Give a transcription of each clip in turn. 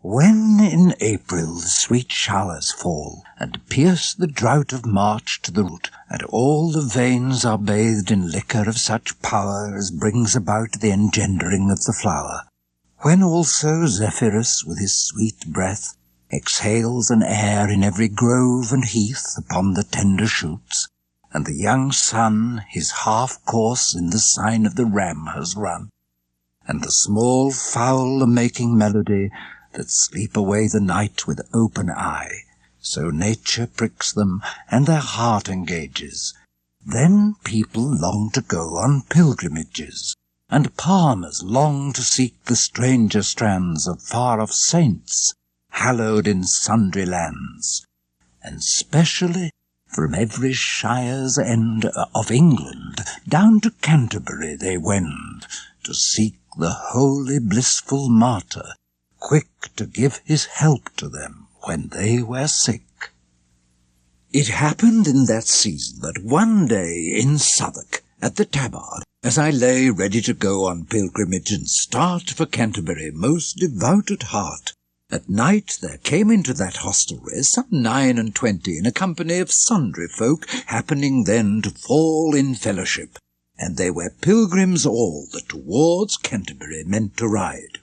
When in April the sweet showers fall, and pierce the drought of March to the root, and all the veins are bathed in liquor of such power as brings about the engendering of the flower, when also Zephyrus with his sweet breath exhales an air in every grove and heath upon the tender shoots, and the young sun his half-course in the sign of the ram has run, and the small fowl a-making melody, that sleep away the night with open eye, so nature pricks them, and their heart engages. Then people long to go on pilgrimages, and palmers long to seek the stranger strands of far-off saints, hallowed in sundry lands. And specially from every shire's end of England down to Canterbury they wend, to seek the holy blissful martyr, quick to give his help to them when they were sick. It happened in that season that one day in Southwark, at the Tabard, as I lay ready to go on pilgrimage and start for Canterbury, most devout at heart, at night there came into that hostelry some 29 in a company of sundry folk, happening then to fall in fellowship, and they were pilgrims all that towards Canterbury meant to ride.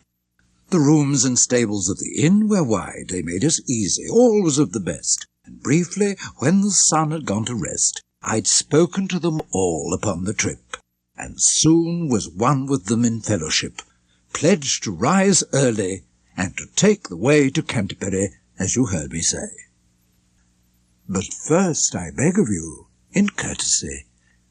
The rooms and stables of the inn were wide, they made us easy, all was of the best, and briefly, when the sun had gone to rest, I'd spoken to them all upon the trip, and soon was one with them in fellowship, pledged to rise early, and to take the way to Canterbury, as you heard me say. But first I beg of you, in courtesy,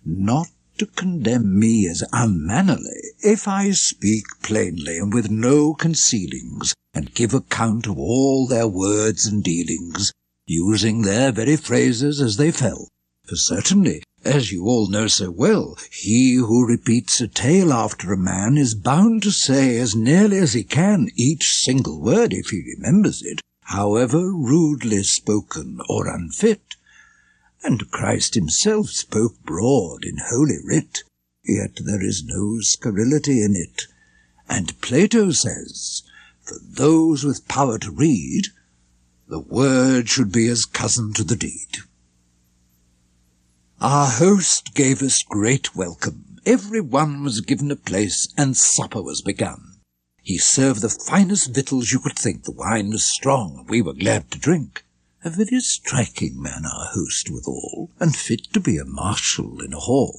not to condemn me as unmannerly, if I speak plainly and with no concealings, and give account of all their words and dealings, using their very phrases as they fell. For certainly, as you all know so well, he who repeats a tale after a man is bound to say as nearly as he can each single word if he remembers it, however rudely spoken or unfit. And Christ himself spoke broad in Holy Writ, yet there is no scurrility in it. And Plato says, for those with power to read, the word should be as cousin to the deed. Our host gave us great welcome. Every one was given a place, and supper was begun. He served the finest victuals you could think. The wine was strong, and we were glad to drink. A very striking man our host withal, and fit to be a marshal in a hall.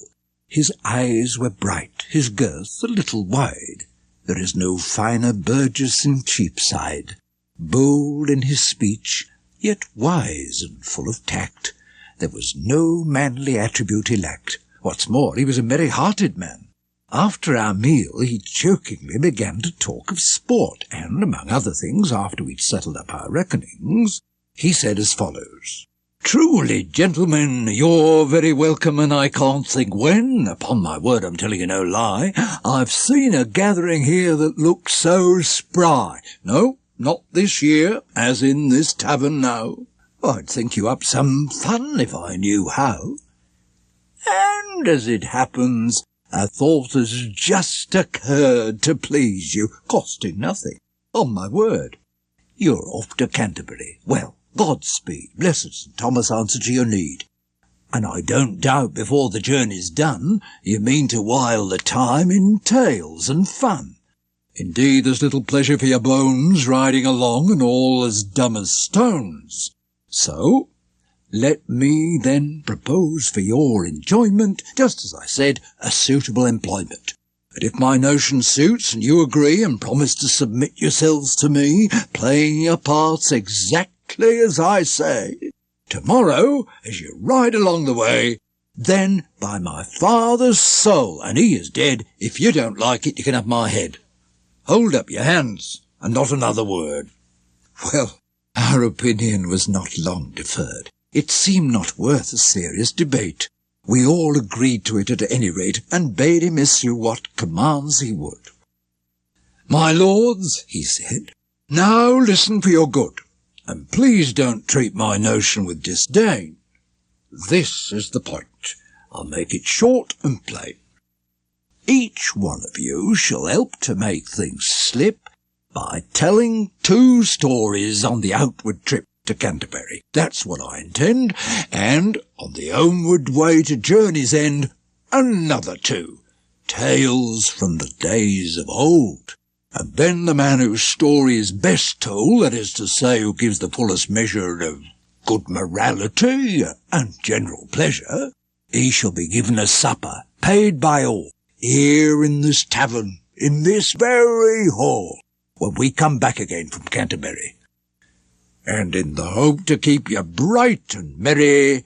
His eyes were bright, his girth a little wide. There is no finer burgess in Cheapside. Bold in his speech, yet wise and full of tact. There was no manly attribute he lacked. What's more, he was a merry-hearted man. After our meal he jokingly began to talk of sport, and, among other things, after we'd settled up our reckonings, he said as follows. Truly, gentlemen, you're very welcome, and I can't think when, upon my word I'm telling you no lie, I've seen a gathering here that looks so spry. No, not this year, as in this tavern now. I'd think you up some fun if I knew how. And as it happens, a thought has just occurred to please you, costing nothing, on my word. You're off to Canterbury. Well, Godspeed, blessed St. Thomas answer to your need. And I don't doubt before the journey's done, you mean to while the time in tales and fun. Indeed, there's little pleasure for your bones riding along and all as dumb as stones. So, let me then propose for your enjoyment, just as I said, a suitable employment. But if my notion suits and you agree and promise to submit yourselves to me, playing your parts exactly as I say, tomorrow, as you ride along the way, then, by my father's soul, and he is dead, if you don't like it, you can have my head. Hold up your hands, and not another word. Well, our opinion was not long deferred. It seemed not worth a serious debate. We all agreed to it at any rate, and bade him issue what commands he would. My lords, he said, now listen for your good, and please don't treat my notion with disdain. This is the point. I'll make it short and plain. Each one of you shall help to make things slip by telling 2 stories on the outward trip to Canterbury. That's what I intend, and on the homeward way to Journey's End, another 2. Tales from the days of old. And then the man whose story is best told, that is to say, who gives the fullest measure of good morality and general pleasure, he shall be given a supper, paid by all, here in this tavern, in this very hall, when we come back again from Canterbury. And in the hope to keep you bright and merry,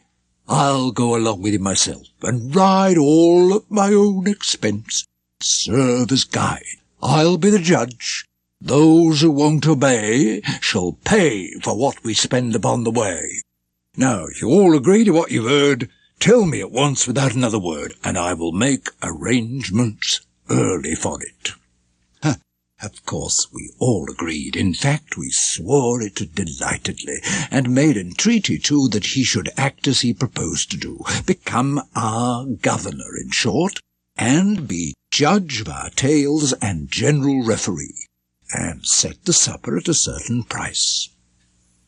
I'll go along with you myself, and ride all at my own expense, serve as guide. I'll be the judge. Those who won't obey shall pay for what we spend upon the way. Now, if you all agree to what you've heard, tell me at once without another word, and I will make arrangements early for it. Of course, we all agreed. In fact, we swore it delightedly, and made entreaty, too, that he should act as he proposed to do, become our governor, in short, and be judge of our tales and general referee, and set the supper at a certain price.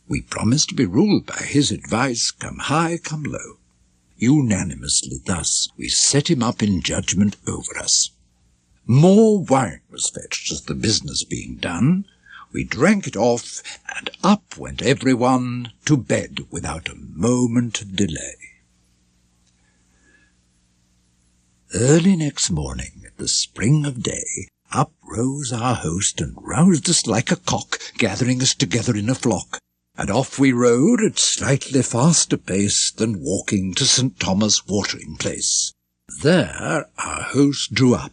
We promised to be ruled by his advice, come high, come low. Unanimously thus we set him up in judgment over us. More wine was fetched as the business being done. We drank it off, and up went every one to bed without a moment delay. Early next morning, at the spring of day, up rose our host and roused us like a cock, gathering us together in a flock. And off we rode at slightly faster pace than walking to Saint Thomas' watering place. There our host drew up,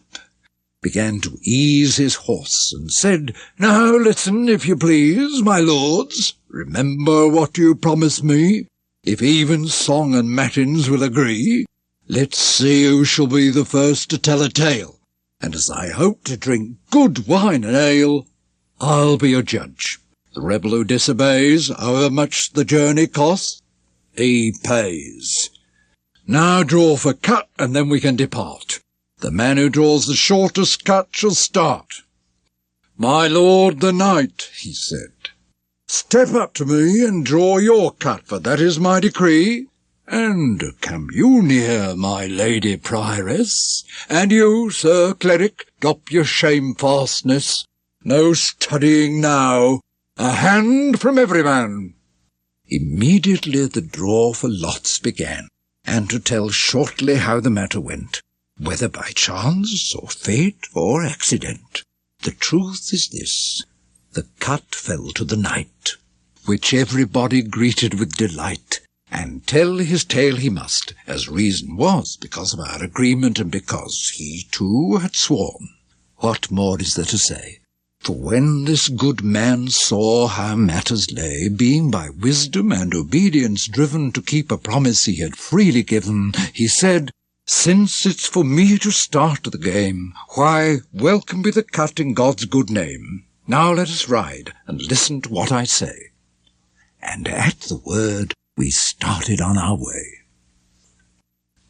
began to ease his horse, and said, "Now listen, if you please, my lords. Remember what you promised me, if even song and matins will agree. Let's see who shall be the first to tell a tale, and as I hope to drink good wine and ale, I'll be your judge. The rebel who disobeys, however much the journey costs, he pays. Now draw for cut, and then we can depart. The man who draws the shortest cut shall start." "My lord the knight," he said, "step up to me and draw your cut, for that is my decree. And come you near, my lady prioress, and you, sir cleric, drop your shamefastness. No studying now. A hand from every man." Immediately the draw for lots began, and to tell shortly how the matter went, whether by chance or fate or accident. The truth is this: the cut fell to the knight, which everybody greeted with delight, and tell his tale he must, as reason was, because of our agreement, and because he too had sworn. What more is there to say? For when this good man saw how matters lay, being by wisdom and obedience driven to keep a promise he had freely given, he said, "Since it's for me to start the game, why, welcome be the cut in God's good name. Now let us ride, and listen to what I say." And at the word we started on our way.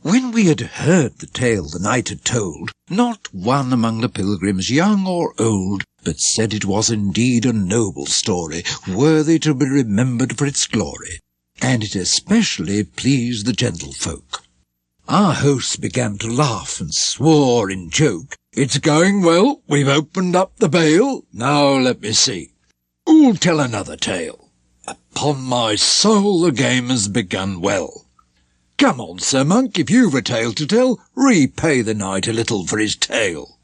When we had heard the tale the knight had told, not one among the pilgrims, young or old, but said it was indeed a noble story, worthy to be remembered for its glory, and it especially pleased the gentlefolk. Our host began to laugh and swore in joke, "It's going well, we've opened up the bail. Now let me see, who'll tell another tale? Upon my soul, the game has begun well. Come on, Sir Monk, if you've a tale to tell, repay the knight a little for his tale."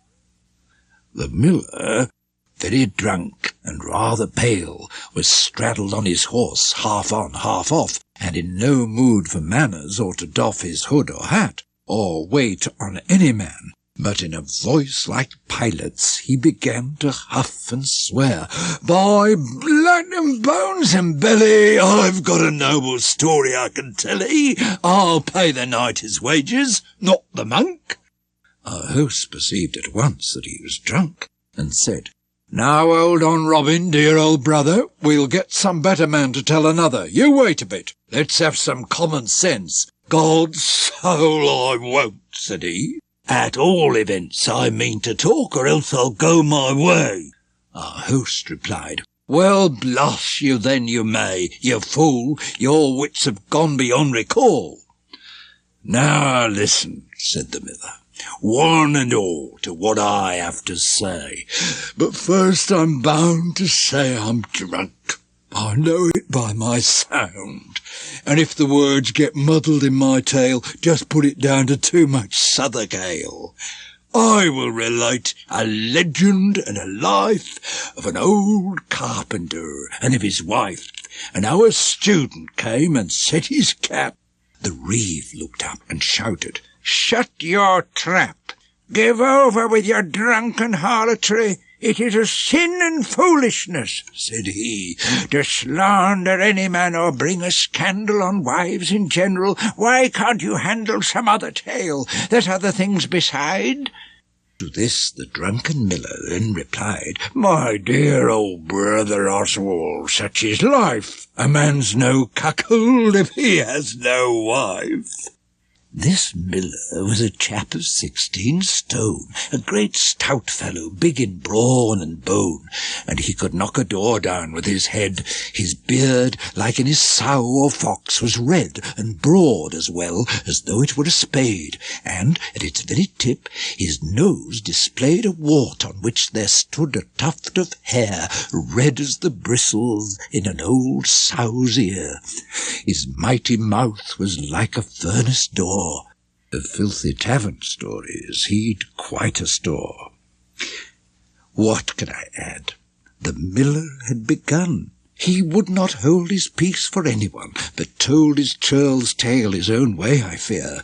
The miller, very drunk and rather pale, was straddled on his horse, half on, half off, and in no mood for manners, or to doff his hood or hat, or wait on any man, but in a voice like Pilate's he began to huff and swear, "By blood and bones and belly, I've got a noble story I can tell 'ee. I'll pay the knight his wages, not the monk." Our host perceived at once that he was drunk, and said, "Now hold on, Robin, dear old brother. We'll get some better man to tell another. You wait a bit. Let's have some common sense." "God's soul, I won't," said he. "At all events I mean to talk, or else I'll go my way." Our host replied, "Well, blush you then you may, you fool, your wits have gone beyond recall." "Now listen," said the miller, "one and all to what I have to say, but first I'm bound to say I'm drunk. I know it by my sound, and if the words get muddled in my tale, just put it down to too much Southwark ale. I will relate a legend and a life of an old carpenter and of his wife, and how a student came and set his cap." The reeve looked up and shouted, "Shut your trap! Give over with your drunken harlotry. It is a sin and foolishness," said he, "to slander any man or bring a scandal on wives in general. Why can't you handle some other tale? There's other things beside." To this the drunken miller then replied, "My dear old brother Oswald, such is life. A man's no cuckold if he has no wife." This miller was a chap of 16 stone, a great stout fellow, big in brawn and bone, and he could knock a door down with his head. His beard, like in his sow or fox, was red and broad as well as though it were a spade, and at its very tip his nose displayed a wart on which there stood a tuft of hair, red as the bristles in an old sow's ear. His mighty mouth was like a furnace door. Of filthy tavern stories he'd quite a store. What can I add? The miller had begun. He would not hold his peace for anyone, but told his churl's tale his own way, I fear.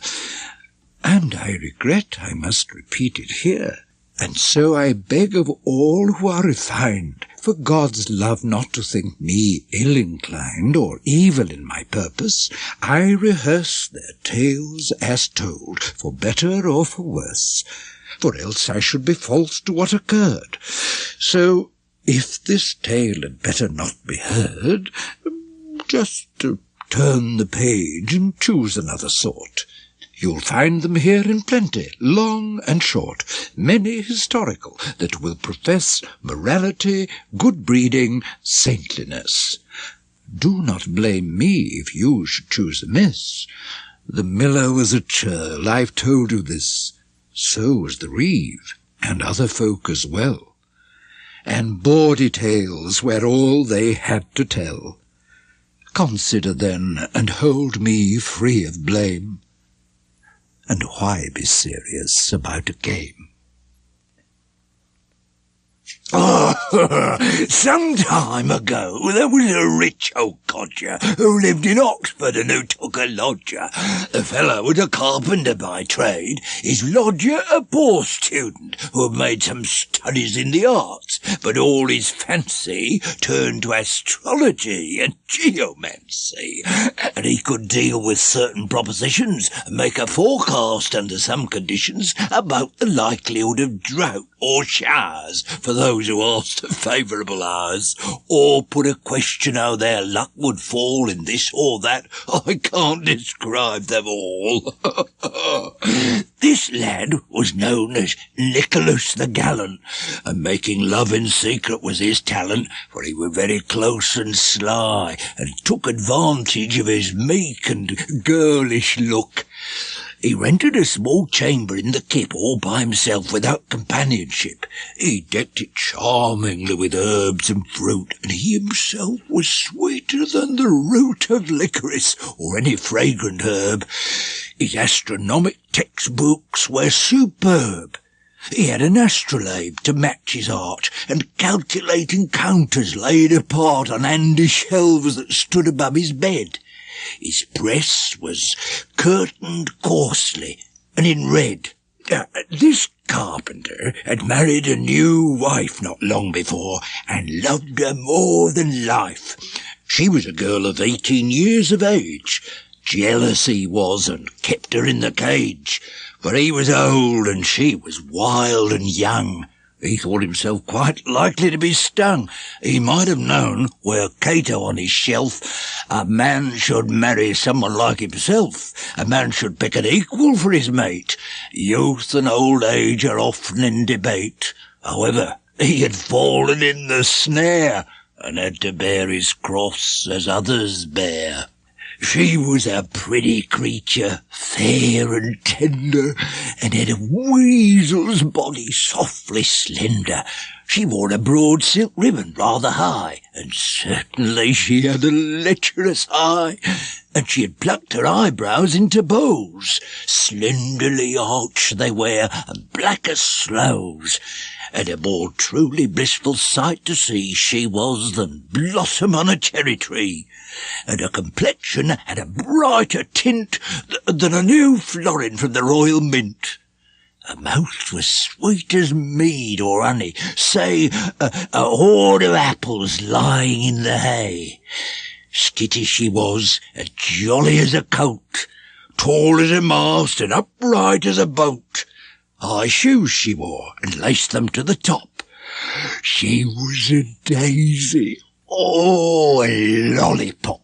And I regret I must repeat it here. And so I beg of all who are refined, for God's love, not to think me ill-inclined or evil in my purpose. I rehearse their tales as told, for better or for worse, for else I should be false to what occurred. So, if this tale had better not be heard, just turn the page and choose another sort. You'll find them here in plenty, long and short, many historical, that will profess morality, good breeding, saintliness. Do not blame me if you should choose amiss. The miller was a churl, I've told you this. So was the reeve, and other folk as well. And bawdy tales were all they had to tell. Consider then, and hold me free of blame. And why be serious about a game? Some time ago there was a rich old codger who lived in Oxford and who took a lodger. The fellow was a carpenter by trade, his lodger a poor student who had made some studies in the arts, but all his fancy turned to astrology and geomancy, and he could deal with certain propositions and make a forecast under some conditions about the likelihood of drought or showers for those who asked at favourable hours, or put a question how their luck would fall in this or that. I can't describe them all. This lad was known as Nicholas the Gallant, and making love in secret was his talent, for he was very close and sly, and took advantage of his meek and girlish look. He rented a small chamber in the Kip all by himself without companionship. He decked it charmingly with herbs and fruit, and he himself was sweeter than the root of licorice or any fragrant herb. His astronomic textbooks were superb. He had an astrolabe to match his art, and calculating counters laid apart on handy shelves that stood above his bed. His press was curtained coarsely and in red. This carpenter had married a new wife not long before, and loved her more than life. She was a girl of 18 years of age. Jealous he was, and kept her in the cage, for he was old and she was wild and young. He thought himself quite likely to be stung. He might have known, were Cato on his shelf, a man should marry someone like himself. A man should pick an equal for his mate. Youth and old age are often in debate. However, He had fallen in the snare, and had to bear his cross as others bear. She was a pretty creature, fair and tender, and had a weasel's body softly slender. She wore a broad silk ribbon rather high, and certainly she had a lecherous eye, and she had plucked her eyebrows into bows. Slenderly arched they were, and black as sloes, and a more truly blissful sight to see she was than blossom on a cherry tree, and her complexion had a brighter tint than a new florin from the Royal Mint. Her mouth was sweet as mead or honey, say a hoard of apples lying in the hay. Skittish she was, as jolly as a coat, tall as a mast and upright as a boat. High shoes she wore, and laced them to the top. She was a daisy, oh, a lollipop.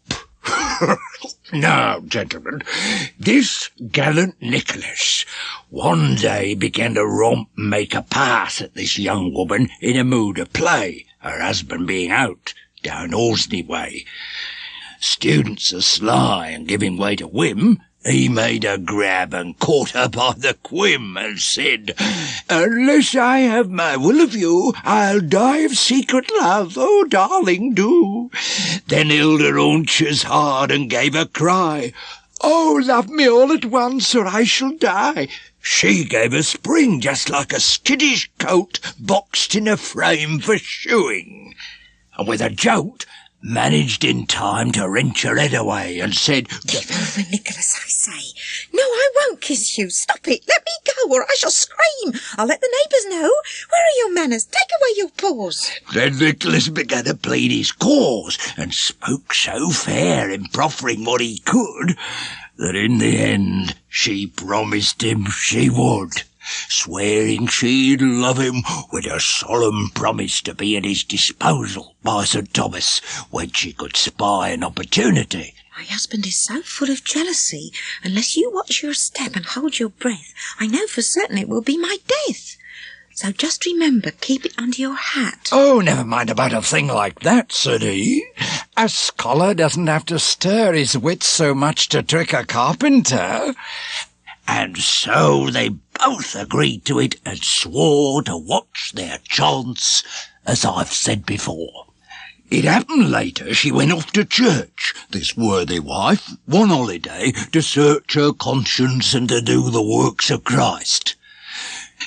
Now, gentlemen, this gallant Nicholas one day began to romp and make a pass at this young woman in a mood of play, her husband being out, down Orsney way. Students are sly and giving way to whim. He made a grab and caught her by the quim and said, "Unless I have my will of you, I'll die of secret love, oh darling, do." Then held her haunches hard and gave a cry, "Oh, love me all at once, or I shall die." She gave a spring just like a skittish coat boxed in a frame for shoeing, and with a jolt managed in time to wrench her head away, and said, "Give over, Nicholas, I say. No, I won't kiss you. Stop it. Let me go, or I shall scream. I'll let the neighbours know. Where are your manners? Take away your paws." Then Nicholas began to plead his cause, and spoke so fair in proffering what he could, that in the end she promised him she would, swearing she'd love him, with a solemn promise to be at his disposal by Saint Thomas when she could spy an opportunity. My husband is so full of jealousy. Unless you watch your step and hold your breath, I know for certain it will be my death. So just remember, keep it under your hat. "Oh, never mind about a thing like that," said he. "A scholar doesn't have to stir his wits so much to trick a carpenter." And so they both agreed to it and swore to watch their chance, as I've said before. It happened later she went off to church, this worthy wife, one holiday, to search her conscience and to do the works of Christ.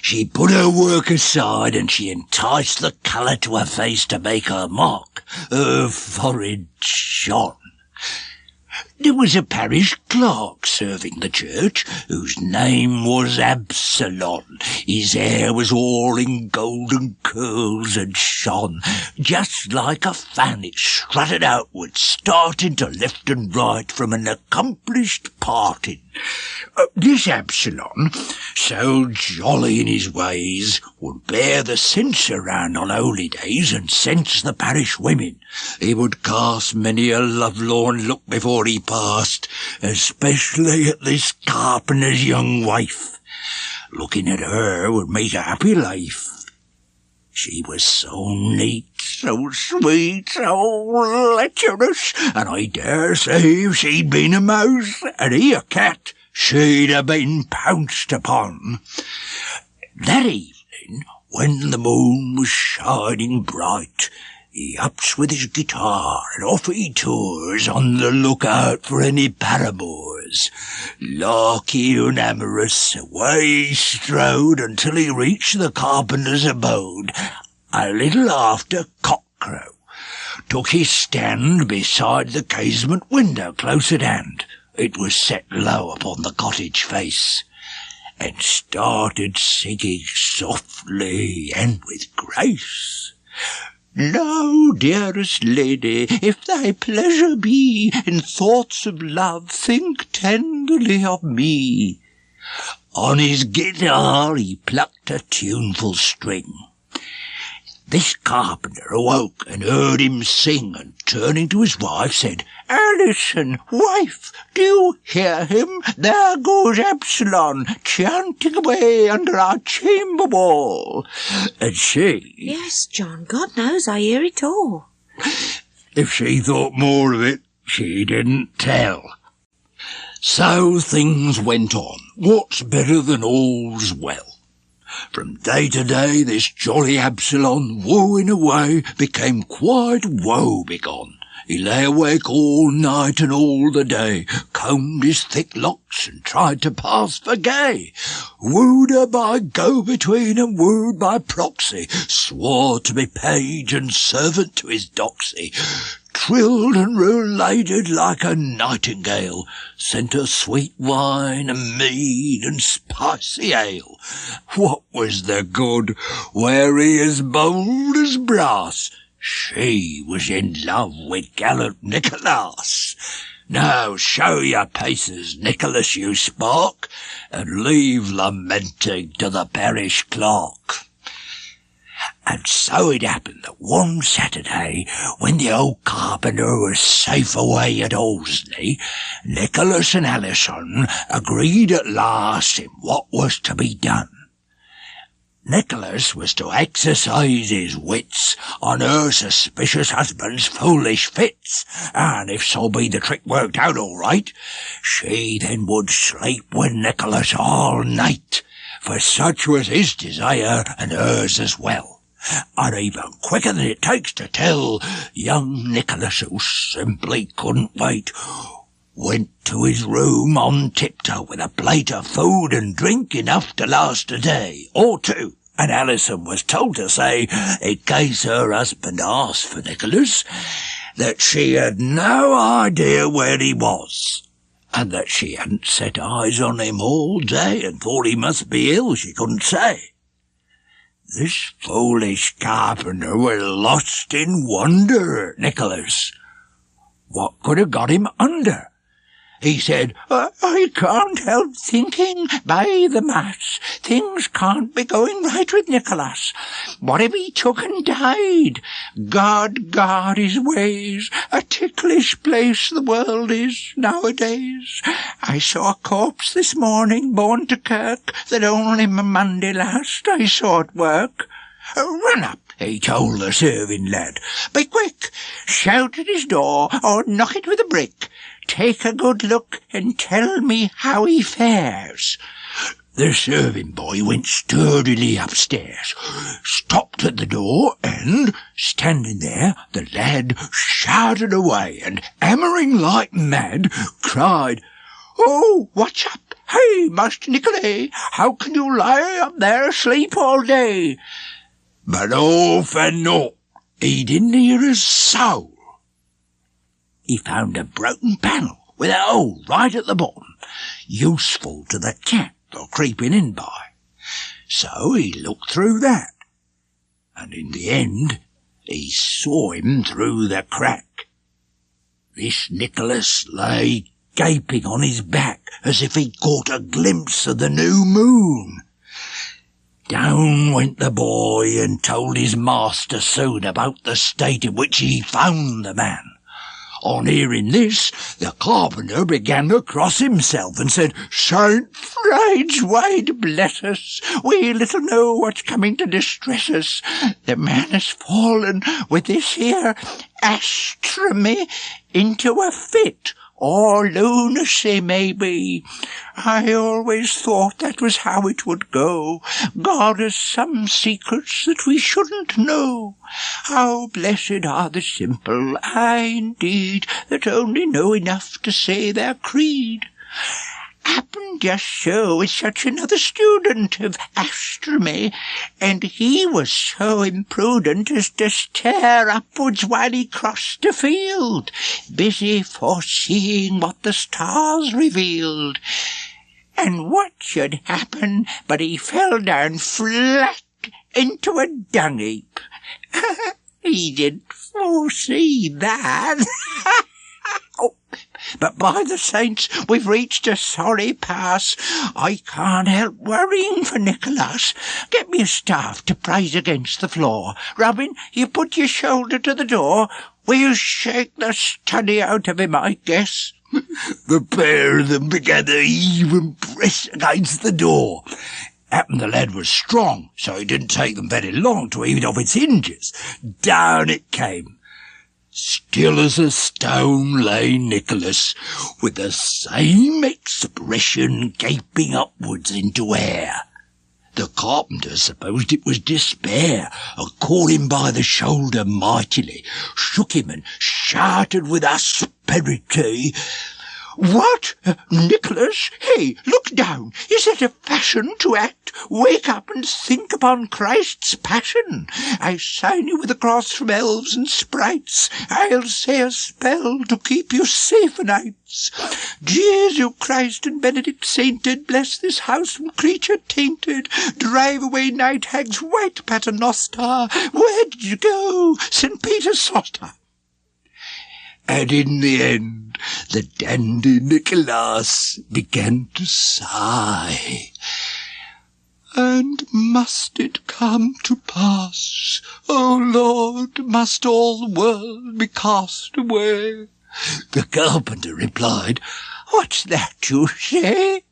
She put her work aside, and she enticed the colour to her face to make her mark. Her forehead shone. There was a parish clerk serving the church, whose name was Absalom. His hair was all in golden curls and shone, just like a fan it strutted outward, starting to left and right from an accomplished parting. This Absalom, so jolly in his ways, would bear the censer round on holy days and cense the parish women. He would cast many a lovelorn look before he passed, especially at this carpenter's young wife. Looking at her would make a happy life. She was so neat, so sweet, so lecherous, and I dare say if she'd been a mouse and he a cat, she'd have been pounced upon. That evening, when the moon was shining bright, he ups with his guitar and off he tours on the lookout for any paramours. Larky and amorous, away he strode until he reached the carpenter's abode. A little after cockcrow, took his stand beside the casement window close at hand. It was set low upon the cottage face, and started singing softly and with grace. "Now, dearest lady, if thy pleasure be in thoughts of love, think tenderly of me." On his guitar he plucked a tuneful string. This carpenter awoke and heard him sing, and turning to his wife said, "Alison, wife, do you hear him? There goes Absalom, chanting away under our chamber wall." And she... Yes, John, God knows I hear it all. If she thought more of it, she didn't tell. So things went on. What's better than all's well? From day to day this jolly Absalom, wooing away, became quite woe-begone. He lay awake all night and all the day, combed his thick locks and tried to pass for gay. Wooed her by go-between and wooed by proxy, swore to be page and servant to his doxy, trilled and related like a nightingale, sent her sweet wine and mead and spicy ale. What was the good? Were he as bold as brass? She was in love with gallant Nicholas. Now show your paces, Nicholas, you spark, and leave lamenting to the parish clerk. And so it happened that one Saturday, when the old carpenter was safe away at Olseley, Nicholas and Alison agreed at last in what was to be done. Nicholas was to exercise his wits on her suspicious husband's foolish fits, and if so be the trick worked out all right, she then would sleep with Nicholas all night, for such was his desire and hers as well. And even quicker than it takes to tell, young Nicholas, who simply couldn't wait, went to his room on tiptoe with a plate of food and drink enough to last a day or two. And Alison was told to say, in case her husband asked for Nicholas, that she had no idea where he was, and that she hadn't set eyes on him all day and thought he must be ill, she couldn't say. This foolish carpenter was lost in wonder at Nicholas. What could have got him under? He said, "I can't help thinking, by the mass, things can't be going right with Nicholas. What if he took and died? God guard his ways, a ticklish place the world is nowadays. I saw a corpse this morning borne to kirk that only Monday last I saw at work. Run up," he told the serving lad. "Be quick, shout at his door or knock it with a brick. Take a good look and tell me how he fares." The serving boy went sturdily upstairs, stopped at the door, and, standing there, the lad shouted away, and, hammering like mad, cried, "Oh, what's up? Hey, Master Nicolay, how can you lie up there asleep all day?" But all for naught. He didn't hear a soul. He found a broken panel with a hole right at the bottom, useful to the cat or creeping in by. So he looked through that, and in the end he saw him through the crack. This Nicholas lay gaping on his back as if he'd caught a glimpse of the new moon. Down went the boy and told his master soon about the state in which he found the man. On hearing this, the carpenter began to cross himself and said, "Saint Wade bless us, we little know what's coming to distress us. The man has fallen with this here astronomy into a fit, or lunacy, maybe. I always thought that was how it would go. God has some secrets that we shouldn't know. How blessed are the simple, aye, indeed, that only know enough to say their creed. Happened just so with such another student of astronomy, and he was so imprudent as to stare upwards while he crossed a field, busy foreseeing what the stars revealed. And what should happen but he fell down flat into a dung heap. He didn't foresee that." Oh, But by the saints, we've reached a sorry pass. I can't help worrying for Nicholas. Get me a staff to praise against the floor. Robin, you put your shoulder to the door. We'll shake the study out of him, I guess. The pair of them began to heave and press against the door. Happened the lead was strong, so it didn't take them very long to heave it off its hinges. Down it came. Still as a stone lay Nicholas, with the same expression gaping upwards into air. The carpenter supposed it was despair, and caught him by the shoulder mightily, shook him and shouted with asperity, "What, Nicholas? Hey, look down! Is it a fashion to act? Wake up and think upon Christ's passion. I sign you with a cross from elves and sprites. I'll say a spell to keep you safe o' nights. Jesu Christ and Benedict sainted, bless this house from creature tainted. Drive away night hags, white paternoster. Where did you go, St. Peter Soster?" And in the end, the dandy Nicholas began to sigh. "And must it come to pass, O Lord, must all the world be cast away?" The carpenter replied, "What's that you say?"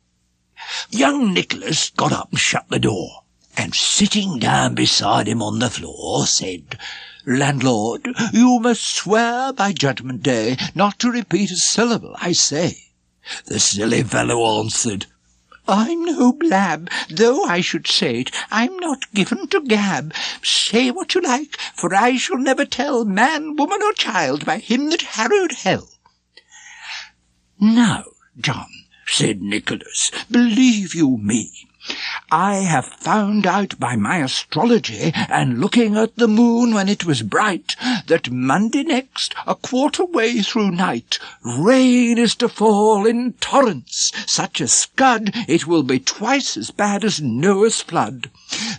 Young Nicholas got up and shut the door, and sitting down beside him on the floor, said, "Landlord, you must swear by Judgment Day not to repeat a syllable I say." The silly fellow answered, "I'm no blab, though I should say it, I'm not given to gab. Say what you like, for I shall never tell man, woman, or child by him that harrowed hell." "Now, John," said Nicholas, "believe you me, I have found out by my astrology, and looking at the moon when it was bright, that Monday next, a quarter way through night, rain is to fall in torrents, such a scud it will be twice as bad as Noah's flood.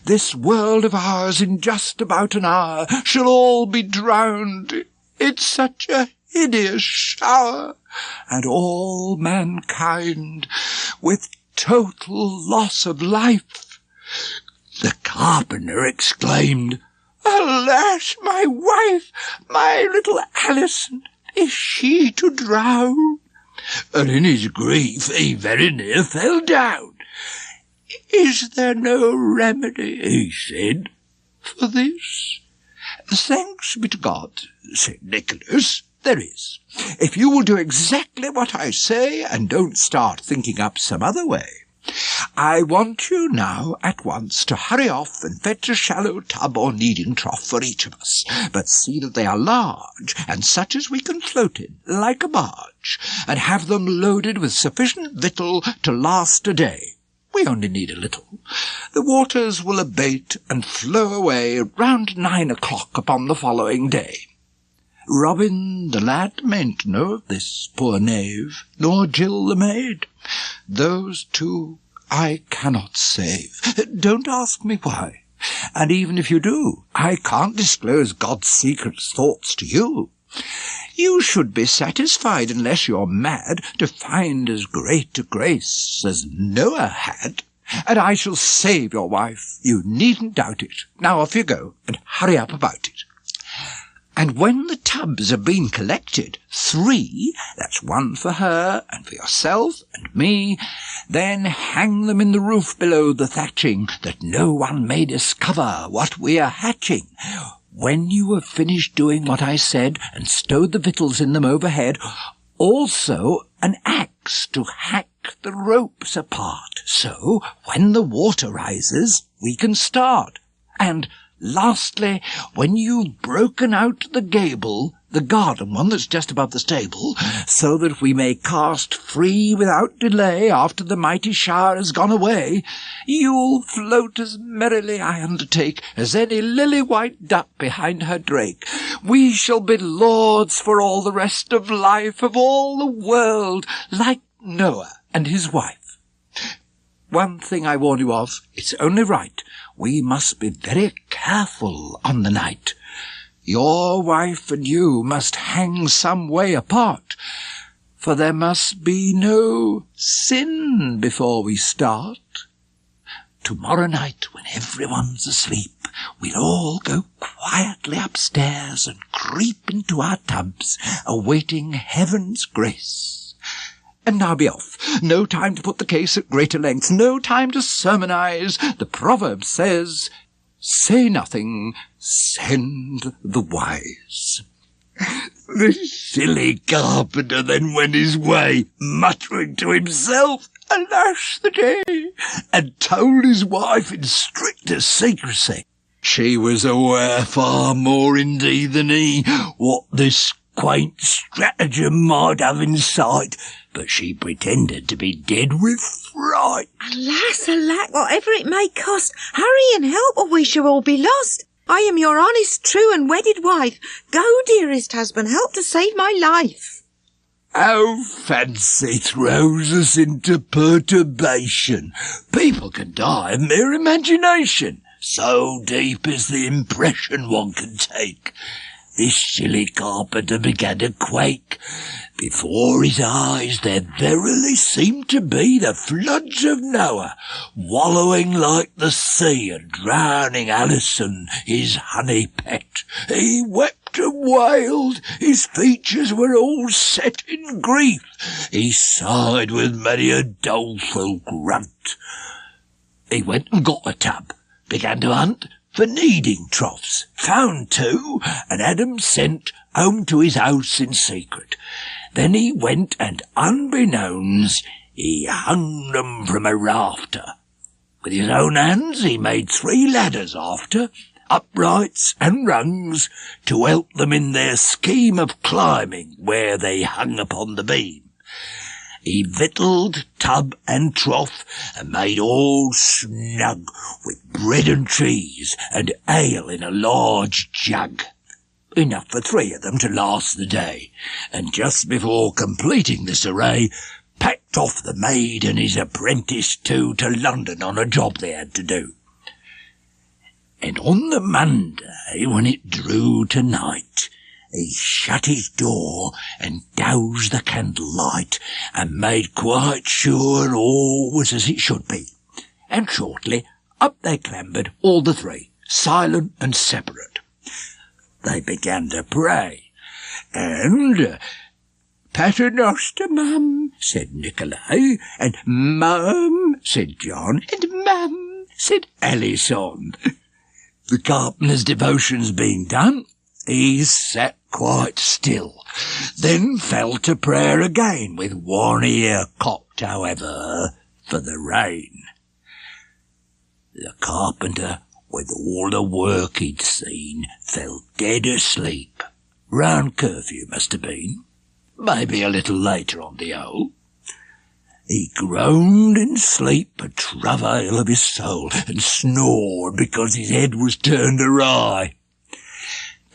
This world of ours in just about an hour shall all be drowned. It's such a hideous shower, and all mankind with total loss of life." The carpenter exclaimed, "Alas, my wife, my little Alison, is she to drown?" And in his grief he very near fell down. "Is there no remedy," he said, "for this?" "Thanks be to God," said Nicholas, "there is, if you will do exactly what I say and don't start thinking up some other way. I want you now at once to hurry off and fetch a shallow tub or kneading trough for each of us, but see that they are large and such as we can float in, like a barge, and have them loaded with sufficient victual to last a day. We only need a little. The waters will abate and flow away round 9 o'clock upon the following day. Robin the lad mayn't know of this, poor knave, nor Jill the maid. Those two I cannot save. Don't ask me why. And even if you do, I can't disclose God's secret thoughts to you. You should be satisfied, unless you're mad, to find as great a grace as Noah had. And I shall save your wife, you needn't doubt it. Now off you go, and hurry up about it. And when the tubs have been collected, 3, that's 1 for her, and for yourself, and me, then hang them in the roof below the thatching, that no one may discover what we are hatching. When you have finished doing what I said, and stowed the victuals in them overhead, also an axe to hack the ropes apart, so when the water rises, we can start. And lastly, when you've broken out the gable, the garden one that's just above the stable, so that we may cast free without delay after the mighty shower has gone away, you'll float as merrily, I undertake, as any lily-white duck behind her drake. We shall be lords for all the rest of life of all the world, like Noah and his wife. One thing I warn you of, it's only right, we must be very careful on the night. Your wife and you must hang some way apart, for there must be no sin before we start. Tomorrow night, when everyone's asleep, we'll all go quietly upstairs and creep into our tubs, awaiting heaven's grace. And now be off. No time to put the case at greater length, no time to sermonize. The proverb says, say nothing, send the wise. The silly carpenter then went his way, muttering to himself, alas the day, and told his wife in strictest secrecy. She was aware far more indeed than he what this quaint stratagem might have in sight, but she pretended to be dead with fright. Alas, alack, whatever it may cost, hurry and help, or we shall all be lost. I am your honest, true and wedded wife. Go, dearest husband, help to save my life. Our fancy throws us into perturbation. People can die of mere imagination. So deep is the impression one can take. This silly carpenter began to quake. Before his eyes there verily seemed to be the floods of Noah, wallowing like the sea and drowning Alison, his honey pet. He wept and wailed, his features were all set in grief. He sighed with many a doleful grunt. He went and got a tub, began to hunt for kneading troughs, found two, and had 'em sent home to his house in secret. Then he went and, unbeknowns, he hung them from a rafter. With his own hands he made 3 ladders after, uprights and rungs, to help them in their scheme of climbing where they hung upon the beam. He victualled tub and trough, and made all snug with bread and cheese, and ale in a large jug. Enough for 3 of them to last the day, and just before completing this array, packed off the maid and his apprentice too to London on a job they had to do. And on the Monday, when it drew to night, he shut his door and doused the candlelight, and made quite sure all was as it should be. And shortly up they clambered, all the 3, silent and separate. They began to pray, and "Pater noster, mum," said Nicolai, and "Mum," said John, and "Mum," said Alison. The carpenter's devotions being done, he sat quite still, then fell to prayer again, with one ear cocked, however, for the rain. The carpenter, with all the work he'd seen, fell dead asleep. Round curfew must have been, maybe a little later on the hour. He groaned in sleep a travail of his soul, and snored because his head was turned awry.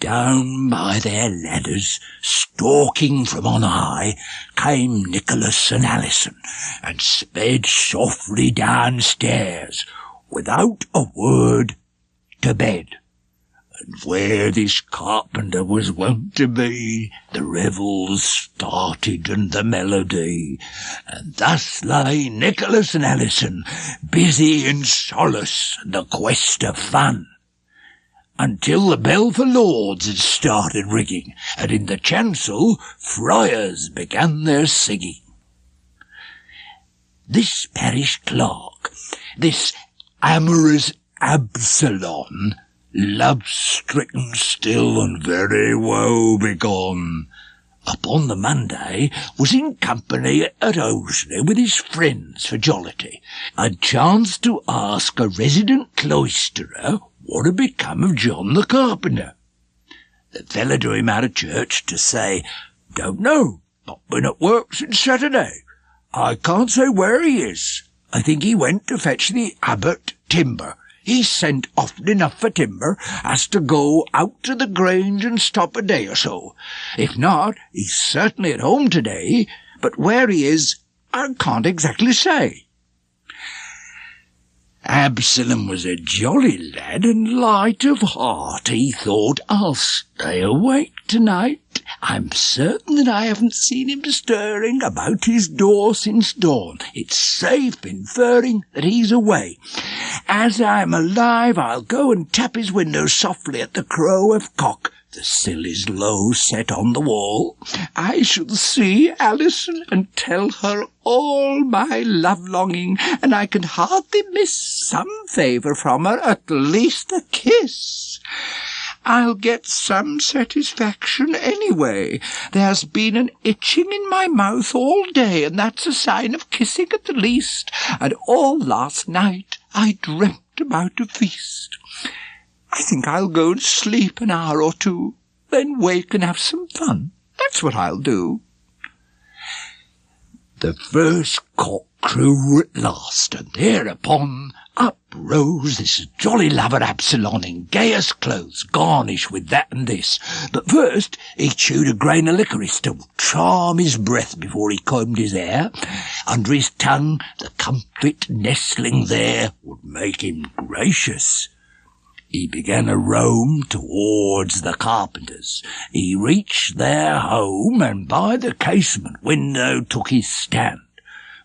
Down by their ladders, stalking from on high, came Nicholas and Alison, and sped softly downstairs, without a word, to bed. And where this carpenter was wont to be, the revels started and the melody, and thus lay Nicholas and Alison, busy in solace and the quest of fun, until the bell for Lords had started ringing, and in the chancel friars began their singing. This parish clerk, this amorous Absalom, love-stricken still and very woe begone, upon the Monday was in company at Oseley with his friends for jollity, and chanced to ask a resident cloisterer what had become of John the carpenter. The fellow drew him out of church to say, "Don't know, not been at work since Saturday. I can't say where he is. I think he went to fetch the abbot timber. He's sent often enough for timber as to go out to the Grange and stop a day or so. If not, he's certainly at home today, but where he is, I can't exactly say." Absalom was a jolly lad and light of heart. He thought, "I'll stay awake tonight. I'm certain that I haven't seen him stirring about his door since dawn. It's safe inferring that he's away. As I'm alive, I'll go and tap his window softly at the crow of cock. The sill is low set on the wall. I shall see Alison and tell her all my love-longing, and I can hardly miss some favour from her, at least a kiss. I'll get some satisfaction anyway. There's been an itching in my mouth all day, and that's a sign of kissing at the least, and all last night I dreamt about a feast. I think I'll go and sleep an hour or two, then wake and have some fun. That's what I'll do. The first cock crew at last, and thereupon up rose this jolly lover Absalom in gayest clothes, garnished with that and this. But first he chewed a grain of licorice to charm his breath before he combed his hair. Under his tongue the comfit nestling there would make him gracious. He began a roam towards the carpenters. He reached their home, and by the casement window took his stand.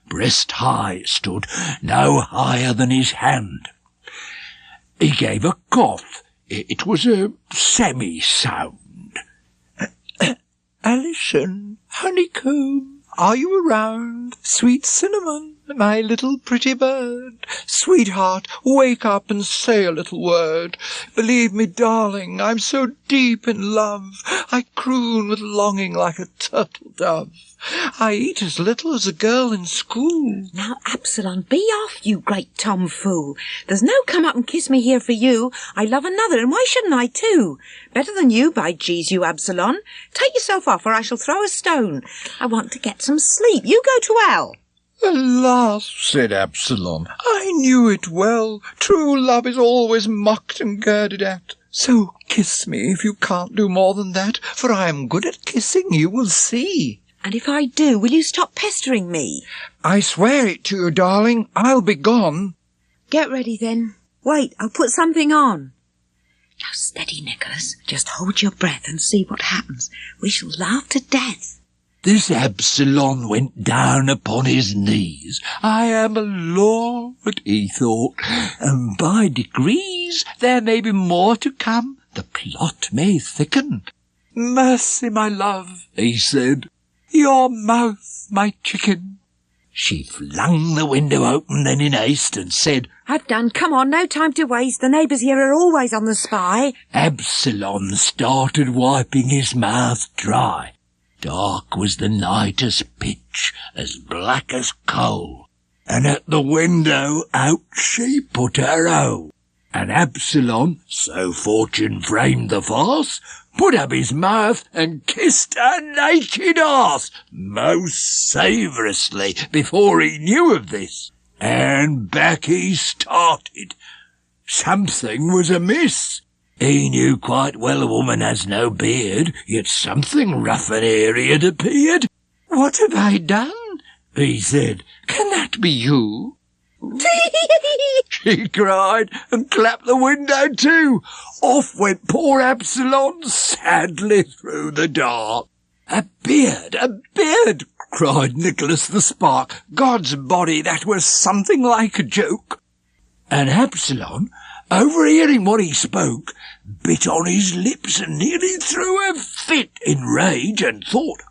Breast high it stood, no higher than his hand. He gave a cough. It was a semi-sound. Alison, honeycomb, are you around? Sweet cinnamon, my little pretty bird. Sweetheart, wake up and say a little word. Believe me, darling, I'm so deep in love, I croon with longing like a turtle dove. I eat as little as a girl in school. Now, Absalom, be off, you great tomfool. There's no come up and kiss me here for you. I love another, and why shouldn't I too? Better than you, by Jesu, you Absalom. Take yourself off, or I shall throw a stone. I want to get some sleep. You go to hell. Alas, said Absalom, I knew it well. True love is always mocked and girded at. So kiss me if you can't do more than that, for I am good at kissing, you will see. And if I do, will you stop pestering me? I swear it to you, darling. I'll be gone. Get ready, then. Wait, I'll put something on. Now steady, Nicholas. Just hold your breath and see what happens. We shall laugh to death. This Absalom went down upon his knees. I am a lord, he thought, and by degrees there may be more to come. The plot may thicken. Mercy, my love, he said. Your mouth, my chicken. She flung the window open then in haste and said, I've done. Come on, no time to waste. The neighbours here are always on the spy. Absalom started wiping his mouth dry. Dark was the night as pitch, as black as coal, and at the window out she put her hoe. And Absalom, so fortune framed the farce, put up his mouth and kissed her naked arse most savourously before he knew of this. And back he started. Something was amiss. He knew quite well a woman has no beard, yet something rough and airy had appeared. What have I done? He said. Can that be you? She cried, and clapped the window too. Off went poor Absalom sadly through the dark. A beard, cried Nicholas the Spark. God's body, that was something like a joke. And Absalom, overhearing what he spoke, bit on his lips and nearly threw a fit in rage, and thought,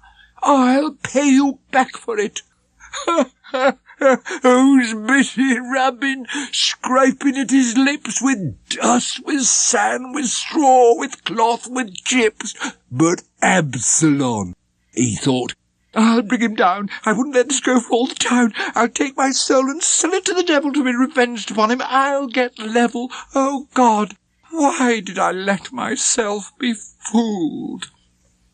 I'll pay you back for it. Who's busy rubbing, scraping at his lips with dust, with sand, with straw, with cloth, with chips? But Absalom, he thought, I'll bring him down. I wouldn't let this go for all the town. I'll take my soul and sell it to the devil to be revenged upon him. I'll get level. Oh, God, why did I let myself be fooled?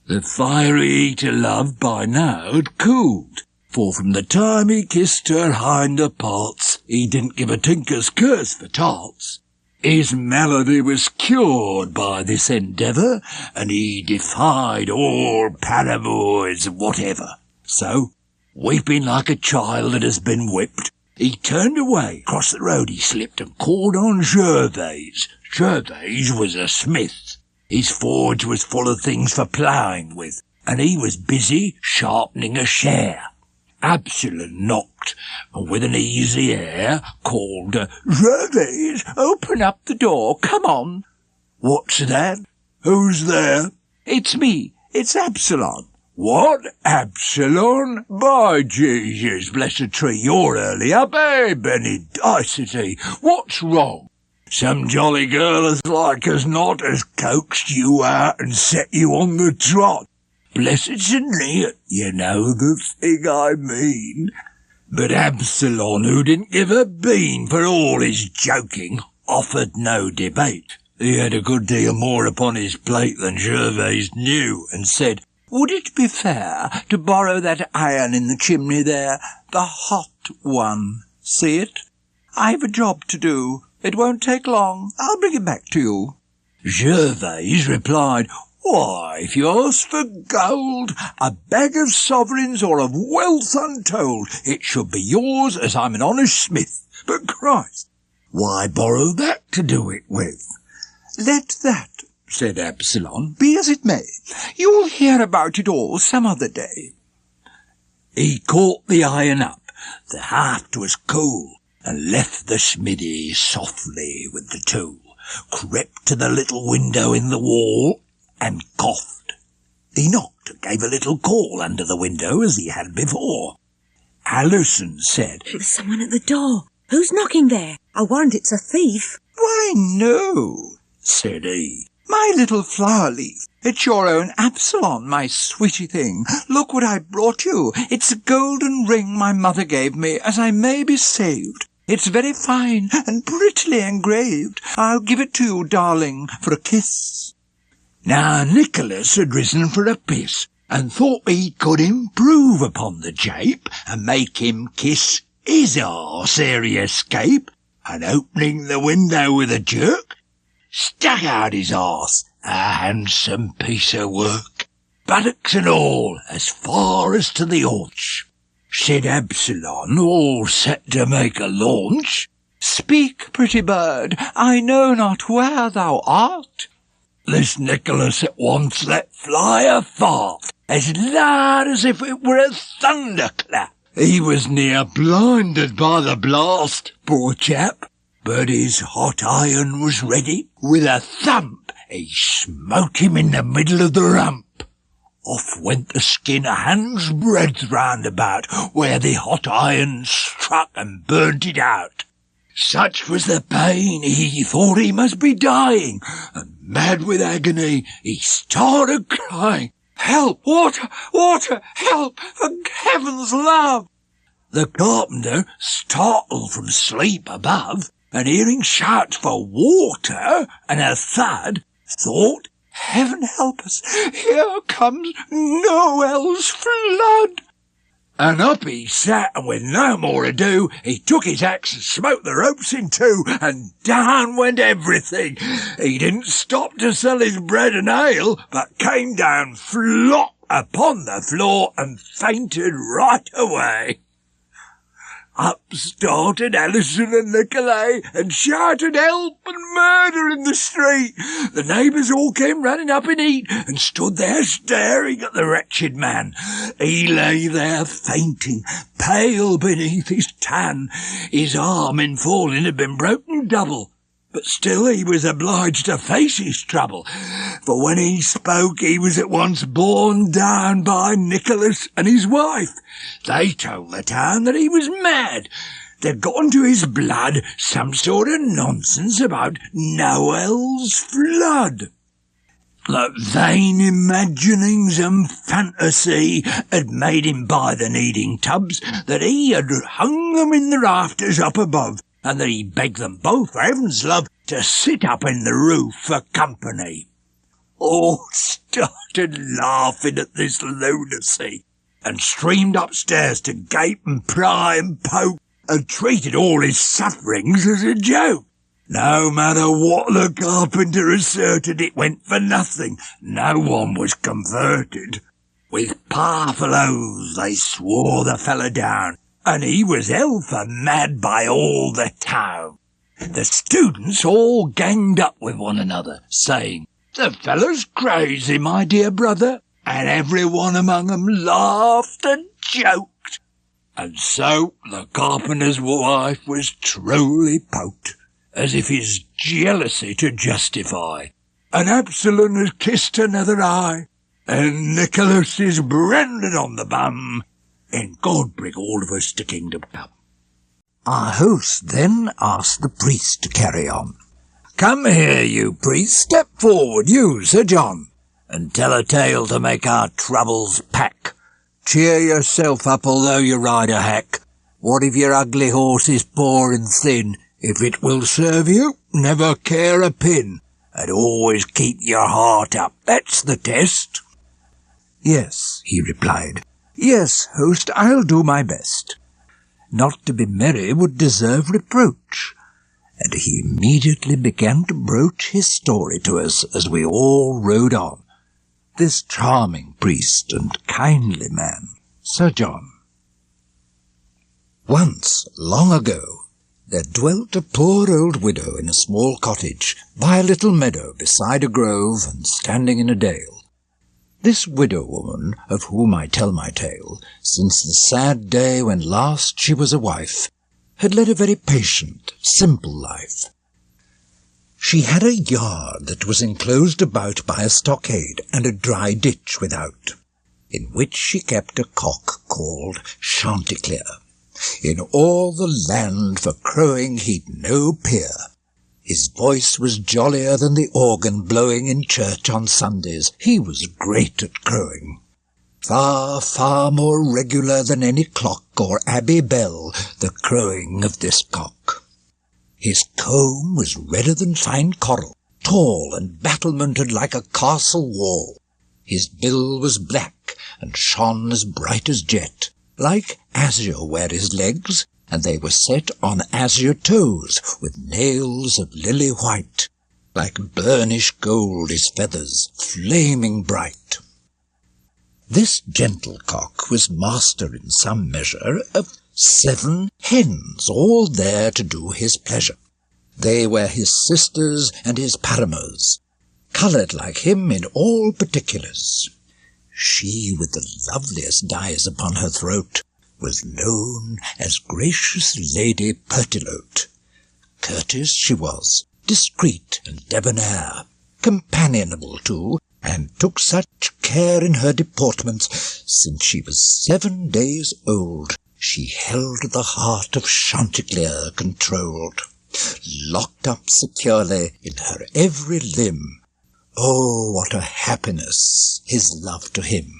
The fiery eater love by now had cooled, for from the time he kissed her hinder parts, he didn't give a tinker's curse for tarts. His malady was cured by this endeavour, and he defied all paramours whatever. So, weeping like a child that has been whipped, he turned away. Across the road he slipped and called on Gervase. Gervase was a smith. His forge was full of things for ploughing with, and he was busy sharpening a share. Absalom knocked, and with an easy air called, "Gervase, open up the door, come on." "What's that? Who's there?" "It's me. It's Absalom." "What, Absalom? By Jesus, blessed tree, you're early up, eh, Benny Dicety? What's wrong? Some jolly girl as like as not has coaxed you out and set you on the trot. Blessed St. Neot, you know the thing I mean." But Absalom, who didn't give a bean for all his joking, offered no debate. He had a good deal more upon his plate than Gervase knew, and said, "Would it be fair to borrow that iron in the chimney there, the hot one? See it? I've a job to do. It won't take long. I'll bring it back to you." Gervase replied, "Why, if you ask for gold, a bag of sovereigns, or of wealth untold, it should be yours, as I'm an honest smith. But Christ, why borrow that to do it with?" "Let that," said Absalom, "be as it may. You'll hear about it all some other day." He caught the iron up, the haft was cool, and left the smithy softly with the tool, crept to the little window in the wall, and coughed. He knocked and gave a little call under the window as he had before. Alison said, "There's someone at the door. Who's knocking there? I'll warrant it's a thief." "Why, no," said he. "My little flower leaf. It's your own Absalom, my sweetie thing. Look what I brought you. It's a golden ring my mother gave me, as I may be saved. It's very fine and prettily engraved. I'll give it to you, darling, for a kiss." Now Nicholas had risen for a piss, and thought he could improve upon the jape, and make him kiss his arse ere he escape, and opening the window with a jerk, stuck out his arse, a handsome piece of work, buttocks and all, as far as to the haunch. Said Absalom, all set to make a launch, "Speak, pretty bird, I know not where thou art." This Nicholas at once let fly a fart, as loud as if it were a thunderclap. He was near blinded by the blast, poor chap, but his hot iron was ready. With a thump he smote him in the middle of the rump. Off went the skin a hand's breadth round about, where the hot iron struck and burnt it out. Such was the pain, he thought he must be dying, and mad with agony, he started crying, "Help! Water! Water! Help! For heaven's love!" The carpenter, startled from sleep above, and hearing shouts for water and a thud, thought, "Heaven help us! Here comes Noel's flood!" And up he sat, and with no more ado, he took his axe and smote the ropes in two, and down went everything. He didn't stop to sell his bread and ale, but came down flop upon the floor and fainted right away. Up started Alison and Nicolay, and shouted help and murder in the street. The neighbours all came running up in heat, and stood there staring at the wretched man. He lay there fainting, pale beneath his tan. His arm in falling had been broken double, but still he was obliged to face his trouble, for when he spoke he was at once borne down by Nicholas and his wife. They told the town that he was mad. They'd got into his blood some sort of nonsense about Noel's flood. The vain imaginings and fantasy had made him buy the kneading tubs, that he had hung them in the rafters up above, and that he begged them both, for heaven's love, to sit up in the roof for company. All started laughing at this lunacy, and streamed upstairs to gape and pry and poke, and treated all his sufferings as a joke. No matter what the carpenter asserted, it went for nothing. No one was converted. With powerful oaths they swore the fellow down, and he was held for mad by all the town. The students all ganged up with one another, saying, "The fellow's crazy, my dear brother. and everyone among them laughed and joked. And so the carpenter's wife was truly poked, as if his jealousy to justify. And Absalom has kissed another eye, and Nicholas is branded on the bum, and God bring all of us to kingdom come. Our host then asked the priest to carry on. Come here, you priest, step forward, you, Sir John, and tell a tale to make our troubles pack. Cheer yourself up, although you ride a hack. What if your ugly horse is poor and thin? If it will serve you, never care a pin, and always keep your heart up. That's the test. Yes, he replied. Yes, host, I'll do my best. Not to be merry would deserve reproach. And he immediately began to broach his story to us as we all rode on. This charming priest and kindly man, Sir John. Once, long ago, there dwelt a poor old widow in a small cottage by a little meadow beside a grove and standing in a dale. This widow woman, of whom I tell my tale, since the sad day when last she was a wife, had led a very patient, simple life. She had a yard that was enclosed about by a stockade and a dry ditch without, in which she kept a cock called Chanticleer. In all the land for crowing he'd no peer. His voice was jollier than the organ blowing in church on Sundays. He was great at crowing. Far, far more regular than any clock or abbey bell, the crowing of this cock. His comb was redder than fine coral, tall and battlemented like a castle wall. His bill was black and shone as bright as jet. Like azure were his legs, and they were set on azure toes, with nails of lily white. Like burnished gold his feathers, flaming bright. This gentle cock was master in some measure of 7 hens, all there to do his pleasure. They were his sisters and his paramours, coloured like him in all particulars. She, with the loveliest dyes upon her throat, was known as gracious Lady Pertilote. Courteous she was, discreet and debonair, companionable too, and took such care in her deportments, since she was 7 days old, she held the heart of Chanticleer controlled, locked up securely in her every limb. Oh, what a happiness his love to him!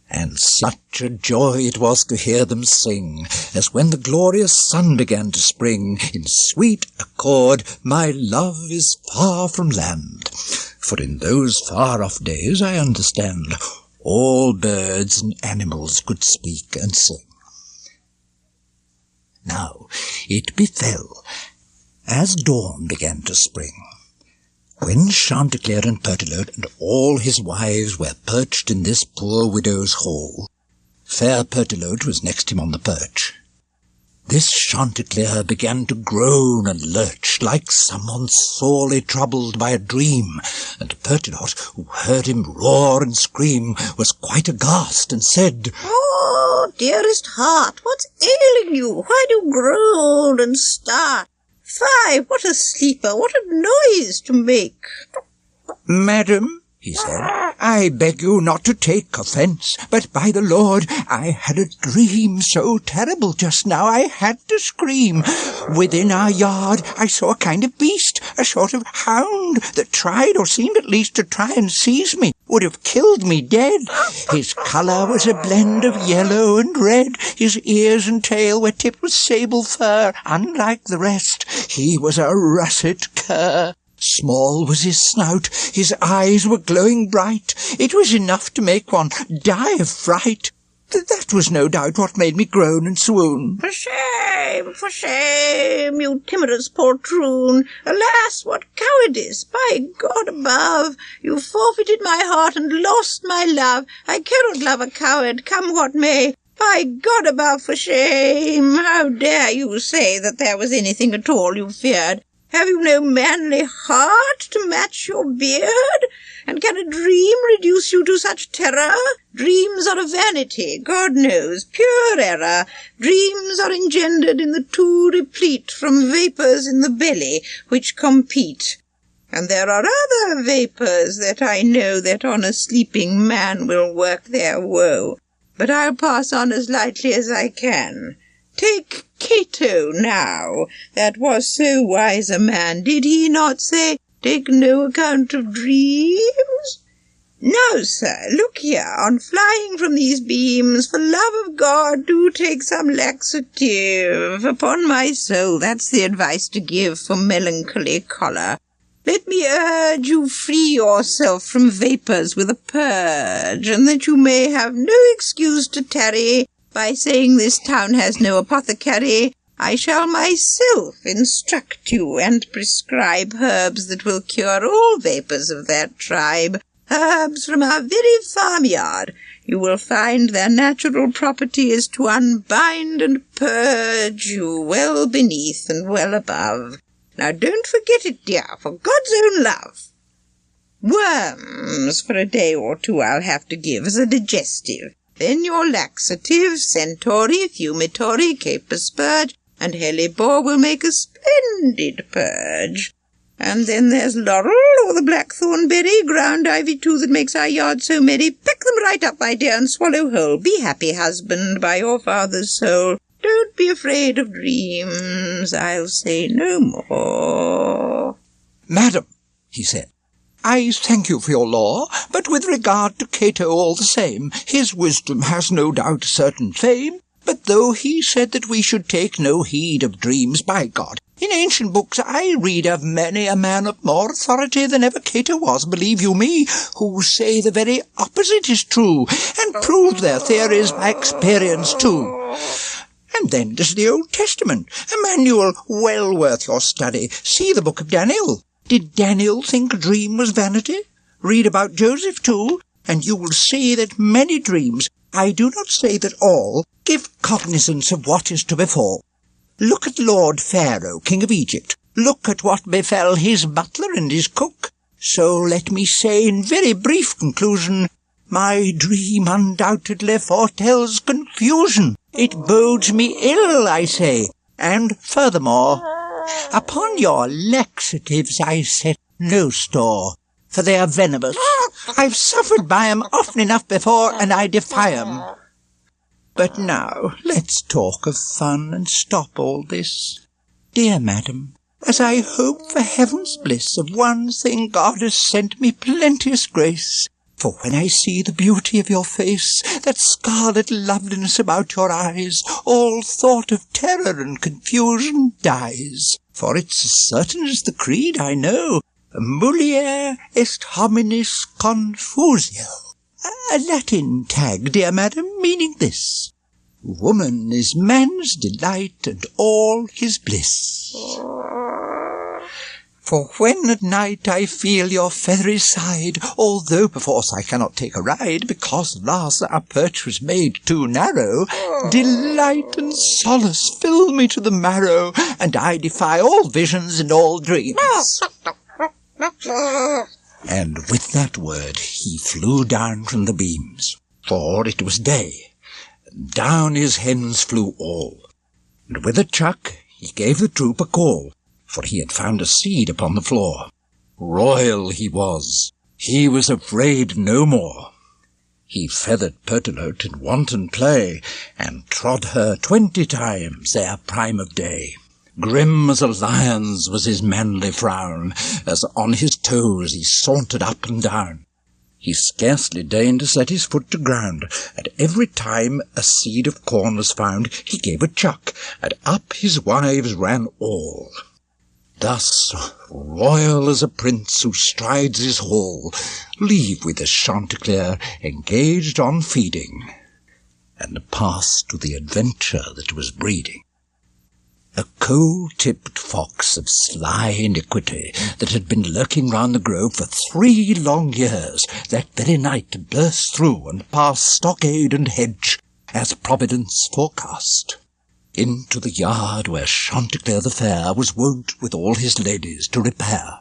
And such a joy it was to hear them sing, as when the glorious sun began to spring, in sweet accord, my love is far from land. For in those far-off days, I understand, all birds and animals could speak and sing. Now it befell, as dawn began to spring, when Chanticleer and Pertilote and all his wives were perched in this poor widow's hall, fair Pertilote was next him on the perch. This Chanticleer began to groan and lurch like someone sorely troubled by a dream, and Pertilote, who heard him roar and scream, was quite aghast and said, "Oh, dearest heart, what's ailing you? Why do you groan and start? Fie, what a sleeper, what a noise to make!" "Madam," he said, "I beg you not to take offence, but by the Lord, I had a dream so terrible just now I had to scream. Within our yard I saw a kind of beast, a sort of hound, that tried, or seemed at least to try and seize me, would have killed me dead. His colour was a blend of yellow and red, his ears and tail were tipped with sable fur, unlike the rest. He was a russet cur. Small was his snout, his eyes were glowing bright. It was enough to make one die of fright. That was no doubt what made me groan and swoon." For shame, you timorous poltroon! Alas, what cowardice! By God above, you forfeited my heart and lost my love. I cannot love a coward, come what may. By God above, for shame! How dare you say that there was anything at all you feared? Have you no manly heart to match your beard? And can a dream reduce you to such terror? Dreams are a vanity, God knows, pure error. Dreams are engendered in the too replete from vapours in the belly, which compete. And there are other vapours that I know that on a sleeping man will work their woe. But I'll pass on as lightly as I can. Take Cato now, that was so wise a man, did he not say, take no account of dreams? Now, sir, look here, on flying from these beams, for love of God, do take some laxative. Upon my soul, that's the advice to give for melancholy choler. Let me urge you free yourself from vapours with a purge, and that you may have no excuse to tarry, by saying this town has no apothecary, I shall myself instruct you and prescribe herbs that will cure all vapours of that tribe, herbs from our very farmyard. You will find their natural property is to unbind and purge you well beneath and well above. Now don't forget it, dear, for God's own love. Worms for a day or two I'll have to give as a digestive. Then your laxative, centauri, fumitory, caper spurge, and hellebore will make a splendid purge. And then there's laurel, or the blackthorn berry, ground ivy too, that makes our yard so merry. Pick them right up, my dear, and swallow whole. Be happy, husband, by your father's soul. Don't be afraid of dreams. I'll say no more. Madam, he said, I thank you for your law, but with regard to Cato all the same, his wisdom has no doubt a certain fame. But though he said that we should take no heed of dreams, by God, in ancient books I read of many a man of more authority than ever Cato was, believe you me, who say the very opposite is true, and prove their theories by experience too. And then there's the Old Testament, a manual well worth your study. See the book of Daniel. Did Daniel think a dream was vanity? Read about Joseph too, and you will see that many dreams, I do not say that all, give cognizance of what is to befall. Look at Lord Pharaoh, king of Egypt. Look at what befell his butler and his cook. So let me say in very brief conclusion, my dream undoubtedly foretells confusion. It bodes me ill, I say, and furthermore, upon your laxatives I set no store, for they are venomous. I've suffered by 'em often enough before, and I defy 'em. But now let's talk of fun and stop all this. Dear madam, as I hope for heaven's bliss, of one thing God has sent me plenteous grace. For when I see the beauty of your face, that scarlet loveliness about your eyes, all thought of terror and confusion dies. For it's as certain as the creed I know, mulier est hominis confusio. A Latin tag, dear madam, meaning this: woman is man's delight and all his bliss. For when at night I feel your feathery side, although perforce I cannot take a ride, because, alas, our perch was made too narrow, delight and solace fill me to the marrow, and I defy all visions and all dreams. And with that word he flew down from the beams, for it was day, and down his hens flew all. And with a chuck he gave the troop a call, for he had found a seed upon the floor. Royal he was afraid no more. He feathered Pertelote in wanton play, and trod her 20 times ere prime of day. Grim as a lion's was his manly frown, as on his toes he sauntered up and down. He scarcely deigned to set his foot to ground, and every time a seed of corn was found, he gave a chuck, and up his wives ran all. Thus, royal as a prince who strides his hall, leave we the Chanticleer engaged on feeding, and pass to the adventure that was breeding. A coal-tipped fox of sly iniquity that had been lurking round the grove for 3 long years, that very night burst through and past stockade and hedge, as Providence forecast. into the yard where Chanticleer the fair was wont with all his ladies to repair.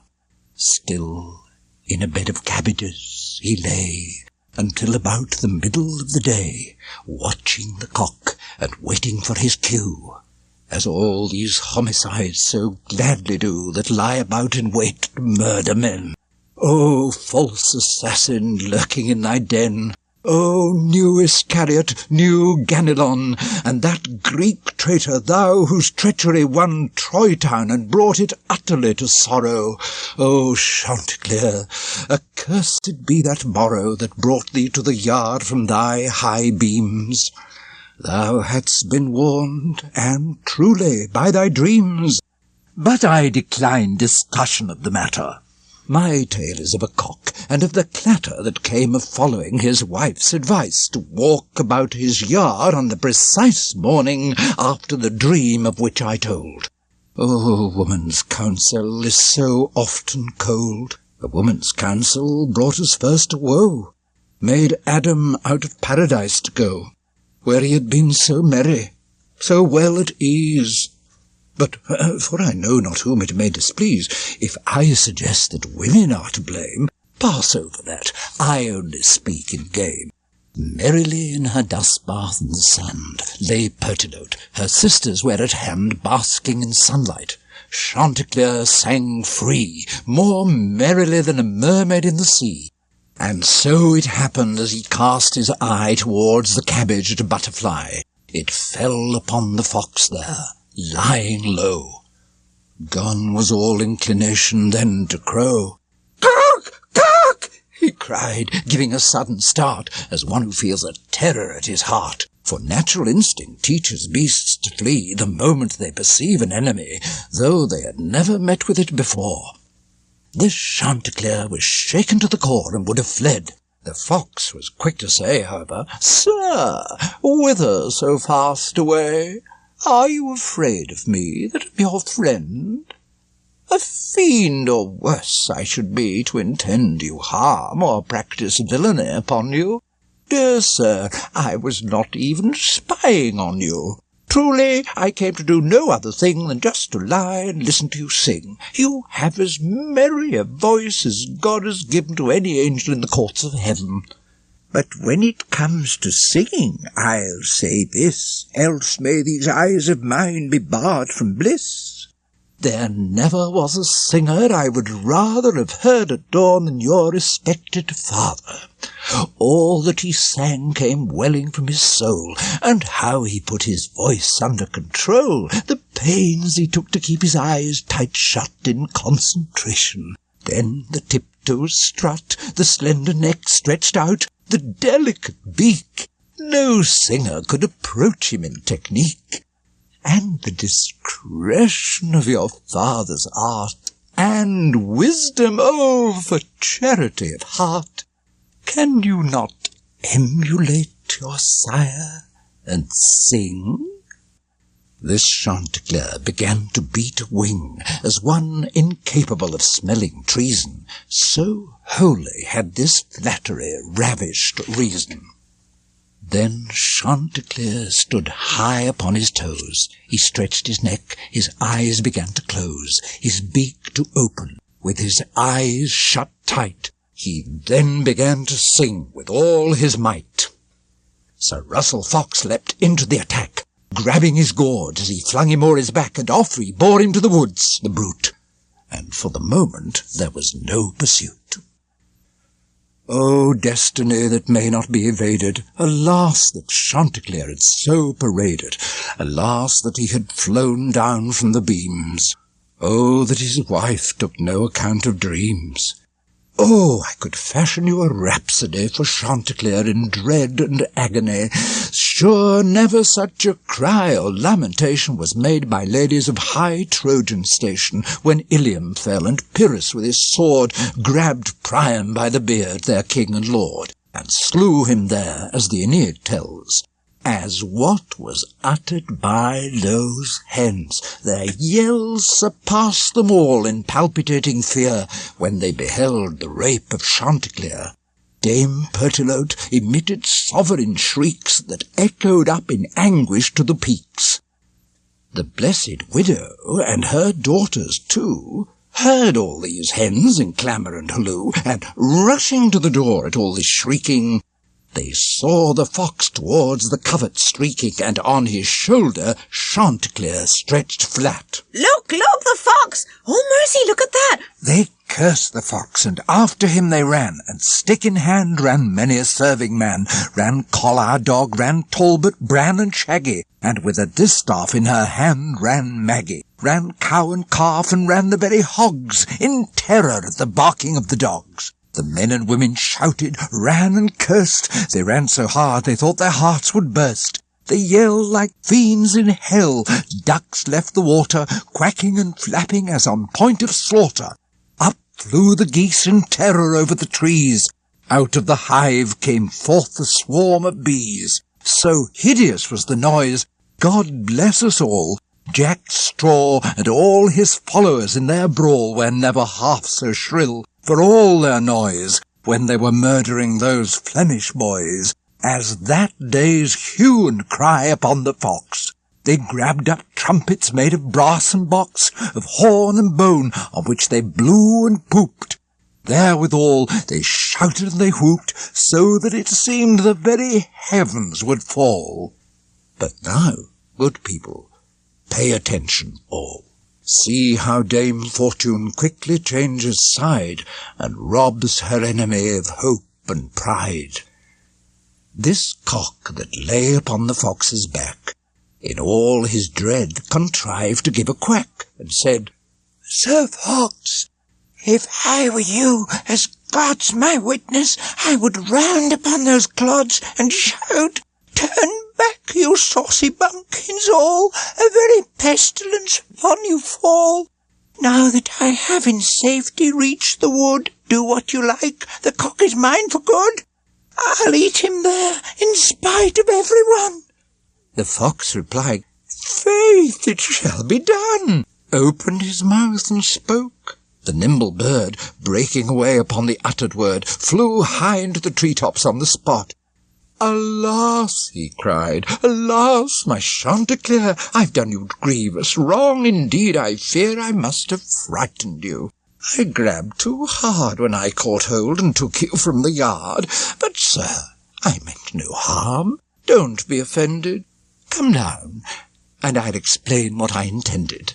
Still in a bed of cabbages he lay, until about the middle of the day, watching the clock and waiting for his cue, as all these homicides so gladly do that lie about in wait to murder men. O false assassin lurking in thy den! O new Iscariot, new Ganelon, and that Greek traitor, thou whose treachery won Troy town and brought it utterly to sorrow! O Chanticleer, accursed be that morrow that brought thee to the yard from thy high beams! Thou hadst been warned, and truly, by thy dreams. But I decline discussion of the matter. My tale is of a cock, and of the clatter that came of following his wife's advice to walk about his yard on the precise morning after the dream of which I told. Oh, woman's counsel is so often cold. A woman's counsel brought us first to woe, made Adam out of paradise to go, where he had been so merry, so well at ease. But, for I know not whom it may displease, if I suggest that women are to blame, pass over that. I only speak in game. Merrily in her dust bath in the sand lay Prunella, her sisters were at hand, basking in sunlight. Chanticleer sang free, more merrily than a mermaid in the sea. And so it happened as he cast his eye towards the cabbaged butterfly, it fell upon the fox there, lying low. Gone was all inclination then to crow. "Clerk! Clerk!" he cried, giving a sudden start, as one who feels a terror at his heart. For natural instinct teaches beasts to flee the moment they perceive an enemy, though they had never met with it before. This Chanticleer was shaken to the core and would have fled. The fox was quick to say, however, "Sir, whither so fast away? Are you afraid of me, that am your friend? A fiend or worse I should be to intend you harm or practice villainy upon you. Dear sir, I was not even spying on you. Truly, I came to do no other thing than just to lie and listen to you sing. You have as merry a voice as God has given to any angel in the courts of heaven. But when it comes to singing, I'll say this, else may these eyes of mine be barred from bliss. There never was a singer I would rather have heard at dawn than your respected father. All that he sang came welling from his soul, and how he put his voice under control, the pains he took to keep his eyes tight shut in concentration. Then the tiptoes strut, the slender neck stretched out, the delicate beak. No singer could approach him in technique. And the discretion of your father's art, and wisdom, oh, for charity of heart! Can you not emulate your sire and sing? This Chanticleer began to beat a wing, as one incapable of smelling treason. So wholly had this flattery ravished reason. Then Chanticleer stood high upon his toes. He stretched his neck, his eyes began to close, his beak to open, with his eyes shut tight. He then began to sing with all his might. Sir Russell Fox leapt into the attack, grabbing his gourd as he flung him o'er his back, and off he bore him to the woods, the brute. And for the moment there was no pursuit. O destiny that may not be evaded! Alas that Chanticleer had so paraded! Alas that he had flown down from the beams! Oh, that his wife took no account of dreams! Oh, I could fashion you a rhapsody for Chanticleer in dread and agony. Sure never such a cry or lamentation was made by ladies of high Trojan station, when Ilium fell, and Pyrrhus with his sword grabbed Priam by the beard, their king and lord, and slew him there, as the Aeneid tells, as what was uttered by those hens. Their yells surpassed them all in palpitating fear, when they beheld the rape of Chanticleer. Dame Prunella emitted sovereign shrieks that echoed up in anguish to the peaks. The blessed widow and her daughters too heard all these hens in clamour and halloo, and rushing to the door at all this shrieking, they saw the fox towards the covert streaking, and on his shoulder Chanticleer stretched flat. Look, the fox! Oh, mercy, look at that! They cursed the fox, and after him they ran, and stick in hand ran many a serving man. Ran Collar dog, ran Talbot, Bran and Shaggy, and with a distaff in her hand ran Maggie. Ran cow and calf, and ran the very hogs, in terror at the barking of the dogs. The men and women shouted, ran and cursed. They ran so hard they thought their hearts would burst. They yelled like fiends in hell. Ducks left the water, quacking and flapping as on point of slaughter. Up flew the geese in terror over the trees. Out of the hive came forth a swarm of bees. So hideous was the noise, God bless us all. Jack Straw and all his followers in their brawl were never half so shrill, for all their noise, when they were murdering those Flemish boys, as that day's hue and cry upon the fox. They grabbed up trumpets made of brass and box, of horn and bone, on which they blew and pooped. Therewithal they shouted and they whooped, so that it seemed the very heavens would fall. But now, good people, pay attention all. See how Dame Fortune quickly changes side, and robs her enemy of hope and pride. This cock that lay upon the fox's back, in all his dread contrived to give a quack, and said, Sir Fox, if I were you, as God's my witness, I would round upon those clods and shout, Turn back, you saucy bumpkins all, a very pestilence upon you fall. Now that I have in safety reached the wood, do what you like, the cock is mine for good. I'll eat him there, in spite of everyone. The fox replied, Faith, it shall be done, opened his mouth and spoke. The nimble bird, breaking away upon the uttered word, flew high into the tree-tops on the spot. Alas, he cried, alas, my Chanticleer, I've done you grievous wrong, indeed I fear I must have frightened you. I grabbed too hard when I caught hold and took you from the yard, but, sir, I meant no harm. Don't be offended. Come down, and I'll explain what I intended.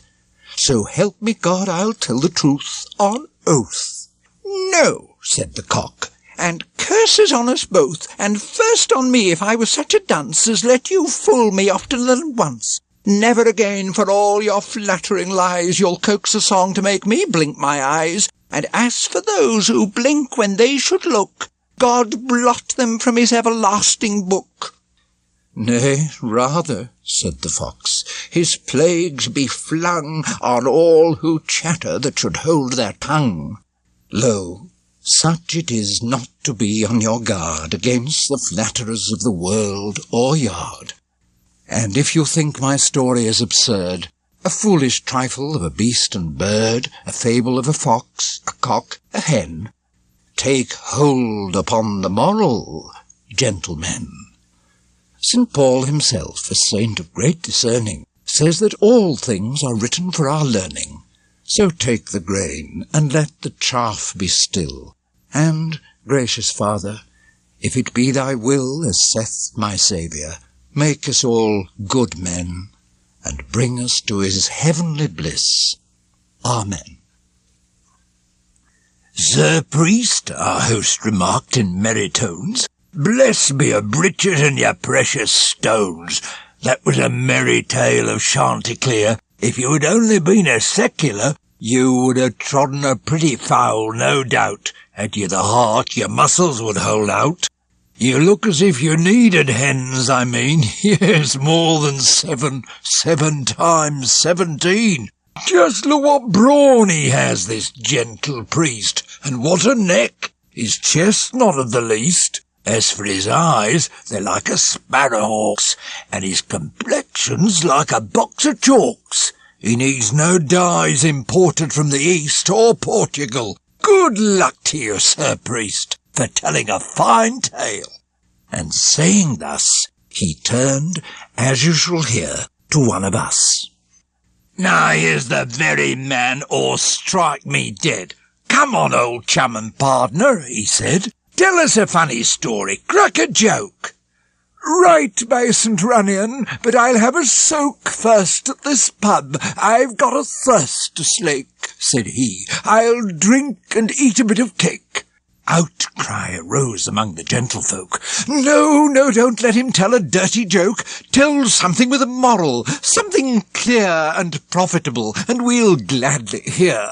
So help me God, I'll tell the truth on oath. No, said the cock, and curses on us both, and first on me if I was such a dunce as let you fool me oftener than once. Never again for all your flattering lies you'll coax a song to make me blink my eyes, and as for those who blink when they should look, God blot them from his everlasting book. Nay, rather, said the fox, his plagues be flung on all who chatter that should hold their tongue. Lo, such it is not to be on your guard against the flatterers of the world or yard. And if you think my story is absurd, a foolish trifle of a beast and bird, a fable of a fox, a cock, a hen, take hold upon the moral, gentlemen. St. Paul himself, a saint of great discerning, says that all things are written for our learning. So take the grain, and let the chaff be still. And, gracious Father, if it be thy will, as saith my Saviour, make us all good men, and bring us to his heavenly bliss. Amen. Sir Priest, our host remarked in merry tones, bless me your breeches and your precious stones. That was a merry tale of Chanticleer. If you had only been a secular, you would have trodden a pretty foul, no doubt. Had you the heart, your muscles would hold out. You look as if you needed hens, I mean. Yes, more than 7 times 17. Just look what brawn he has, this gentle priest, and what a neck! His chest's not of the least. As for his eyes, they're like a sparrowhawk's, and his complexion's like a box of chalks. He needs no dyes imported from the East or Portugal. Good luck to you, Sir Priest, for telling a fine tale. And saying thus, he turned, as you shall hear, to one of us. Now here's the very man, or strike me dead. Come on, old chum and partner, he said. Tell us a funny story, crack a joke. Right, by St. Runnion, but I'll have a soak first at this pub. I've got a thirst to slake, said he. I'll drink and eat a bit of cake. Outcry arose among the gentlefolk. No, don't let him tell a dirty joke. Tell something with a moral, something clear and profitable, and we'll gladly hear.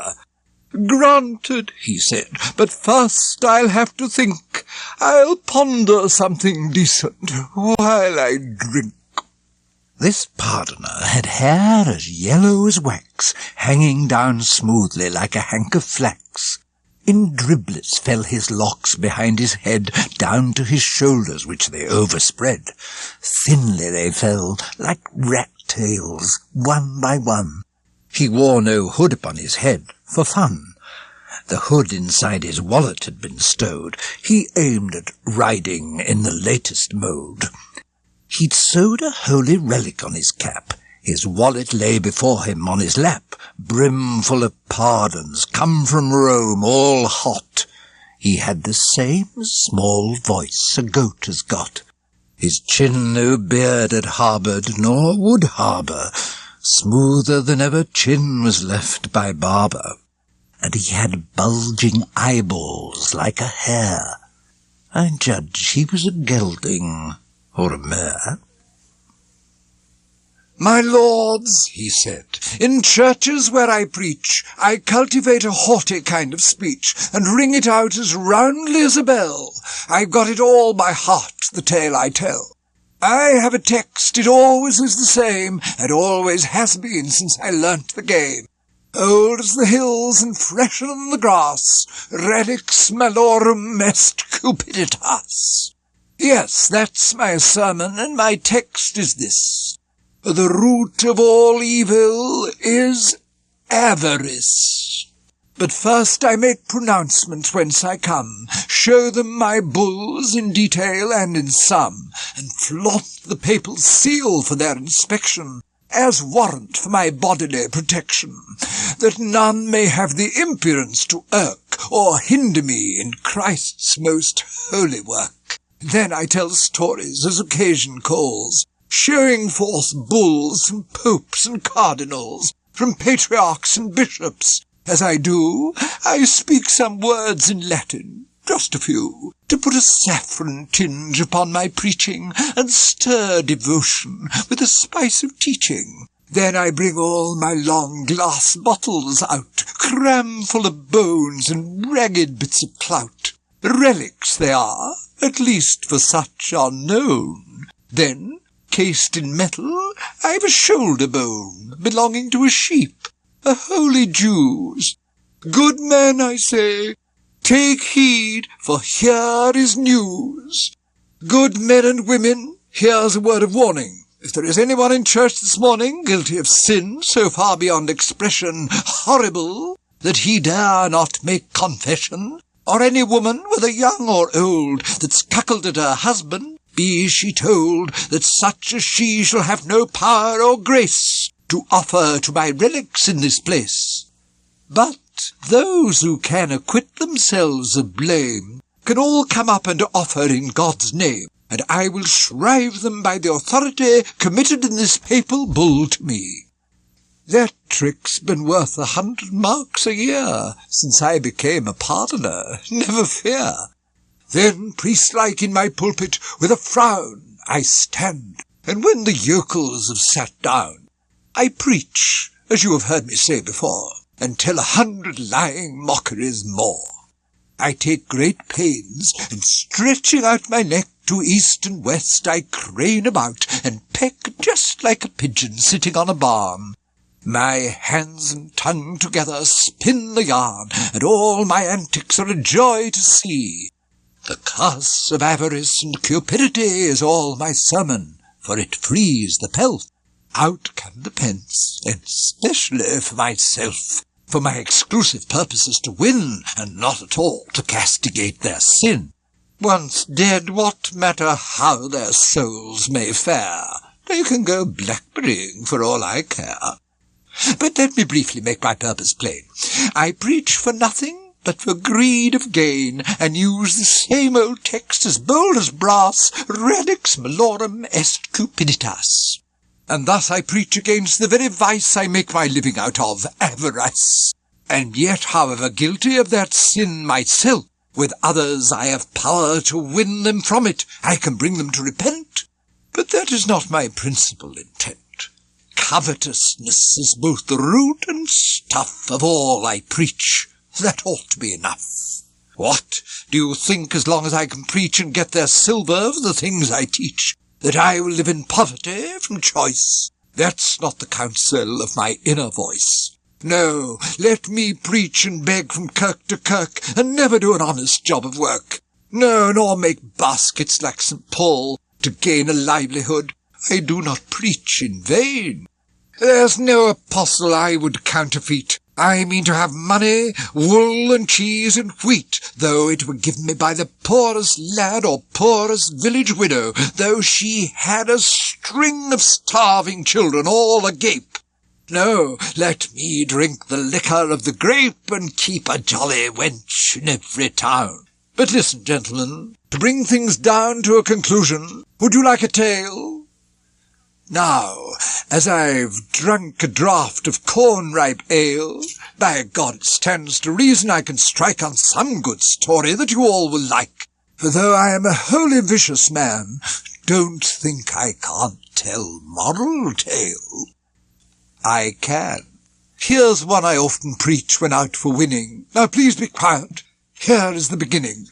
Granted, he said, but first I'll have to think. I'll ponder something decent while I drink. This pardoner had hair as yellow as wax, hanging down smoothly like a hank of flax. In driblets fell his locks behind his head, down to his shoulders, which they overspread. Thinly they fell, like rat-tails, one by one. He wore no hood upon his head, for fun. The hood inside his wallet had been stowed. He aimed at riding in the latest mode. He'd sewed a holy relic on his cap. His wallet lay before him on his lap, brimful of pardons, come from Rome, all hot. He had the same small voice a goat has got. His chin no beard had harboured, nor would harbour. Smoother than ever chin was left by barber. And he had bulging eyeballs like a hare. I judge he was a gelding, or a mare. My lords, he said, in churches where I preach, I cultivate a haughty kind of speech, and ring it out as roundly as a bell. I've got it all by heart, the tale I tell. I have a text, it always is the same, and always has been since I learnt the game. Old as the hills and fresher than the grass, relics malorum est cupiditas. Yes, that's my sermon, and my text is this. The root of all evil is avarice. But first I make pronouncements whence I come, show them my bulls in detail and in sum, and flaunt the papal seal for their inspection, as warrant for my bodily protection, that none may have the impudence to irk or hinder me in Christ's most holy work. Then I tell stories as occasion calls, showing forth bulls from popes and cardinals, from patriarchs and bishops. As I do, I speak some words in Latin, just a few, to put a saffron tinge upon my preaching, and stir devotion with a spice of teaching. Then I bring all my long glass bottles out, cram full of bones and ragged bits of clout. Relics they are, at least for such are known. Then, cased in metal, I've a shoulder bone, belonging to a sheep, a holy Jew's. Good men, I say, take heed, for here is news. Good men and women, here's a word of warning. If there is anyone in church this morning guilty of sin so far beyond expression horrible that he dare not make confession, or any woman, whether young or old, that's cuckolded at her husband, be she told that such as she shall have no power or grace to offer to my relics in this place. But those who can acquit themselves of blame can all come up and offer in God's name, and I will shrive them by the authority committed in this papal bull to me. That trick's been worth 100 marks a year since I became a pardoner, never fear. Then, priest-like in my pulpit, with a frown I stand, and when the yokels have sat down, I preach, as you have heard me say before, and tell 100 lying mockeries more. I take great pains, and stretching out my neck to east and west, I crane about, and peck just like a pigeon sitting on a barn. My hands and tongue together spin the yarn, and all my antics are a joy to see. The curse of avarice and cupidity is all my sermon, for it frees the pelf. Out come the pence, and specially for myself, for my exclusive purpose is to win, and not at all to castigate their sin. Once dead, what matter how their souls may fare? They can go blackberrying for all I care. But let me briefly make my purpose plain. I preach for nothing but for greed of gain, and use the same old text as bold as brass, radix malorum est cupiditas. And thus I preach against the very vice I make my living out of, avarice. And yet, however guilty of that sin myself, with others I have power to win them from it. I can bring them to repent. But that is not my principal intent. Covetousness is both the root and stuff of all I preach. That ought to be enough. What, do you think, as long as I can preach and get their silver for the things I teach, that I will live in poverty from choice? That's not the counsel of my inner voice. No, let me preach and beg from kirk to kirk, and never do an honest job of work. No, nor make baskets like St. Paul to gain a livelihood. I do not preach in vain. There's no apostle I would counterfeit. I mean to have money, wool and cheese and wheat, though it were given me by the poorest lad or poorest village widow, though she had a string of starving children all agape. No, let me drink the liquor of the grape and keep a jolly wench in every town. But listen, gentlemen, to bring things down to a conclusion, would you like a tale? Now, as I've drunk a draught of corn-ripe ale, by God it stands to reason I can strike on some good story that you all will like. For though I am a wholly vicious man, don't think I can't tell moral tale. I can. Here's one I often preach when out for winning. Now please be quiet. Here is the beginning.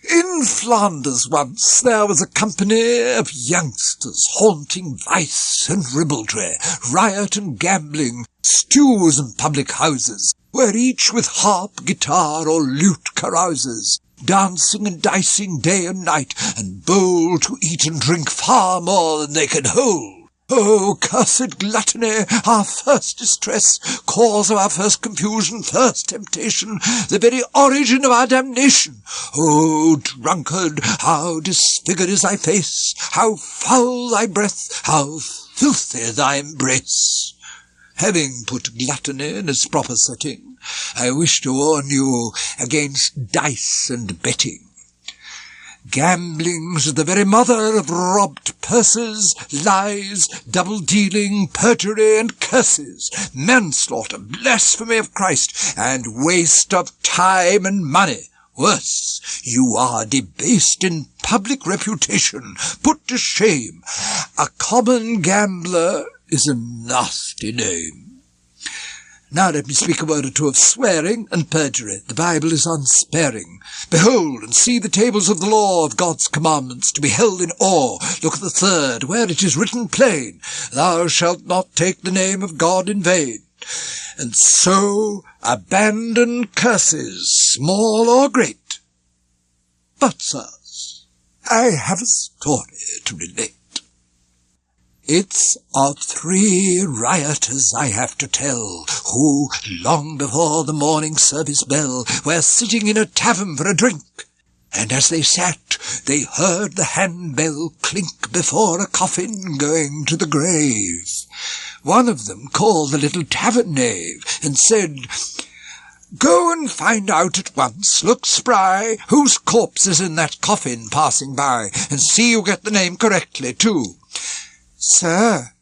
In Flanders once there was a company of youngsters haunting vice and ribaldry, riot and gambling, stews and public houses, where each with harp, guitar, or lute carouses, dancing and dicing day and night, and bold to eat and drink far more than they can hold. Oh, cursed gluttony, our first distress, cause of our first confusion, first temptation, the very origin of our damnation. Oh, drunkard, how disfigured is thy face, how foul thy breath, how filthy thy embrace. Having put gluttony in its proper setting, I wish to warn you against dice and betting. Gambling's the very mother of robbed purses, lies, double-dealing, perjury, and curses, manslaughter, blasphemy of Christ, and waste of time and money. Worse, you are debased in public reputation, put to shame. A common gambler is a nasty name. Now let me speak a word or two of swearing and perjury. The Bible is unsparing. Behold, and see the tables of the law of God's commandments to be held in awe. Look at the third, where it is written plain, Thou shalt not take the name of God in vain. And so abandon curses, small or great. But, sirs, I have a story to relate. It's of 3 rioters I have to tell, who, long before the morning service bell, were sitting in a tavern for a drink, and as they sat, they heard the handbell clink before a coffin going to the grave. One of them called the little tavern knave, and said, Go and find out at once, look spry, whose corpse is in that coffin passing by, and see you get the name correctly, too. Sir,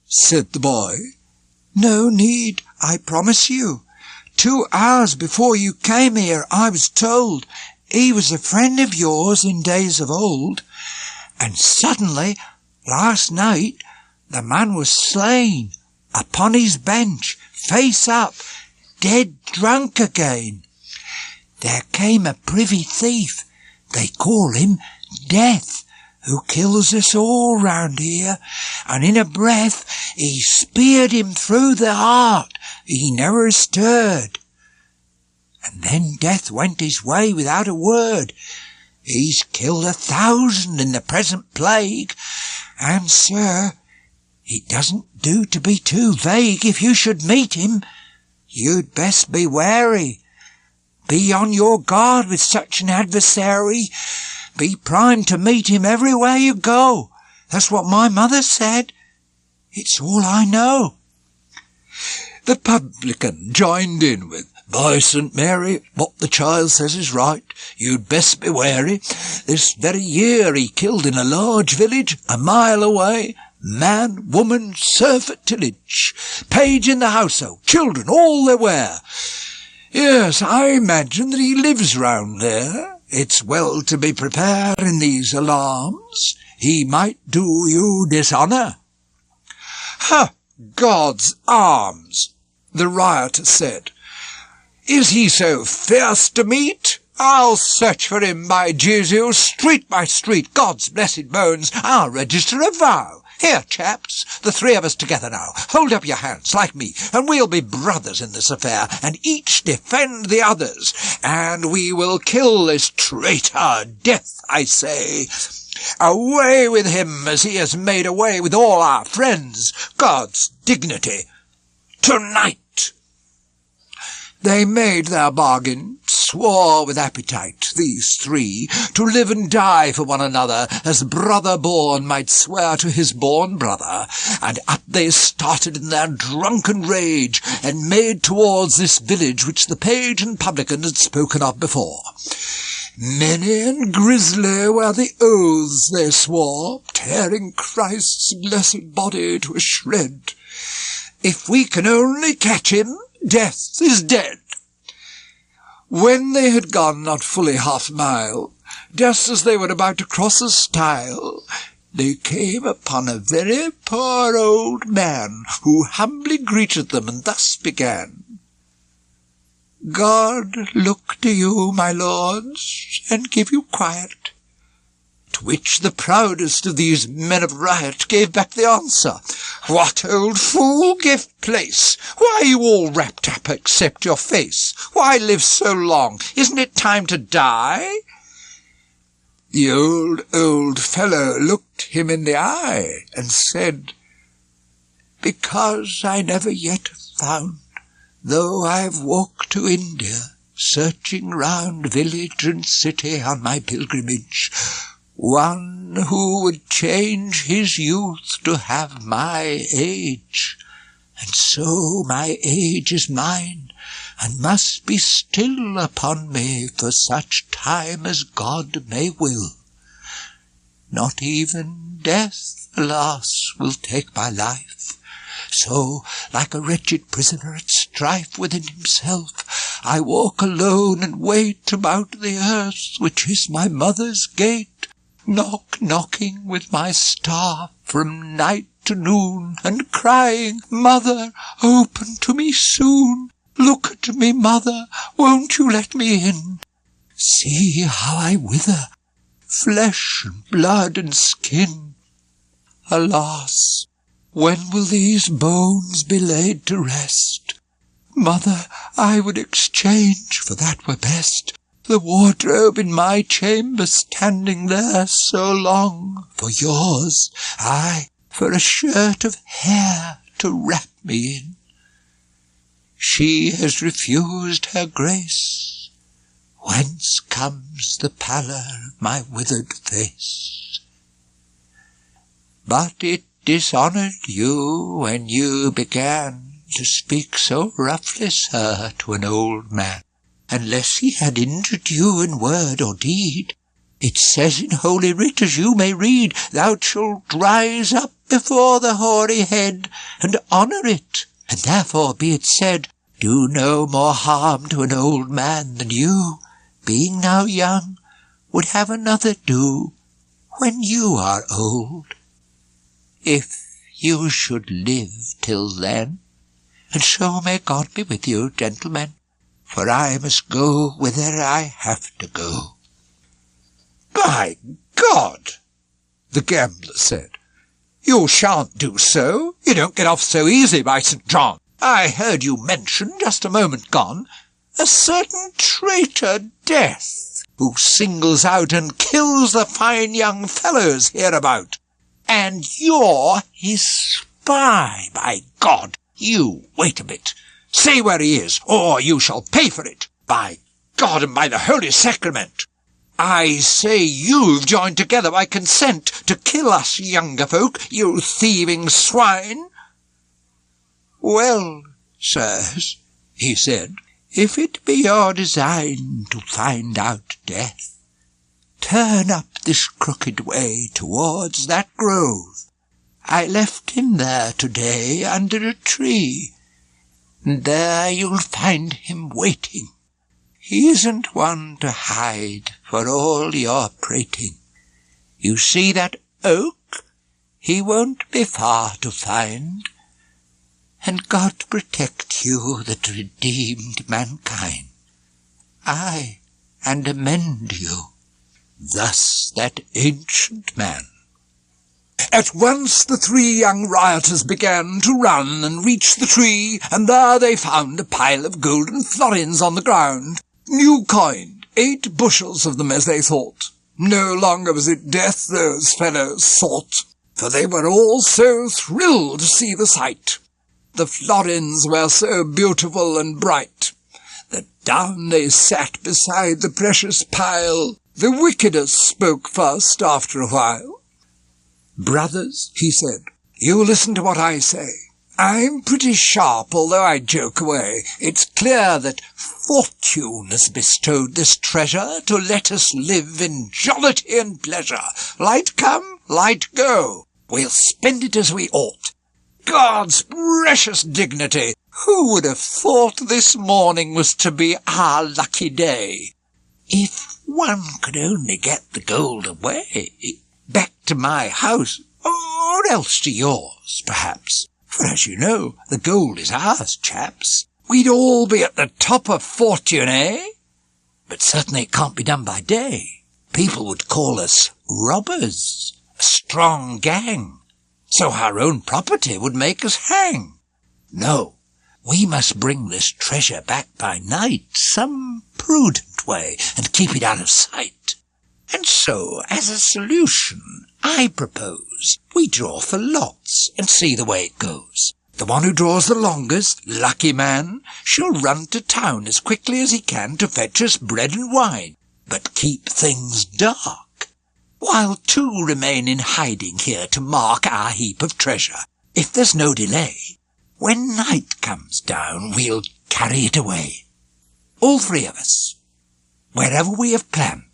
said the boy, no need, I promise you. 2 hours before you came here, I was told he was a friend of yours in days of old, and suddenly, last night, the man was slain, upon his bench, face up, dead drunk again. There came a privy thief, they call him Death, who kills us all round here, and in a breath he speared him through the heart. He never stirred. And then Death went his way without a word. He's killed 1,000 in the present plague, and, sir, it doesn't do to be too vague. If you should meet him, you'd best be wary. Be on your guard with such an adversary. Be primed to meet him everywhere you go. That's what my mother said. It's all I know. The publican joined in with, "By St. Mary, what the child says is right. You'd best be wary. This very year he killed in a large village a mile away, man, woman, servant, tillage, page in the household, children, all there were. Yes, I imagine that he lives round there. It's well to be prepared in these alarms. He might do you dishonour." "Ha! God's arms," the rioter said. "Is he so fierce to meet? I'll search for him by Jesu, street by street, God's blessed bones, I'll register a vow. Here, chaps, the three of us together now, hold up your hands like me, and we'll be brothers in this affair, and each defend the others, and we will kill this traitor, Death, I say. Away with him, as he has made away with all our friends, God's dignity, tonight." They made their bargain, swore with appetite, these three, to live and die for one another, as brother born might swear to his born brother, and up they started in their drunken rage, and made towards this village which the page and publican had spoken of before. Many and grisly were the oaths they swore, tearing Christ's blessed body to a shred. If we can only catch him, Death is dead. When they had gone not fully half a mile, just as they were about to cross a stile, they came upon a very poor old man, who humbly greeted them and thus began. "God look to you, my lords, and give you quiet." To which the proudest of these men of riot gave back the answer, "What, old fool, give place? Why are you all wrapped up except your face? Why live so long? Isn't it time to die?" The old fellow looked him in the eye and said, "Because I never yet found, though I've walked to India, searching round village and city on my pilgrimage, one who would change his youth to have my age. And so my age is mine, and must be still upon me for such time as God may will. Not even death, alas, will take my life. So, like a wretched prisoner at strife within himself, I walk alone and wait about the earth, which is my mother's gate, knocking with my staff from night to noon, and crying, 'Mother, open to me soon. Look at me, mother, won't you let me in? See how I wither, flesh and blood and skin. Alas, when will these bones be laid to rest? Mother, I would exchange, for that were best, the wardrobe in my chamber standing there so long, for yours, aye, for a shirt of hair to wrap me in. She has refused her grace. Whence comes the pallor of my withered face? But it dishonoured you when you began to speak so roughly, sir, to an old man, unless he had injured you in word or deed. It says in Holy Writ, as you may read, thou shalt rise up before the hoary head and honour it, and therefore be it said, do no more harm to an old man than you, being now young, would have another do when you are old. If you should live till then, and so may God be with you, gentlemen, for I must go whither I have to go." "By God," the gambler said, "you shan't do so. You don't get off so easy, by St. John. I heard you mention, just a moment gone, a certain traitor Death, who singles out and kills the fine young fellows hereabout. And you're his spy, by God. You wait a bit. Say where he is, or you shall pay for it. By God and by the Holy Sacrament. I say you've joined together by consent to kill us younger folk, you thieving swine." "Well, sirs," he said, "if it be your design to find out death, turn up this crooked way towards that grove. I left him there today under a tree, and there you'll find him waiting. He isn't one to hide for all your prating. You see that oak? He won't be far to find. And God protect you that redeemed mankind. Aye, and amend you." Thus that ancient man. At once the 3 young rioters began to run and reach the tree, and there they found a pile of golden florins on the ground. New coined, 8 bushels of them as they thought. No longer was it death those fellows sought, for they were all so thrilled to see the sight. The florins were so beautiful and bright, that down they sat beside the precious pile. The wickedest spoke first after a while. "Brothers," he said, "you listen to what I say. I'm pretty sharp, although I joke away. It's clear that Fortune has bestowed this treasure to let us live in jollity and pleasure. Light come, light go. We'll spend it as we ought. God's precious dignity! Who would have thought this morning was to be our lucky day? If one could only get the gold away, back to my house, or else to yours, perhaps. For as you know, the gold is ours, chaps. We'd all be at the top of fortune, eh? But certainly it can't be done by day. People would call us robbers, a strong gang. So our own property would make us hang. No, we must bring this treasure back by night, some prudent way, and keep it out of sight. And so, as a solution, I propose we draw for lots and see the way it goes. The one who draws the longest, lucky man, shall run to town as quickly as he can to fetch us bread and wine, but keep things dark, while 2 remain in hiding here to mark our heap of treasure. If there's no delay, when night comes down, we'll carry it away. All 3 of us, wherever we have planned."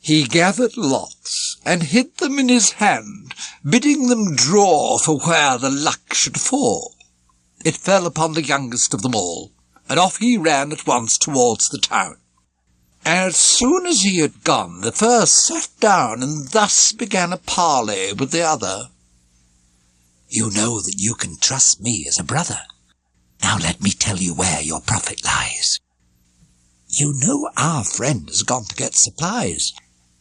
He gathered lots and hid them in his hand, bidding them draw for where the luck should fall. It fell upon the youngest of them all, and off he ran at once towards the town. As soon as he had gone, the first sat down and thus began a parley with the other. "You know that you can trust me as a brother. Now let me tell you where your profit lies. You know our friend has gone to get supplies,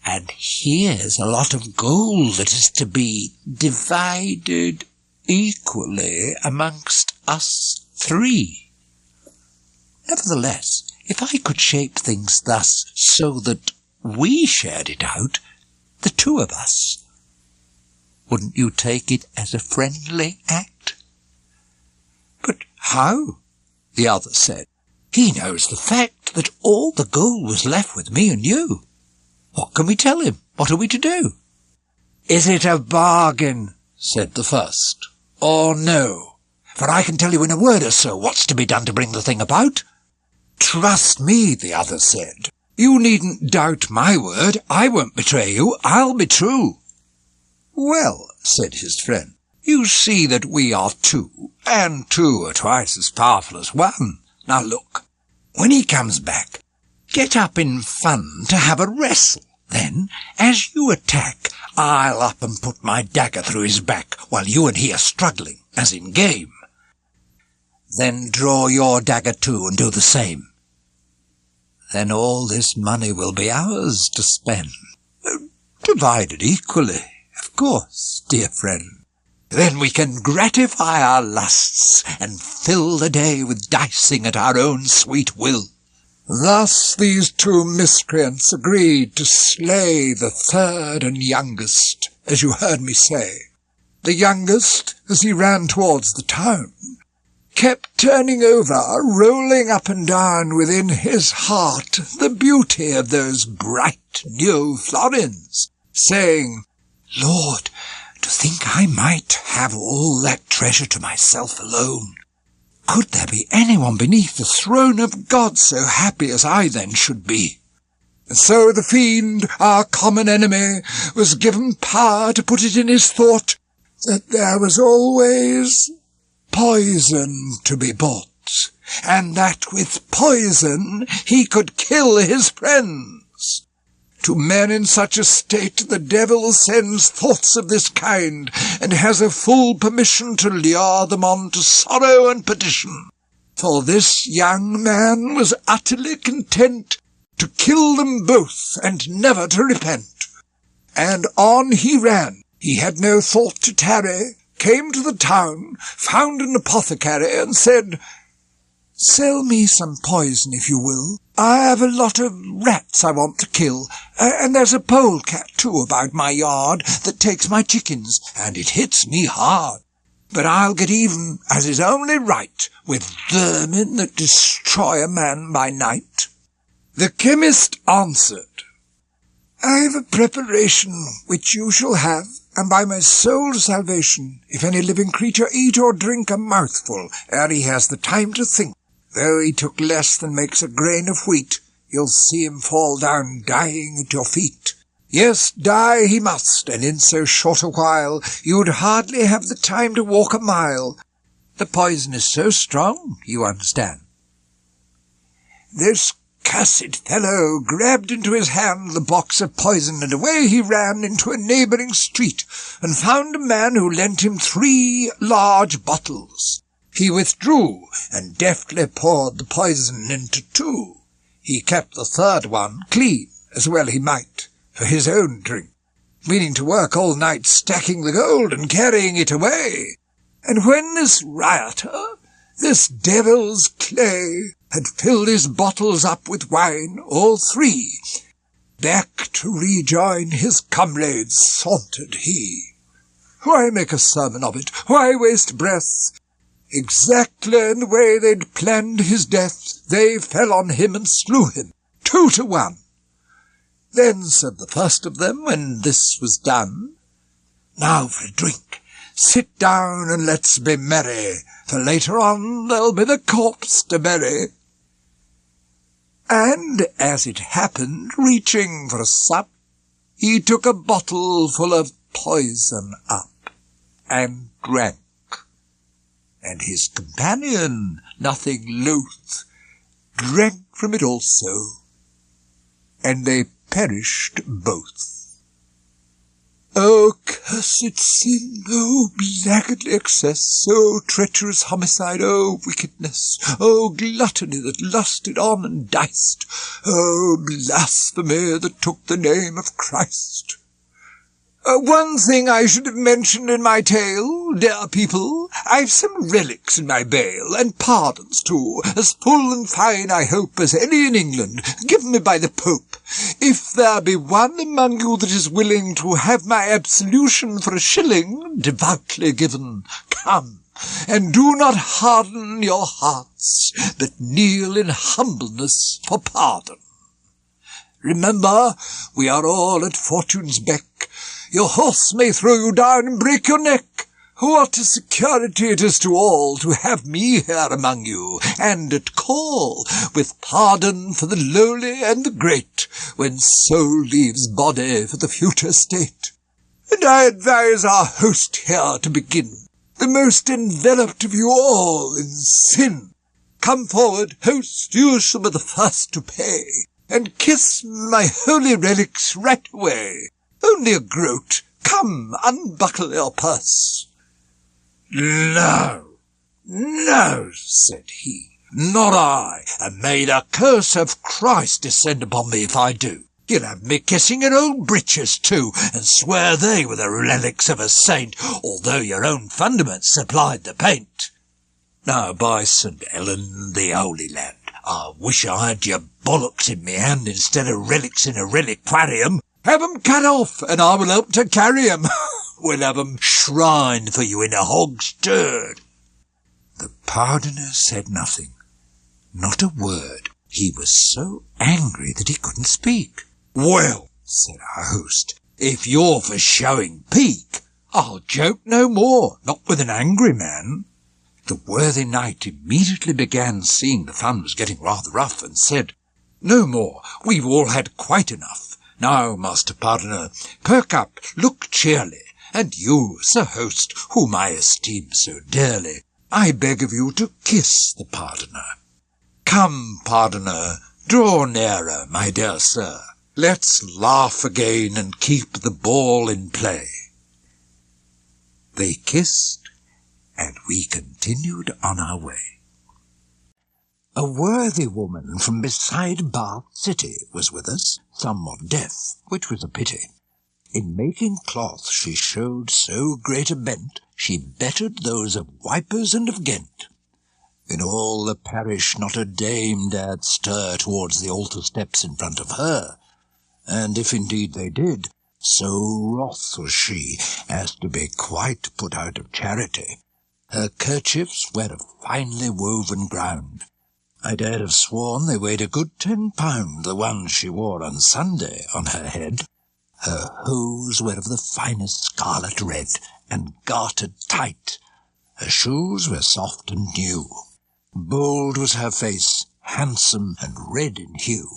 and here's a lot of gold that is to be divided equally amongst us 3. Nevertheless, if I could shape things thus so that we shared it out, the 2 of us, wouldn't you take it as a friendly act?" "But how?" the other said. "He knows the fact that all the gold was left with me and you. What can we tell him? What are we to do?" "Is it a bargain," said the first, "or no? For I can tell you in a word or so what's to be done to bring the thing about." "Trust me," the other said. "You needn't doubt my word. I won't betray you. I'll be true." "Well," said his friend, "you see that we are 2, and 2 are twice as powerful as 1. Now look, when he comes back, get up in fun to have a wrestle. Then, as you attack, I'll up and put my dagger through his back while you and he are struggling, as in game. Then draw your dagger too and do the same. Then all this money will be ours to spend. Divided equally, of course, dear friend. Then we can gratify our lusts and fill the day with dicing at our own sweet will." Thus these 2 miscreants agreed to slay the 3rd and youngest, as you heard me say. The youngest, as he ran towards the town, kept turning over, rolling up and down within his heart the beauty of those bright new florins, saying, "Lord, To think I might have all that treasure to myself alone. Could there be anyone beneath the throne of God so happy as I then should be? And so the fiend, our common enemy, was given power to put it in his thought that there was always poison to be bought, and that with poison he could kill his friends. To men in such a state the devil sends thoughts of this kind, and has a full permission to lure them on to sorrow and perdition. For this young man was utterly content to kill them both, and never to repent. And on he ran. He had no thought to tarry, came to the town, found an apothecary, and said, "Sell me some poison, if you will. I have a lot of rats I want to kill, and there's a polecat, too, about my yard that takes my chickens, and it hits me hard. But I'll get even, as is only right, with vermin that destroy a man by night." The chemist answered, "I've a preparation which you shall have, and by my soul's salvation, if any living creature eat or drink a mouthful ere he has the time to think, though he took less than makes a grain of wheat, you'll see him fall down dying at your feet. Yes, die he must, and in so short a while you'd hardly have the time to walk a mile. The poison is so strong, you understand." This cursed fellow grabbed into his hand the box of poison, and away he ran into a neighbouring street, and found a man who lent him 3 large bottles. He withdrew, and deftly poured the poison into 2. He kept the 3rd one clean, as well he might, for his own drink, meaning to work all night stacking the gold and carrying it away. And when this rioter, this devil's clay, had filled his bottles up with wine, all 3, back to rejoin his comrades sauntered he. Why make a sermon of it? Why waste breath? Exactly in the way they'd planned his death, they fell on him and slew him, 2 to 1. Then said the first of them, when this was done, "Now for a drink. Sit down and let's be merry, for later on there'll be the corpse to bury." And, as it happened, reaching for a sup, he took a bottle full of poison up, and drank. And his companion, nothing loath, drank from it also, and they perished both. O cursed sin, O blackguardly excess, O treacherous homicide, O wickedness, O gluttony that lusted on and diced, O blasphemy that took the name of Christ. One thing I should have mentioned in my tale, dear people, I've some relics in my bail, and pardons too, as full and fine, I hope, as any in England, given me by the Pope. If there be one among you that is willing to have my absolution for a shilling, devoutly given, come, and do not harden your hearts, but kneel in humbleness for pardon. Remember, we are all at fortune's beck. Your horse may throw you down and break your neck. What a security it is to all to have me here among you, and at call, with pardon for the lowly and the great, when soul leaves body for the future state. And I advise our host here to begin, the most enveloped of you all in sin. Come forward, host, you shall be the first to pay, and kiss my holy relics right away. Only a groat. Come, unbuckle your purse. No, no, said he, not I, and may the curse of Christ descend upon me if I do. You'll have me kissing your own breeches too, and swear they were the relics of a saint, although your own fundaments supplied the paint. Now, by St. Helen, the Holy Land, I wish I had your bollocks in me hand instead of relics in a reliquarium. Have 'em cut off, and I will help to carry 'em. We'll have 'em shrined for you in a hog's turd. The pardoner said nothing, not a word. He was so angry that he couldn't speak. Well, said our host, if you're for showing pique, I'll joke no more, not with an angry man. The worthy knight immediately began seeing the fun was getting rather rough, and said, "No more, we've all had quite enough. Now, master pardoner, perk up, look cheerly, and you, sir host, whom I esteem so dearly, I beg of you to kiss the pardoner. Come, pardoner, draw nearer, my dear sir. Let's laugh again and keep the ball in play." They kissed, and we continued on our way. A worthy woman from beside Bath City was with us, somewhat deaf, which was a pity. In making cloth she showed so great a bent, she bettered those of Wipers and of Ghent. In all the parish not a dame dared stir towards the altar steps in front of her, and if indeed they did, so wroth was she as to be quite put out of charity. Her kerchiefs were of finely woven ground. I dare have sworn they weighed a good 10 pound, the ones she wore on Sunday on her head. Her hose were of the finest scarlet red, and gartered tight. Her shoes were soft and new. Bold was her face, handsome and red in hue.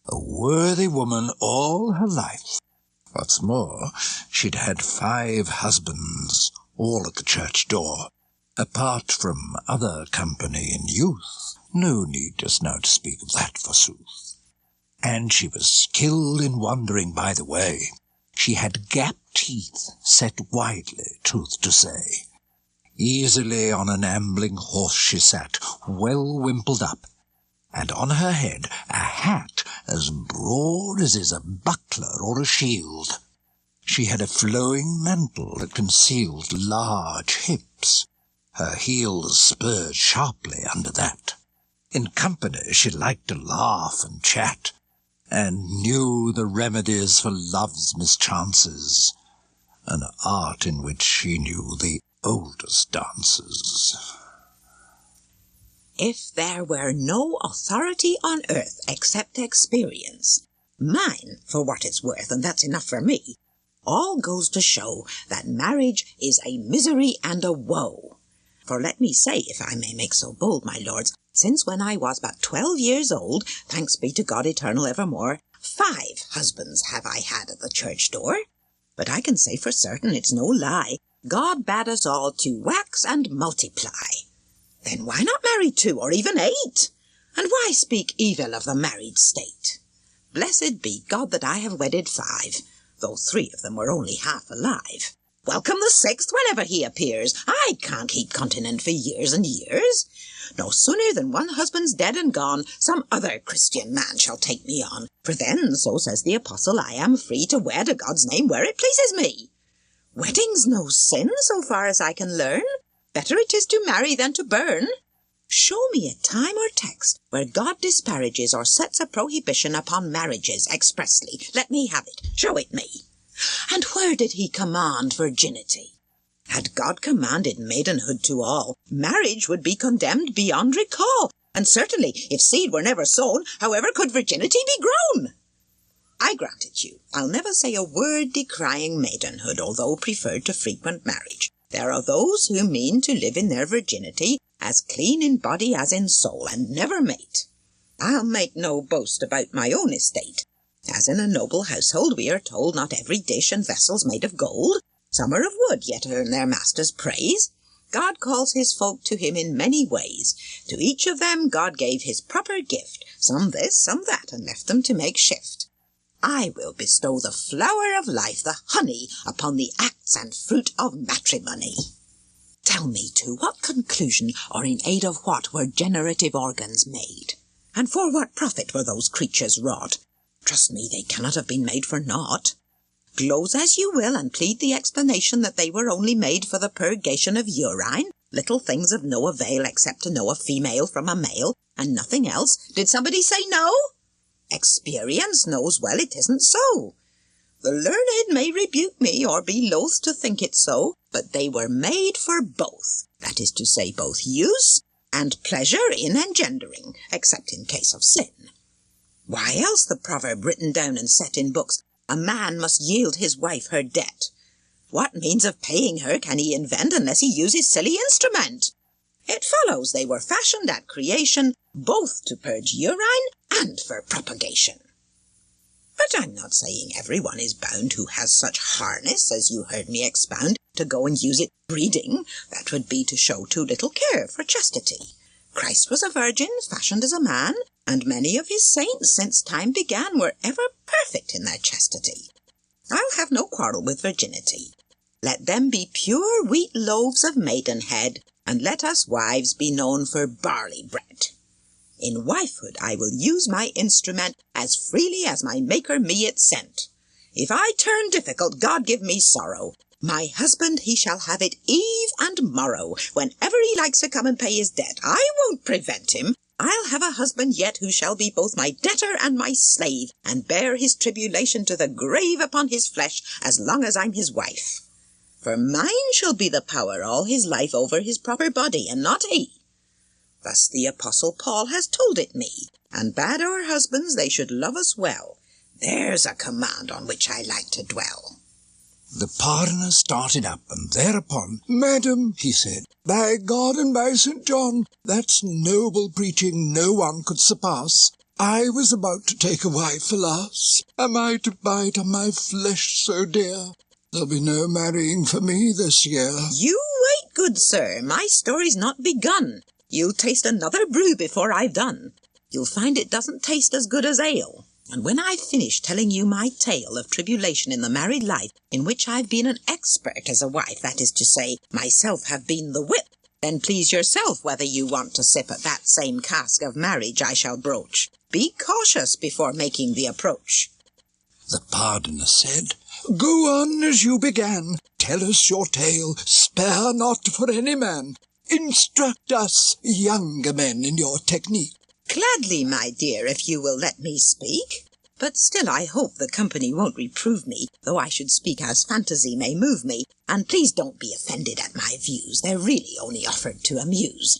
A worthy woman all her life. What's more, she'd had 5 husbands, all at the church door. Apart from other company in youth, no need just now to speak of that, forsooth. And she was skilled in wandering by the way. She had gap teeth set widely, truth to say. Easily on an ambling horse she sat, well wimpled up, and on her head a hat as broad as is a buckler or a shield. She had a flowing mantle that concealed large hips. Her heels spurred sharply under that. In company she liked to laugh and chat, and knew the remedies for love's mischances, an art in which she knew the oldest dances. If there were no authority on earth except experience, mine, for what it's worth, and that's enough for me, all goes to show that marriage is a misery and a woe. For let me say, if I may make so bold, my lords, since when I was but 12 years old, thanks be to God eternal evermore, 5 husbands have I had at the church door. But I can say for certain it's no lie, God bade us all to wax and multiply. Then why not marry 2 or even 8? And why speak evil of the married state? Blessed be God that I have wedded 5, though 3 of them were only half alive. Welcome the 6th whenever he appears. I can't keep continent for years and years. No sooner than one husband's dead and gone, some other Christian man shall take me on. For then, so says the apostle, I am free to wear to God's name where it pleases me. Wedding's no sin, so far as I can learn. Better it is to marry than to burn. Show me a time or text where God disparages or sets a prohibition upon marriages expressly. Let me have it. Show it me. And where did he command virginity? Had God commanded maidenhood to all, marriage would be condemned beyond recall, and certainly, if seed were never sown, however could virginity be grown? I grant it you. I'll never say a word decrying maidenhood, although preferred to frequent marriage. There are those who mean to live in their virginity, as clean in body as in soul, and never mate. I'll make no boast about my own estate. As in a noble household, we are told not every dish and vessel's made of gold. Some are of wood, yet earn their master's praise. God calls his folk to him in many ways. To each of them God gave his proper gift, some this, some that, and left them to make shift. I will bestow the flower of life, the honey, upon the acts and fruit of matrimony. Tell me, to what conclusion or in aid of what were generative organs made? And for what profit were those creatures wrought? Trust me, they cannot have been made for naught. Glose as you will, and plead the explanation that they were only made for the purgation of urine, little things of no avail except to know a female from a male, and nothing else. Did somebody say no? Experience knows well it isn't so. The learned may rebuke me, or be loath to think it so, but they were made for both, that is to say, both use and pleasure in engendering, except in case of sin. Why else the proverb written down and set in books, a man must yield his wife her debt? What means of paying her can he invent unless he uses silly instrument? It follows they were fashioned at creation, both to purge urine and for propagation. But I'm not saying everyone is bound who has such harness, as you heard me expound, to go and use it breeding. That would be to show too little care for chastity. Christ was a virgin, fashioned as a man, and many of his saints since time began were ever perfect in their chastity. I'll have no quarrel with virginity. Let them be pure wheat loaves of maidenhead, and let us wives be known for barley bread. In wifehood I will use my instrument as freely as my Maker me it sent. If I turn difficult, God give me sorrow. My husband he shall have it eve and morrow, whenever he likes to come and pay his debt. I won't prevent him. I'll have a husband yet who shall be both my debtor and my slave, and bear his tribulation to the grave upon his flesh as long as I'm his wife. For mine shall be the power all his life over his proper body, and not he. Thus the Apostle Paul has told it me, and bade our husbands they should love us well. There's a command on which I like to dwell. The pardoner started up, and thereupon, "Madam," he said, "by God and by St. John, that's noble preaching no one could surpass. I was about to take a wife, alas! Am I to bite on my flesh so dear? There'll be no marrying for me this year." You wait, good sir, my story's not begun. You'll taste another brew before I've done. You'll find it doesn't taste as good as ale. And when I've finished telling you my tale of tribulation in the married life, in which I've been an expert as a wife, that is to say, myself have been the whip, then please yourself whether you want to sip at that same cask of marriage I shall broach. Be cautious before making the approach. The pardoner said, "Go on as you began. Tell us your tale, spare not for any man. Instruct us younger men in your technique." Gladly, my dear, if you will let me speak. But still I hope the company won't reprove me, though I should speak as fantasy may move me, and please don't be offended at my views. They're really only offered to amuse.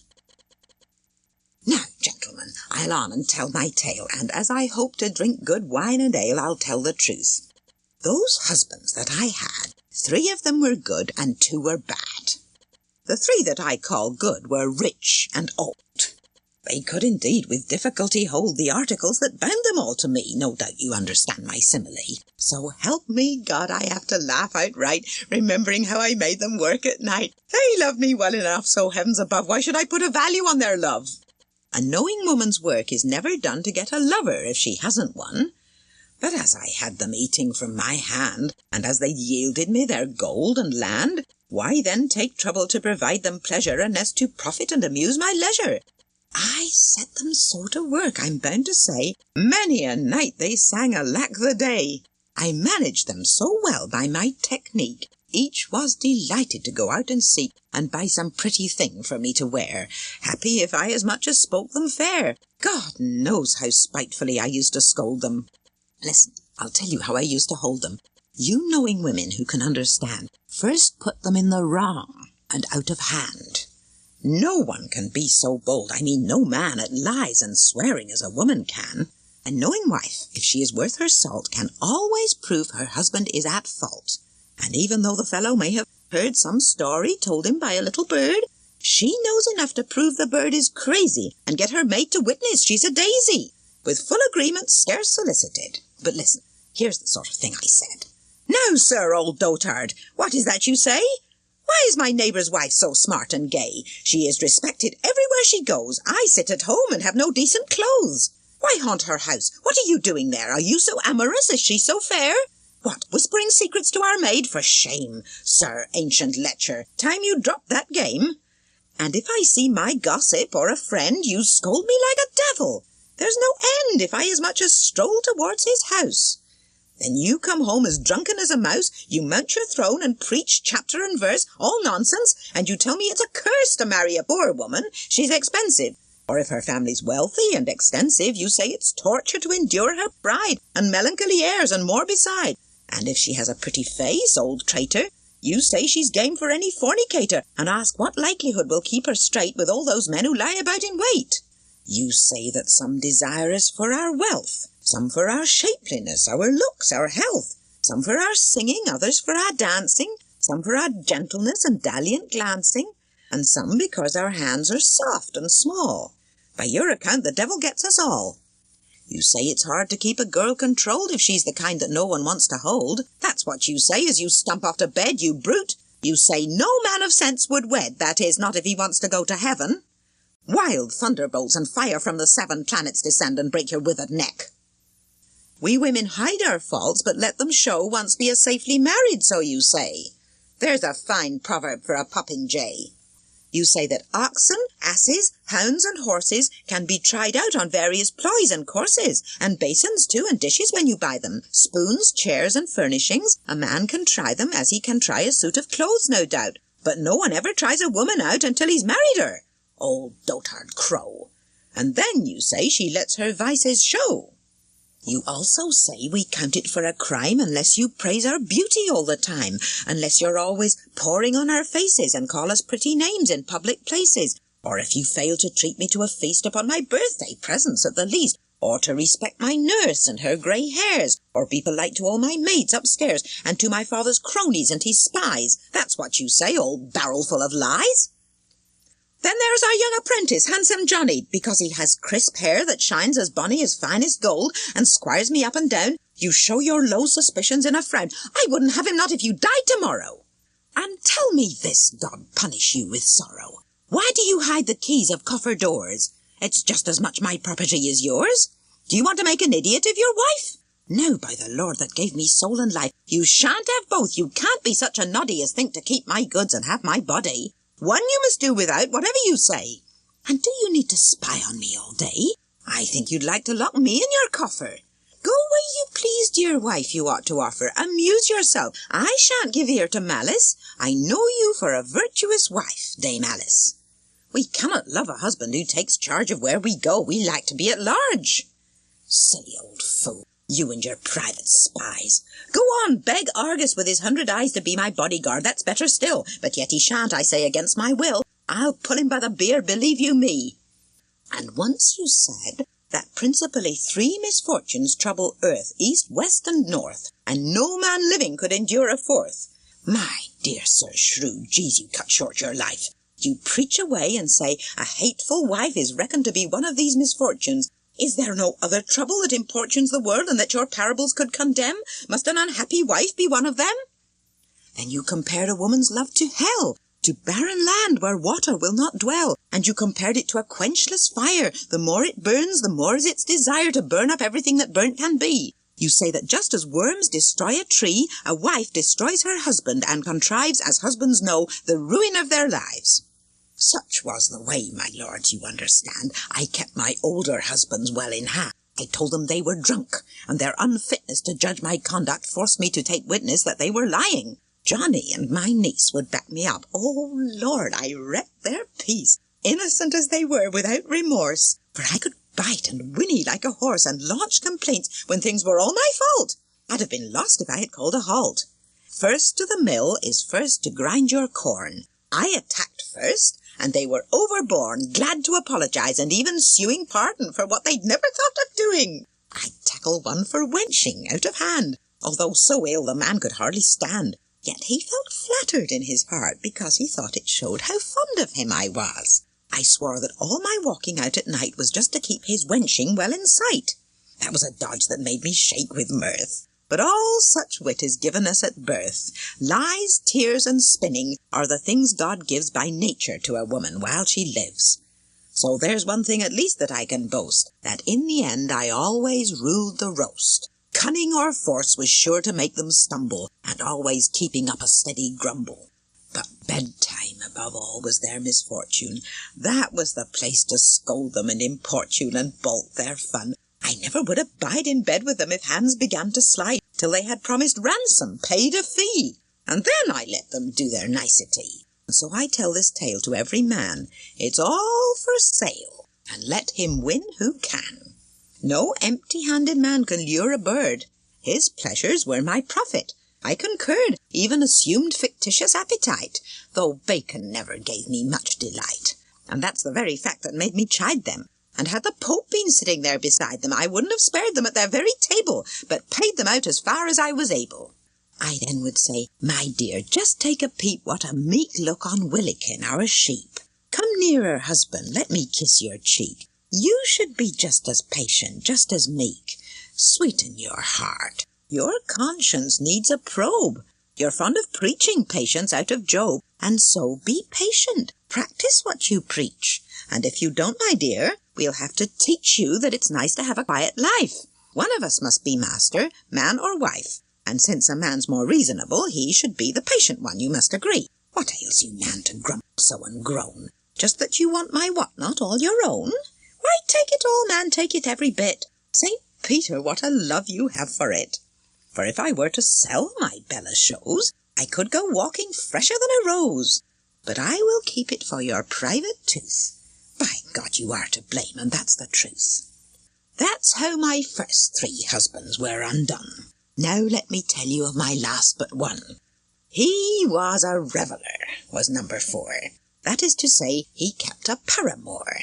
Now, gentlemen, I'll on and tell my tale, and as I hope to drink good wine and ale, I'll tell the truth. Those husbands that I had, 3 of them were good and 2 were bad. The 3 that I call good were rich and old. They could indeed with difficulty hold the articles that bound them all to me. No doubt you understand my simile. So help me God, I have to laugh outright, remembering how I made them work at night. They love me well enough, so heavens above, why should I put a value on their love? A knowing woman's work is never done to get a lover if she hasn't one. But as I had them eating from my hand, and as they yielded me their gold and land, why then take trouble to provide them pleasure unless to profit and amuse my leisure? I set them so to work, I'm bound to say, many a night they sang alack the day. I managed them so well by my technique, each was delighted to go out and seek, and buy some pretty thing for me to wear, happy if I as much as spoke them fair. God knows how spitefully I used to scold them. Listen, I'll tell you how I used to hold them. You knowing women who can understand, first put them in the wrong and out of hand. No one can be so bold, I mean no man, at lies and swearing as a woman can. A knowing wife, if she is worth her salt, can always prove her husband is at fault. And even though the fellow may have heard some story told him by a little bird, she knows enough to prove the bird is crazy and get her mate to witness she's a daisy, with full agreement scarce solicited. But listen, here's the sort of thing I said. "Now, sir, old dotard, what is that you say? Why is my neighbour's wife so smart and gay? She is respected everywhere she goes. I sit at home and have no decent clothes. Why haunt her house? What are you doing there? Are you so amorous? Is she so fair? What, whispering secrets to our maid? For shame, sir, ancient lecher. Time you dropped that game. And if I see my gossip or a friend, you scold me like a devil. There's no end if I as much as stroll towards his house. Then you come home as drunken as a mouse, you mount your throne and preach chapter and verse, all nonsense, and you tell me it's a curse to marry a poor woman, she's expensive. Or if her family's wealthy and extensive, you say it's torture to endure her pride, and melancholy airs, and more beside. And if she has a pretty face, old traitor, you say she's game for any fornicator, and ask what likelihood will keep her straight with all those men who lie about in wait. You say that some desire us for our wealth, some for our shapeliness, our looks, our health, some for our singing, others for our dancing, some for our gentleness and dalliant glancing, and some because our hands are soft and small. By your account, the devil gets us all. You say it's hard to keep a girl controlled if she's the kind that no one wants to hold. That's what you say as you stump off to bed, you brute. You say no man of sense would wed, that is, not if he wants to go to heaven. Wild thunderbolts and fire from the 7 planets descend and break your withered neck. We women hide our faults, but let them show once we are safely married, so you say. There's a fine proverb for a popinjay. You say that oxen, asses, hounds and horses can be tried out on various ploys and courses, and basins too, and dishes when you buy them, spoons, chairs and furnishings. A man can try them as he can try a suit of clothes, no doubt, but no one ever tries a woman out until he's married her. Old dotard crow. And then you say she lets her vices show. You also say we count it for a crime unless you praise our beauty all the time, unless you're always pouring on our faces and call us pretty names in public places, or if you fail to treat me to a feast upon my birthday, presents at the least, or to respect my nurse and her grey hairs, or be polite to all my maids upstairs, and to my father's cronies and his spies. That's what you say, old barrelful of lies. Then there's our young apprentice, handsome Johnny, because he has crisp hair that shines as bonny as finest gold, and squires me up and down. You show your low suspicions in a frown. I wouldn't have him not if you died tomorrow. And tell me this, God punish you with sorrow. Why do you hide the keys of coffer doors? It's just as much my property as yours. Do you want to make an idiot of your wife? No, by the Lord that gave me soul and life, you shan't have both. You can't be such a noddy as think to keep my goods and have my body. One you must do without, whatever you say. And do you need to spy on me all day? I think you'd like to lock me in your coffer. Go where you please, dear wife, you ought to offer. Amuse yourself. I shan't give ear to malice. I know you for a virtuous wife, Dame Alice. We cannot love a husband who takes charge of where we go. We like to be at large. Silly old fool, you and your private spies. Go on, beg Argus with his 100 eyes to be my bodyguard. That's better still. But yet he shan't, I say, against my will. I'll pull him by the beard, believe you me. And once you said that principally 3 misfortunes trouble earth, east, west, and north, and no man living could endure a 4th. My dear Sir Shrew, geez, you cut short your life. You preach away and say a hateful wife is reckoned to be one of these misfortunes. Is there no other trouble that importunes the world and that your parables could condemn? Must an unhappy wife be one of them? Then you compared a woman's love to hell, to barren land where water will not dwell, and you compared it to a quenchless fire. The more it burns, the more is its desire to burn up everything that burnt can be. You say that just as worms destroy a tree, a wife destroys her husband and contrives, as husbands know, the ruin of their lives. Such was the way, my lords, you understand. I kept my older husbands well in hand. I told them they were drunk, and their unfitness to judge my conduct forced me to take witness that they were lying. Johnny and my niece would back me up. Oh, Lord, I wrecked their peace, innocent as they were, without remorse. For I could bite and whinny like a horse and launch complaints when things were all my fault. I'd have been lost if I had called a halt. First to the mill is first to grind your corn. I attacked first, and they were overborne, glad to apologize, and even suing pardon for what they'd never thought of doing. I'd tackle one for wenching out of hand, although so ill the man could hardly stand. Yet he felt flattered in his heart, because he thought it showed how fond of him I was. I swore that all my walking out at night was just to keep his wenching well in sight. That was a dodge that made me shake with mirth. But all such wit is given us at birth. Lies, tears, and spinning are the things God gives by nature to a woman while she lives. So there's one thing at least that I can boast, that in the end I always ruled the roast. Cunning or force was sure to make them stumble, and always keeping up a steady grumble. But bedtime, above all, was their misfortune. That was the place to scold them and importune and bolt their fun. I never would abide in bed with them if hands began to slide, till they had promised ransom, paid a fee, and then I let them do their nicety. And so I tell this tale to every man, it's all for sale, and let him win who can. No empty-handed man can lure a bird. His pleasures were my profit. I concurred, even assumed fictitious appetite, though bacon never gave me much delight. And that's the very fact that made me chide them. And had the Pope been sitting there beside them, I wouldn't have spared them at their very table, but paid them out as far as I was able. I then would say, "My dear, just take a peep what a meek look on Willikin, our sheep. Come nearer, husband, let me kiss your cheek. You should be just as patient, just as meek. Sweeten your heart. Your conscience needs a probe. You're fond of preaching patience out of Job, and so be patient. Practice what you preach. And if you don't, my dear, we'll have to teach you that it's nice to have a quiet life. One of us must be master, man or wife. And since a man's more reasonable, he should be the patient one, you must agree. What ails you, man, to grumble so and groan? Just that you want my what-not all your own? Why, take it all, man, take it every bit. St. Peter, what a love you have for it. For if I were to sell my Bella shows, I could go walking fresher than a rose. But I will keep it for your private tooth. By God, you are to blame, and that's the truth. That's how my first 3 husbands were undone. Now let me tell you of my last but one. He was a reveller, was number 4. That is to say, he kept a paramour.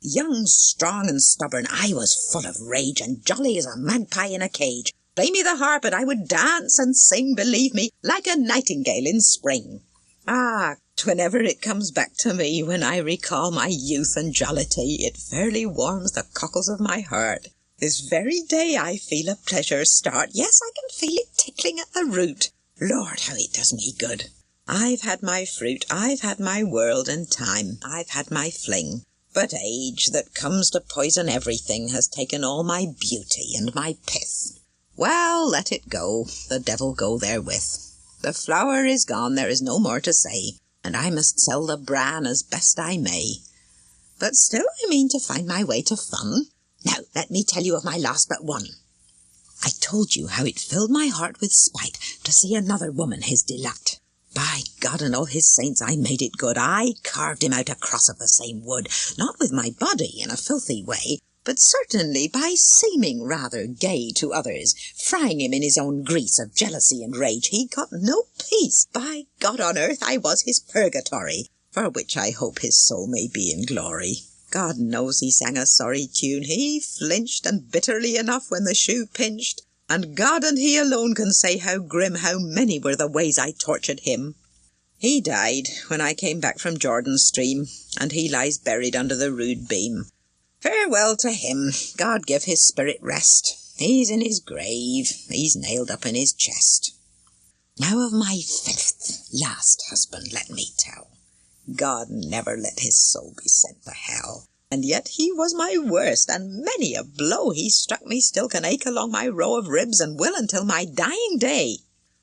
Young, strong and stubborn, I was full of rage, and jolly as a magpie in a cage. Play me the harp, and I would dance and sing, believe me, like a nightingale in spring. Ah, whenever it comes back to me, when I recall my youth and jollity, it fairly warms the cockles of my heart. This very day I feel a pleasure start. Yes, I can feel it tickling at the root. Lord, how it does me good. I've had my fruit, I've had my world and time, I've had my fling. But age, that comes to poison everything, has taken all my beauty and my pith. Well, let it go, the devil go therewith. The flower is gone, there is no more to say, and I must sell the bran as best I may. But still I mean to find my way to fun. Now, let me tell you of my last but one. I told you how it filled my heart with spite to see another woman his delight. By God and all his saints, I made it good. I carved him out a cross of the same wood, not with my body in a filthy way, but certainly by seeming rather gay to others, frying him in his own grease of jealousy and rage. He got no peace. By God on earth, I was his purgatory, for which I hope his soul may be in glory. God knows he sang a sorry tune. He flinched, and bitterly enough, when the shoe pinched. And God and he alone can say how grim, how many were the ways I tortured him. He died when I came back from Jordan's stream, and he lies buried under the rude beam. Farewell to him. God give his spirit rest. He's in his grave. He's nailed up in his chest. Now of my 5th, last husband let me tell. God never let his soul be sent to hell. And yet he was my worst, and many a blow he struck me still can ache along my row of ribs, and will until my dying day.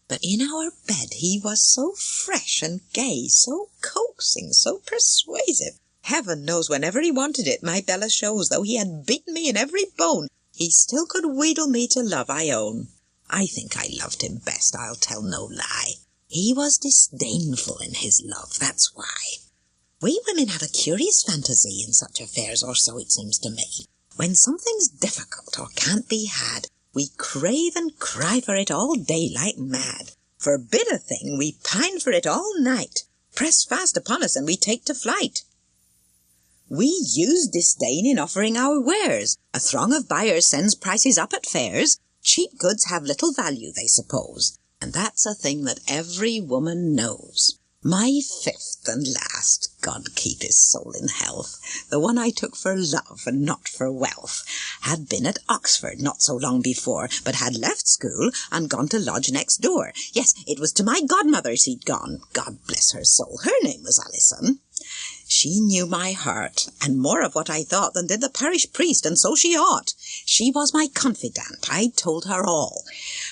But in our bed he was so fresh and gay, so coaxing, so persuasive. Heaven knows whenever he wanted it, my Bella shows, though he had beaten me in every bone, he still could wheedle me to love, I own. I think I loved him best, I'll tell no lie. He was disdainful in his love, that's why. We women have a curious fantasy in such affairs, or so it seems to me. When something's difficult or can't be had, we crave and cry for it all day like mad. Forbid a thing, we pine for it all night. Press fast upon us, and we take to flight. We use disdain in offering our wares. A throng of buyers sends prices up at fairs. Cheap goods have little value, they suppose. And that's a thing that every woman knows. My 5th and last, God keep his soul in health, the one I took for love and not for wealth, had been at Oxford not so long before, but had left school and gone to lodge next door. Yes, it was to my godmother's he'd gone. God bless her soul, her name was Alison. She knew my heart, and more of what I thought than did the parish priest, and so she ought. She was my confidant, I told her all.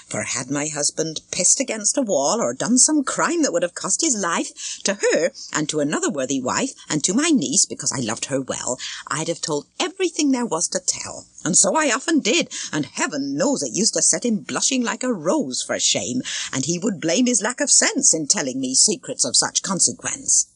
For had my husband pissed against a wall, or done some crime that would have cost his life, to her, and to another worthy wife, and to my niece, because I loved her well, I'd have told everything there was to tell. And so I often did, and heaven knows it used to set him blushing like a rose for shame, and he would blame his lack of sense in telling me secrets of such consequence.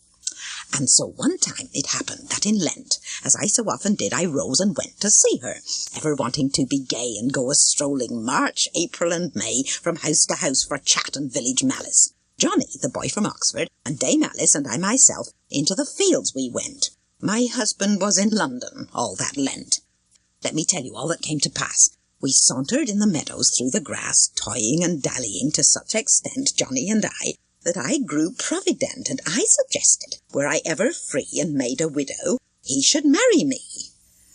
And so one time it happened that in Lent, as I so often did, I rose and went to see her, ever wanting to be gay and go a-strolling March, April and May, from house to house for chat and village malice. Johnny, the boy from Oxford, and Dame Alice and I myself, into the fields we went. My husband was in London all that Lent. Let me tell you all that came to pass. We sauntered in the meadows through the grass, toying and dallying to such extent, Johnny and I, that I grew provident, and I suggested, were I ever free and made a widow, he should marry me.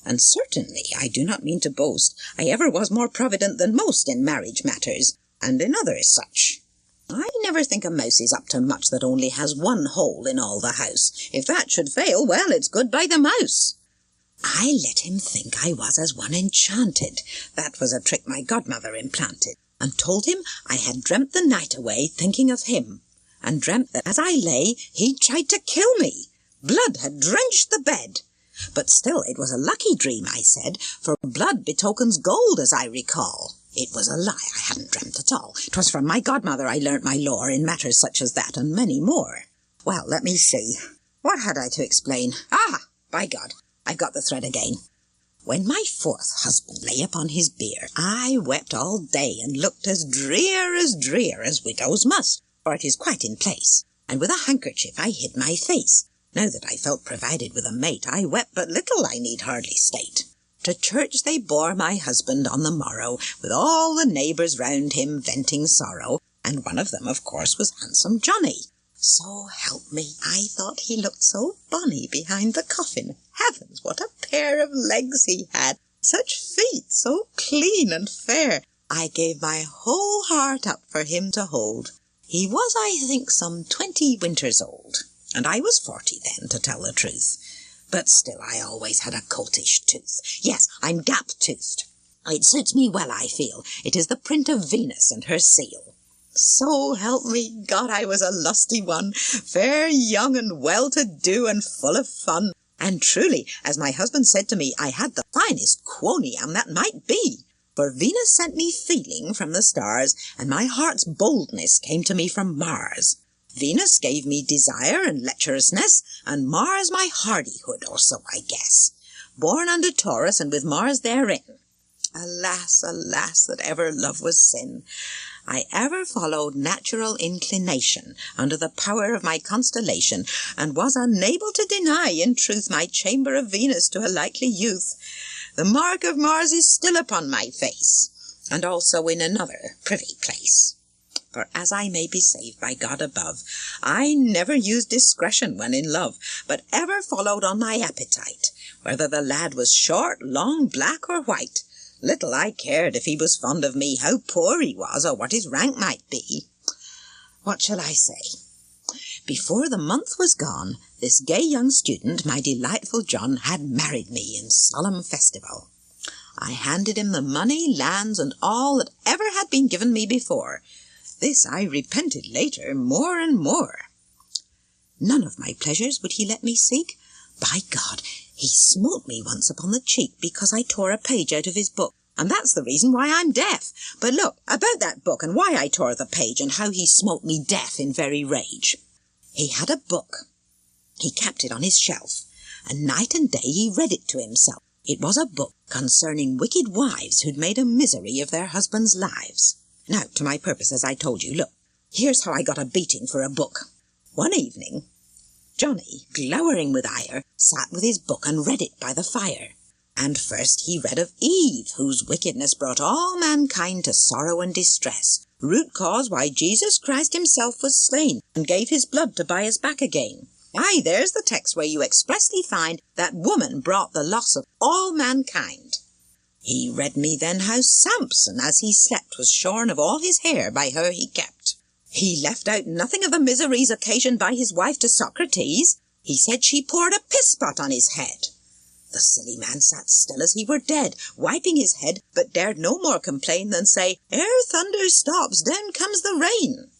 And certainly I do not mean to boast, I ever was more provident than most in marriage matters, and in others such. I never think a mouse is up to much that only has one hole in all the house. If that should fail, well, it's goodbye the mouse. I let him think I was as one enchanted. That was a trick my godmother implanted, and told him I had dreamt the night away thinking of him, and dreamt that as I lay he tried to kill me. Blood had drenched the bed. But still it was a lucky dream, I said, for blood betokens gold, as I recall. It was a lie, I hadn't dreamt at all. 'Twas from my godmother I learnt my lore in matters such as that, and many more. Well, let me see. What had I to explain? Ah, by God, I've got the thread again. When my fourth husband lay upon his bier, I wept all day, and looked as drear as widows must, for it is quite in place, and with a handkerchief I hid my face. Now that I felt provided with a mate, I wept but little, I need hardly state. To church they bore my husband on the morrow, with all the neighbours round him venting sorrow, and one of them, of course, was handsome Johnny. So help me, I thought he looked so bonny behind the coffin. Heavens, what a pair of legs he had! Such feet, so clean and fair! I gave my whole heart up for him to hold. He was, I think, some 20 winters old, and I was 40 then, to tell the truth. But still I always had a coltish tooth. Yes, I'm gap-toothed. It suits me well, I feel. It is the print of Venus and her seal. So help me God, I was a lusty one, fair young and well-to-do and full of fun. And truly, as my husband said to me, I had the finest quoniam that might be. For Venus sent me feeling from the stars, and my heart's boldness came to me from Mars. Venus gave me desire and lecherousness, and Mars my hardihood, or so I guess. Born under Taurus, and with Mars therein. Alas, alas, that ever love was sin. I ever followed natural inclination, under the power of my constellation, and was unable to deny, in truth, my chamber of Venus to a likely youth. The mark of Mars is still upon my face, and also in another privy place. For as I may be saved by God above, I never used discretion when in love, but ever followed on my appetite, whether the lad was short, long, black, or white. Little I cared if he was fond of me, how poor he was, or what his rank might be. What shall I say? Before the month was gone, this gay young student, my delightful John, had married me in solemn festival. I handed him the money, lands, and all that ever had been given me before. This I repented later more and more. None of my pleasures would he let me seek. By God, he smote me once upon the cheek because I tore a page out of his book, and that's the reason why I'm deaf. But look, about that book, and why I tore the page, and how he smote me deaf in very rage. He had a book. He kept it on his shelf, and night and day he read it to himself. It was a book concerning wicked wives who'd made a misery of their husbands' lives. Now, to my purpose, as I told you, look, here's how I got a beating for a book. One evening, Johnny, glowering with ire, sat with his book and read it by the fire. And first he read of Eve, whose wickedness brought all mankind to sorrow and distress, root cause why Jesus Christ himself was slain, and gave his blood to buy us back again. Aye, there's the text where you expressly find that woman brought the loss of all mankind. He read me then how Samson, as he slept, was shorn of all his hair by her he kept. He left out nothing of the miseries occasioned by his wife to Socrates. He said she poured a piss-pot on his head. The silly man sat still as he were dead, wiping his head, but dared no more complain than say, "Ere thunder stops, then comes the rain."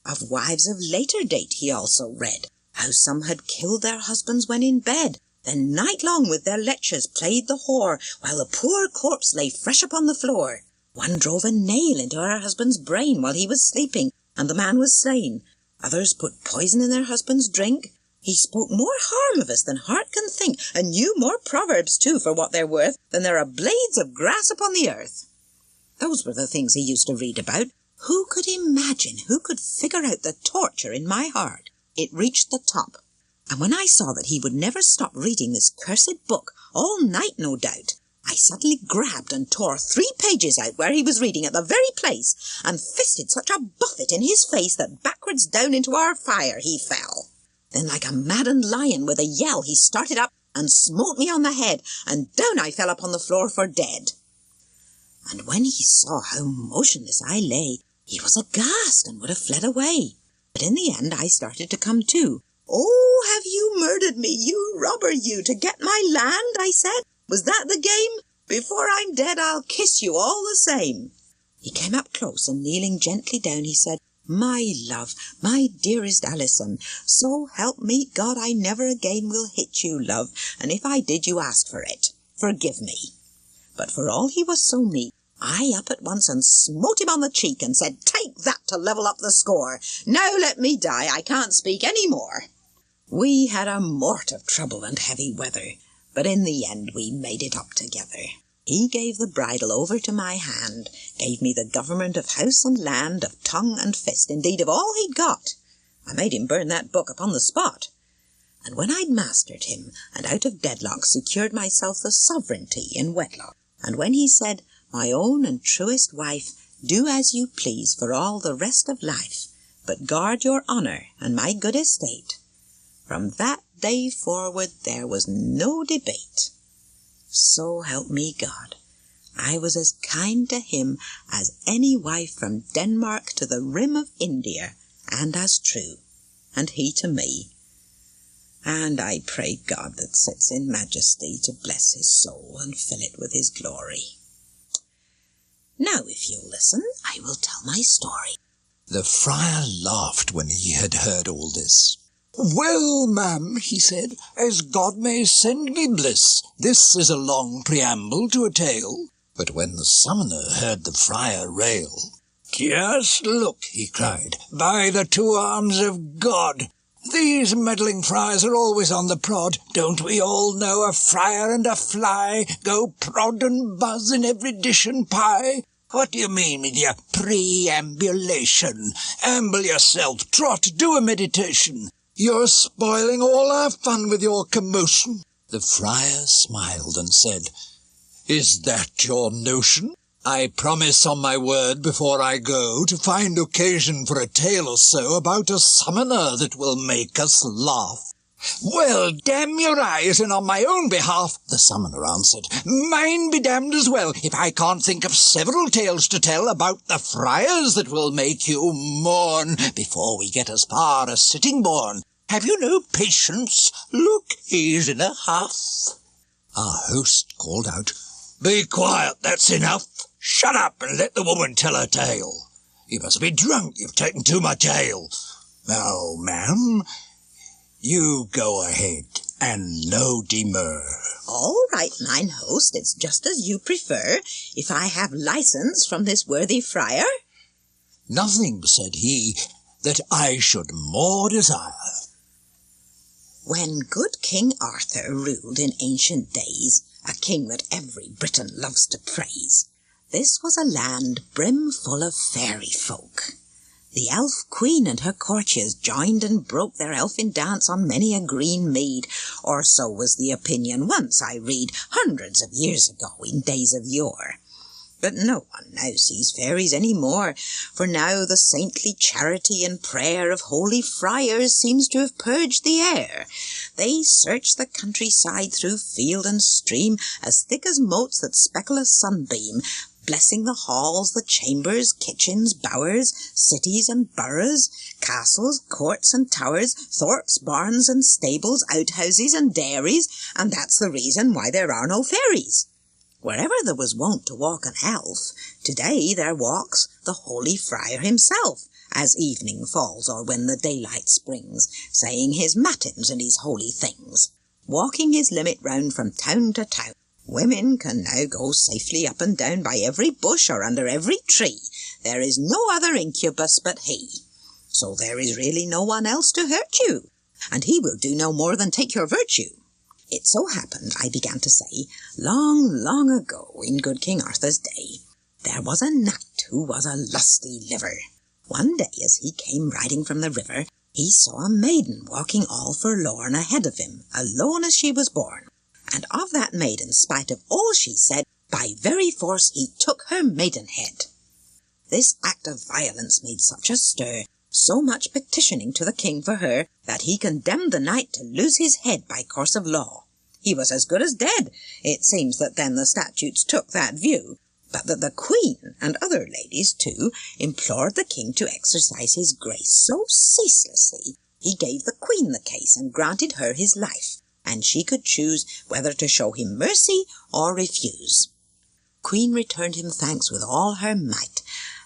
Of wives of later date he also read, how some had killed their husbands when in bed, then night long with their leches played the whore, while the poor corpse lay fresh upon the floor. One drove a nail into her husband's brain while he was sleeping, and the man was slain. Others put poison in their husband's drink. He spoke more harm of us than heart can think, and knew more proverbs, too, for what they're worth, than there are blades of grass upon the earth. Those were the things he used to read about. Who could imagine, who could figure out the torture in my heart? It reached the top. And when I saw that he would never stop reading this cursed book, all night no doubt, I suddenly grabbed and tore 3 pages out where he was reading at the very place, and fisted such a buffet in his face that backwards down into our fire he fell. Then like a maddened lion with a yell he started up and smote me on the head, and down I fell upon the floor for dead. And when he saw how motionless I lay, he was aghast and would have fled away. But in the end I started to come to. "Oh, have you murdered me, you robber, you, to get my land?" I said. "Was that the game? Before I'm dead I'll kiss you all the same." He came up close, and kneeling gently down he said, "My love, my dearest Alison, so help me God I never again will hit you, love, and if I did you ask for it. Forgive me." But for all he was so meek, I up at once and smote him on the cheek and said, "Take that to level up the score. Now let me die, I can't speak any more." We had a mort of trouble and heavy weather, but in the end we made it up together. He gave the bridle over to my hand, gave me the government of house and land, of tongue and fist, indeed of all he'd got. I made him burn that book upon the spot. And when I'd mastered him, and out of deadlock secured myself the sovereignty in wedlock, and when he said, "My own and truest wife, do as you please for all the rest of life, but guard your honour and my good estate," from that day forward there was no debate. So help me God, I was as kind to him as any wife from Denmark to the rim of India, and as true, and he to me. And I pray God that sits in majesty to bless his soul and fill it with his glory. Now, if you'll listen, I will tell my story. The friar laughed when he had heard all this. "Well, ma'am," he said, "as God may send me bliss, this is a long preamble to a tale." But when the summoner heard the friar rail, "Just look," he cried, "by the 2 arms of God! These meddling friars are always on the prod. Don't we all know a friar and a fly go prod and buzz in every dish and pie? What do you mean with your preambulation? Amble yourself, trot, do a meditation. You're spoiling all our fun with your commotion." The friar smiled and said, "Is that your notion? I promise on my word before I go to find occasion for a tale or so about a summoner that will make us laugh." "Well, damn your eyes, and on my own behalf," the summoner answered, "mine be damned as well, if I can't think of several tales to tell about the friars that will make you mourn before we get as far as Sittingbourne. Have you no patience? Look, he's in a huff." Our host called out, "Be quiet, that's enough. Shut up and let the woman tell her tale. You must be drunk, you've taken too much ale. Now, ma'am, you go ahead, and no demur." "All right, mine host, it's just as you prefer, if I have licence from this worthy friar." "Nothing," said he, "that I should more desire." When good King Arthur ruled in ancient days, a king that every Briton loves to praise, this was a land brimful of fairy folk. The elf queen and her courtiers joined and broke their elfin dance on many a green mead, or so was the opinion once, I read, hundreds of years ago in days of yore. But no one now sees fairies any more, for now the saintly charity and prayer of holy friars seems to have purged the air. They search the countryside through field and stream, as thick as motes that speckle a sunbeam, blessing the halls, the chambers, kitchens, bowers, cities and boroughs, castles, courts and towers, thorps, barns and stables, outhouses and dairies, and that's the reason why there are no fairies. Wherever there was wont to walk an elf, today there walks the holy friar himself, as evening falls or when the daylight springs, saying his matins and his holy things, walking his limit round from town to town. Women can now go safely up and down by every bush or under every tree. There is no other incubus but he. So there is really no one else to hurt you, and he will do no more than take your virtue. It so happened, I began to say, long, long ago, in good King Arthur's day, there was a knight who was a lusty liver. One day, as he came riding from the river, he saw a maiden walking all forlorn ahead of him, alone as she was born. and of that maiden, spite of all she said, by very force he took her maidenhead. This act of violence made such a stir, so much petitioning to the king for her, that he condemned the knight to lose his head by course of law. He was as good as dead. It seems that then the statutes took that view, but that the queen, and other ladies too, implored the king to exercise his grace so ceaselessly, he gave the queen the case and granted her his life, and she could choose whether to show him mercy or refuse. Queen returned him thanks with all her might,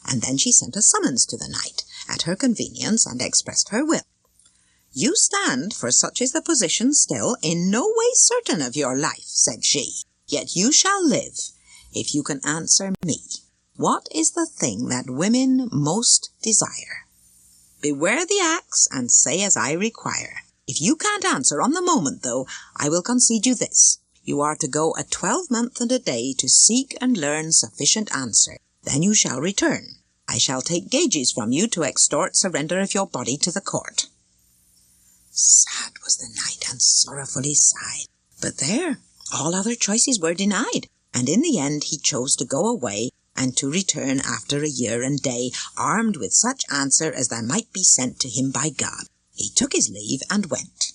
and then she sent a summons to the knight, at her convenience, and expressed her will. You stand, for such is the position still, in no way certain of your life, said she, yet you shall live, if you can answer me. What is the thing that women most desire? Beware the axe, and say as I require. If you can't answer on the moment, though, I will concede you this. You are to go a 12-month and a day to seek and learn sufficient answer. Then you shall return. I shall take gages from you to extort surrender of your body to the court. Sad was the knight, and sorrowfully sighed. But there, all other choices were denied, and in the end he chose to go away, and to return after a year and day, armed with such answer as there might be sent to him by God. He took his leave and went.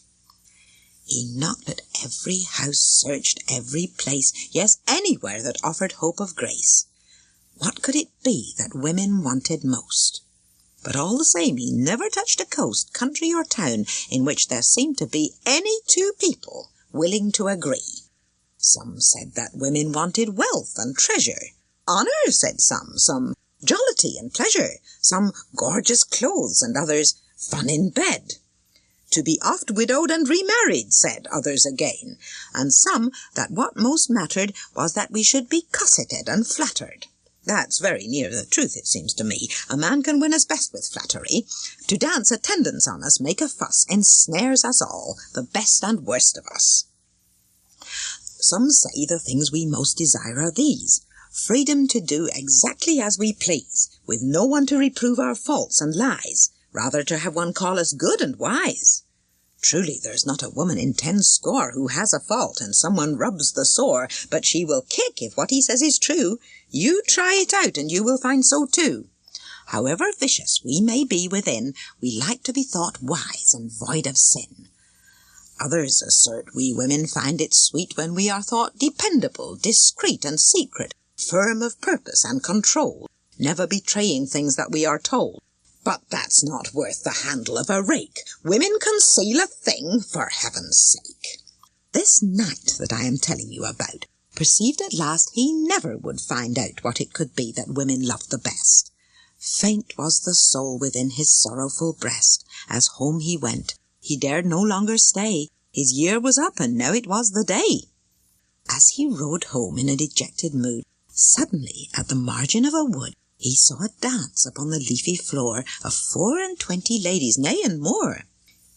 He knocked at every house, searched every place, yes, anywhere that offered hope of grace. What could it be that women wanted most? But all the same, he never touched a coast, country or town, in which there seemed to be any two people willing to agree. Some said that women wanted wealth and treasure. Honour, said some jollity and pleasure, some gorgeous clothes, and others fun in bed. To be oft widowed and remarried, said others again, and some that what most mattered was that we should be cosseted and flattered. That's very near the truth, it seems to me. A man can win us best with flattery. To dance attendance on us, make a fuss, ensnares us all, the best and worst of us. Some say the things we most desire are these: freedom to do exactly as we please, with no one to reprove our faults and lies, rather to have one call us good and wise. Truly there's not a woman in 10 score who has a fault, and someone rubs the sore, but she will kick if what he says is true. You try it out, and you will find so too. However vicious we may be within, we like to be thought wise and void of sin. Others assert we women find it sweet when we are thought dependable, discreet and secret, firm of purpose and control, never betraying things that we are told. But that's not worth the handle of a rake. Women conceal a thing, for heaven's sake. This knight that I am telling you about perceived at last he never would find out what it could be that women loved the best. Faint was the soul within his sorrowful breast, as home he went. He dared no longer stay. His year was up, and now it was the day. As he rode home in a dejected mood, suddenly at the margin of a wood he saw a dance upon the leafy floor of 24 ladies, nay, and more.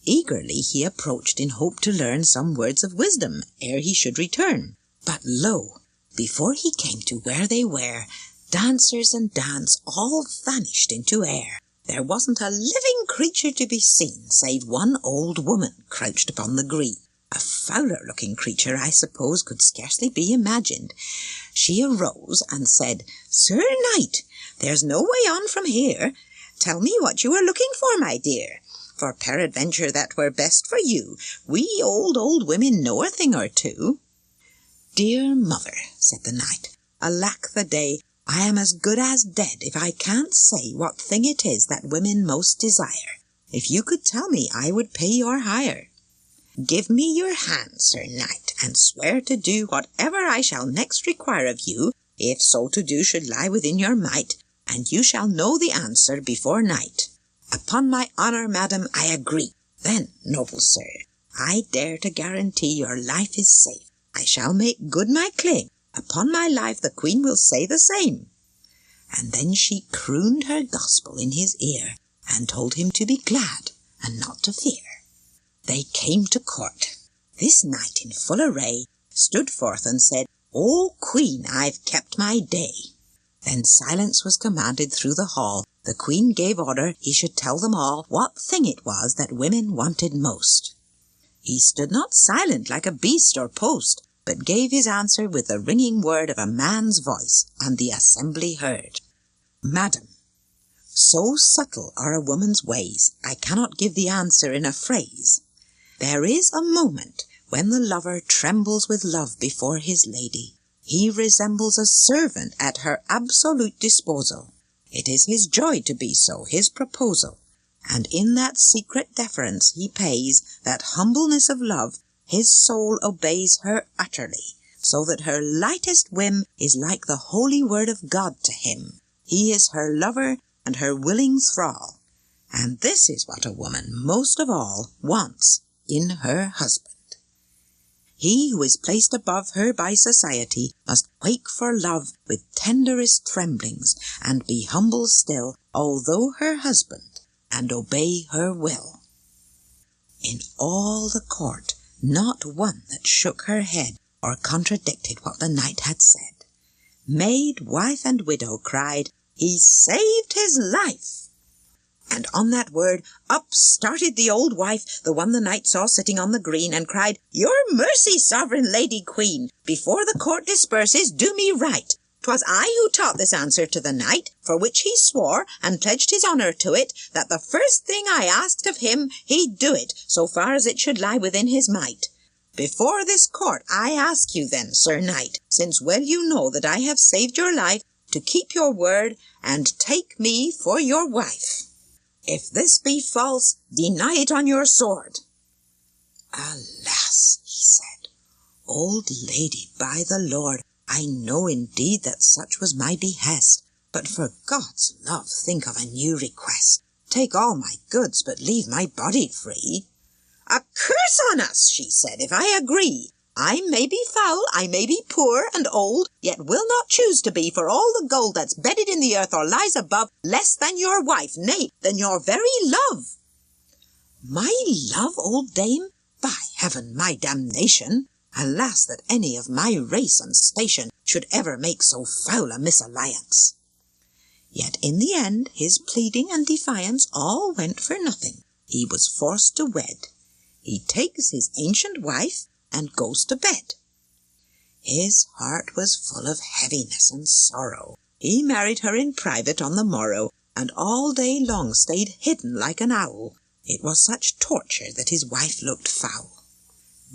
Eagerly he approached in hope to learn some words of wisdom ere he should return. But lo, before he came to where they were, dancers and dance all vanished into air. There wasn't a living creature to be seen, save one old woman crouched upon the green. A fouler-looking creature, I suppose, could scarcely be imagined. She arose and said, Sir Knight, there's no way on from here. Tell me what you are looking for, my dear, for peradventure that were best for you. We old women know a thing or two. Dear mother, said the knight, alack the day, I am as good as dead if I can't say what thing it is that women most desire. If you could tell me, I would pay your hire. Give me your hand, Sir Knight, and swear to do whatever I shall next require of you, if so to do should lie within your might, and you shall know the answer before night. Upon my honour, madam, I agree. Then, noble sir, I dare to guarantee your life is safe. I shall make good my claim. Upon my life the queen will say the same. And then she crooned her gospel in his ear, and told him to be glad, and not to fear. They came to court. This knight in full array stood forth and said, O queen, I've kept my day. Then silence was commanded through the hall. The queen gave order he should tell them all what thing it was that women wanted most. He stood not silent like a beast or post, but gave his answer with the ringing word of a man's voice, and the assembly heard. Madam, so subtle are a woman's ways, I cannot give the answer in a phrase. There is a moment when the lover trembles with love before his lady. He resembles a servant at her absolute disposal. It is his joy to be so, his proposal. And in that secret deference he pays, that humbleness of love, his soul obeys her utterly, so that her lightest whim is like the holy word of God to him. He is her lover and her willing thrall. And this is what a woman most of all wants in her husband. He who is placed above her by society must quake for love with tenderest tremblings, and be humble still, although her husband, and obey her will. In all the court, not one that shook her head or contradicted what the knight had said. Maid, wife, and widow cried, "He saved his life!" And on that word, up started the old wife, the one the knight saw sitting on the green, and cried, "Your mercy, sovereign lady queen! Before the court disperses, do me right. 'Twas I who taught this answer to the knight, for which he swore, and pledged his honour to it, that the first thing I asked of him, he'd do it, so far as it should lie within his might. Before this court I ask you then, Sir Knight, since well you know that I have saved your life, to keep your word, and take me for your wife. If this be false, deny it on your sword." "Alas," he said, "old lady, by the Lord, I know indeed that such was my behest, but for God's love think of a new request. Take all my goods, but leave my body free." "A curse on us," she said, "if I agree. I may be foul, I may be poor and old, yet will not choose to be for all the gold that's bedded in the earth or lies above, less than your wife, nay, than your very love." "My love, old dame? By heaven, my damnation! Alas, that any of my race and station should ever make so foul a misalliance." Yet in the end his pleading and defiance all went for nothing. He was forced to wed. He takes his ancient wife and goes to bed. His heart was full of heaviness and sorrow. He married her in private on the morrow, and all day long stayed hidden like an owl. It was such torture that his wife looked foul.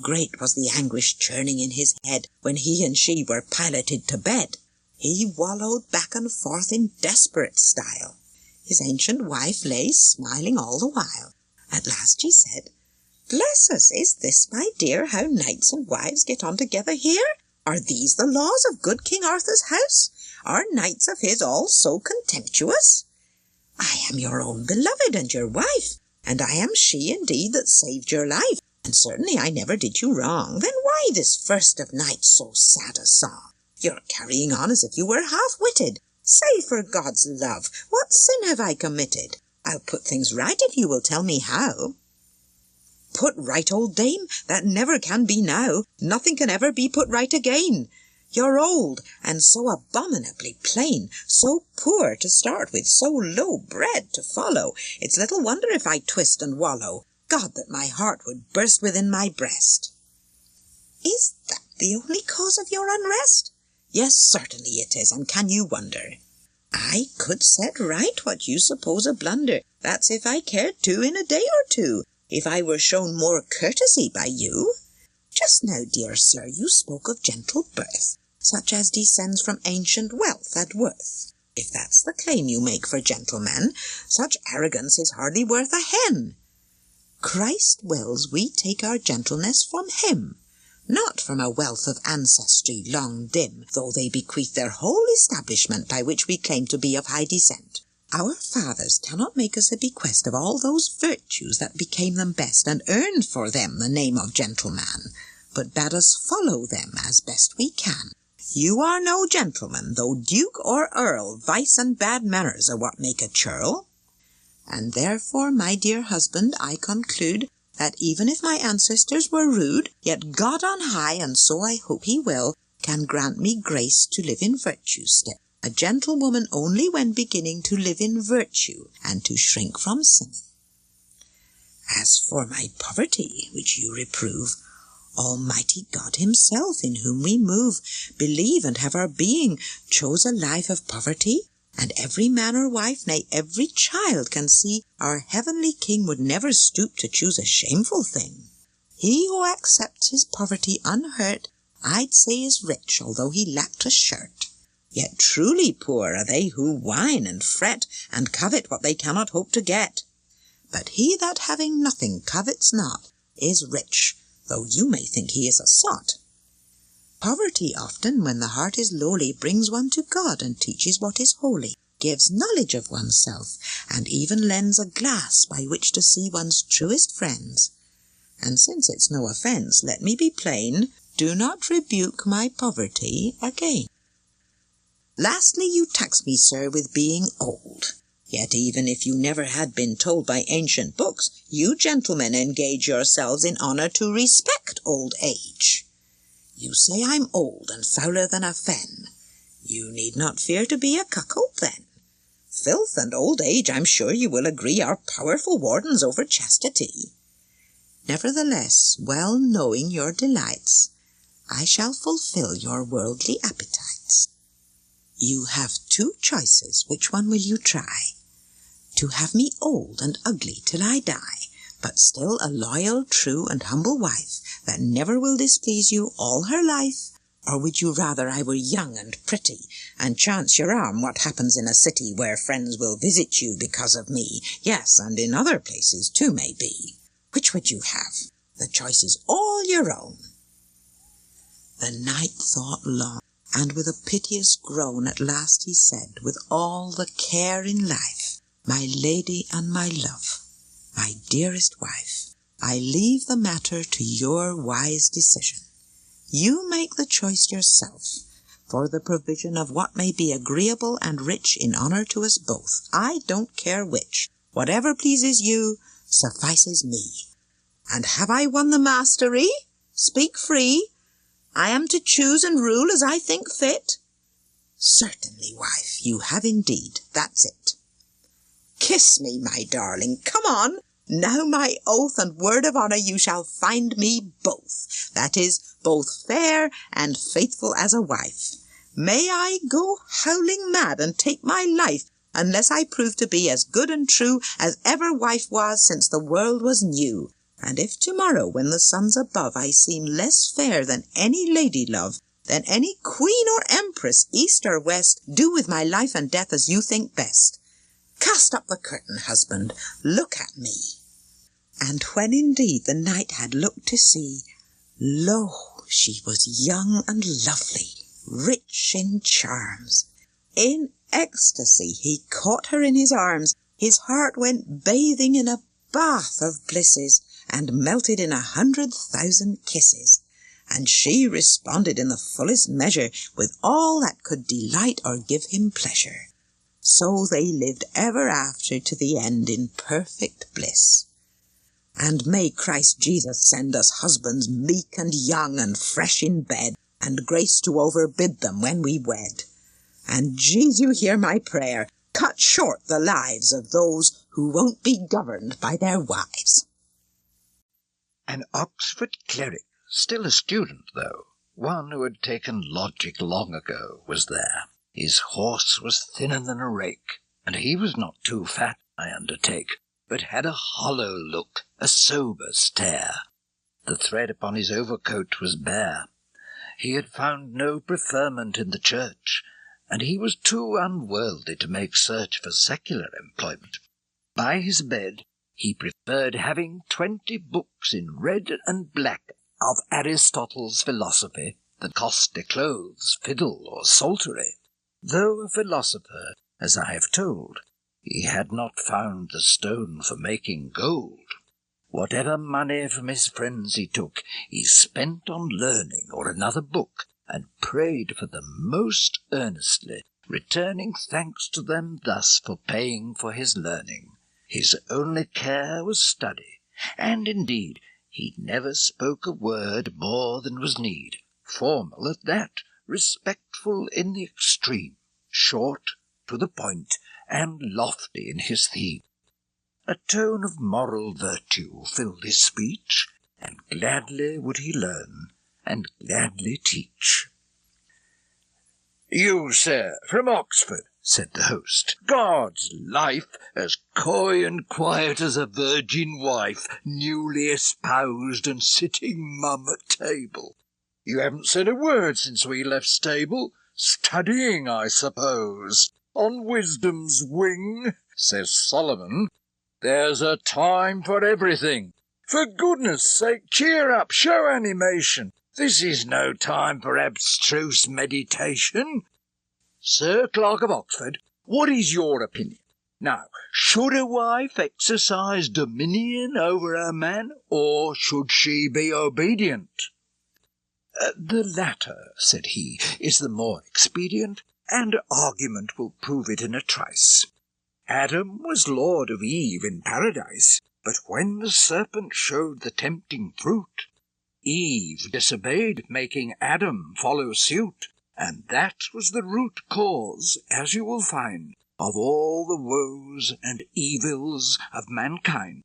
Great was the anguish churning in his head when he and she were piloted to bed. He wallowed back and forth in desperate style. His ancient wife lay smiling all the while. At last she said, "Bless us, is this, my dear, how knights and wives get on together here? Are these the laws of good King Arthur's house? Are knights of his all so contemptuous? I am your own beloved and your wife, and I am she indeed that saved your life, and certainly I never did you wrong. Then why this first of nights so sad a song? You're carrying on as if you were half-witted. Say, for God's love, what sin have I committed? I'll put things right if you will tell me how." "Put right, old dame? That never can be now. Nothing can ever be put right again. You're old, and so abominably plain, so poor to start with, so low bred to follow. It's little wonder if I twist and wallow. God, that my heart would burst within my breast." "Is that the only cause of your unrest?" "Yes, certainly it is, and can you wonder? I could set right what you suppose a blunder. That's if I cared to in a day or two. If I were shown more courtesy by you. Just now, dear sir, you spoke of gentle birth, such as descends from ancient wealth and worth. If that's the claim you make for gentlemen, such arrogance is hardly worth a hen. Christ wills we take our gentleness from him, not from a wealth of ancestry long dim, though they bequeath their whole establishment by which we claim to be of high descent. Our fathers cannot make us a bequest of all those virtues that became them best, and earned for them the name of gentleman, but bade us follow them as best we can. You are no gentleman, though duke or earl. Vice and bad manners are what make a churl. And therefore, my dear husband, I conclude that even if my ancestors were rude, yet God on high, and so I hope he will, can grant me grace to live in virtue still. A gentlewoman only when beginning to live in virtue, and to shrink from sin. As for my poverty, which you reprove, Almighty God himself, in whom we move, believe, and have our being, chose a life of poverty, and every man or wife, nay, every child can see our heavenly King would never stoop to choose a shameful thing. He who accepts his poverty unhurt, I'd say is rich, although he lacked a shirt. Yet truly poor are they who whine and fret, and covet what they cannot hope to get. But he that having nothing covets not, is rich, though you may think he is a sot. Poverty often, when the heart is lowly, brings one to God and teaches what is holy, gives knowledge of oneself, and even lends a glass by which to see one's truest friends. And since it's no offence, let me be plain, do not rebuke my poverty again. Lastly, you tax me, sir, with being old. Yet even if you never had been told by ancient books, you gentlemen engage yourselves in honour to respect old age. You say I'm old and fouler than a fen. You need not fear to be a cuckold then. Filth and old age, I'm sure you will agree, are powerful wardens over chastity. Nevertheless, well knowing your delights, I shall fulfill your worldly appetites. You have two choices, which one will you try? To have me old and ugly till I die, but still a loyal, true, and humble wife, that never will displease you all her life? Or would you rather I were young and pretty, and chance your arm what happens in a city where friends will visit you because of me, yes, and in other places too may be? Which would you have? The choice is all your own. The knight thought long, and with a piteous groan at last he said, with all the care in life, My lady and my love, my dearest wife, I leave the matter to your wise decision. You make the choice yourself, for the provision of what may be agreeable and rich in honour to us both. I don't care which. Whatever pleases you suffices me. And have I won the mastery? Speak free. I am to choose and rule as I think fit. Certainly, wife, you have indeed. That's it. Kiss me, my darling. Come on. Now my oath and word of honour you shall find me both. That is, both fair and faithful as a wife. May I go howling mad and take my life, unless I prove to be as good and true as ever wife was since the world was new. And if tomorrow, when the sun's above, I seem less fair than any lady love, than any queen or empress, east or west, do with my life and death as you think best. Cast up the curtain, husband, look at me. And when indeed the knight had looked to see, lo, she was young and lovely, rich in charms. In ecstasy he caught her in his arms, his heart went bathing in a bath of blisses, and melted in 100,000 kisses, and she responded in the fullest measure with all that could delight or give him pleasure. So they lived ever after to the end in perfect bliss. And may Christ Jesus send us husbands meek and young and fresh in bed, and grace to overbid them when we wed. And Jesu, hear my prayer, cut short the lives of those who won't be governed by their wives. An Oxford cleric, still a student though, one who had taken logic long ago, was there. His horse was thinner than a rake, and he was not too fat, I undertake, but had a hollow look, a sober stare. The thread upon his overcoat was bare. He had found no preferment in the church, and he was too unworldly to make search for secular employment. By his bed he preferred having 20 books in red and black of Aristotle's philosophy than costly clothes, fiddle, or psaltery. Though a philosopher, as I have told, he had not found the stone for making gold. Whatever money from his friends he took, he spent on learning or another book, and prayed for them most earnestly, returning thanks to them thus for paying for his learning. His only care was study, and indeed he never spoke a word more than was need, formal at that, respectful in the extreme, short, to the point, and lofty in his theme. A tone of moral virtue filled his speech, and gladly would he learn, and gladly teach. "You, sir, from Oxford," said the host. "God's life, as coy and quiet as a virgin wife, newly espoused and sitting mum at table. You haven't said a word since we left stable. Studying, I suppose. On wisdom's wing, says Solomon. There's a time for everything. For goodness sake, cheer up, show animation. This is no time for abstruse meditation. Sir Clerk of Oxford, what is your opinion? Now, should a wife exercise dominion over her man, or should she be obedient?" "The latter," said he, "is the more expedient, and argument will prove it in a trice. Adam was lord of Eve in paradise, but when the serpent showed the tempting fruit, Eve disobeyed, making Adam follow suit, and that was the root cause, as you will find, of all the woes and evils of mankind.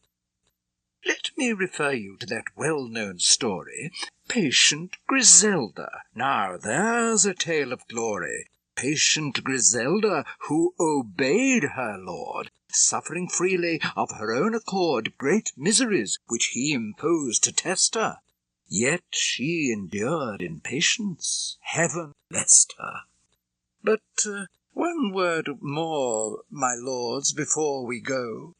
Let me refer you to that well-known story, Patient Griselda. Now there's a tale of glory. Patient Griselda, who obeyed her lord, suffering freely of her own accord great miseries which he imposed to test her. Yet she endured in patience. Heaven blessed her. But one word more, my lords, before we go.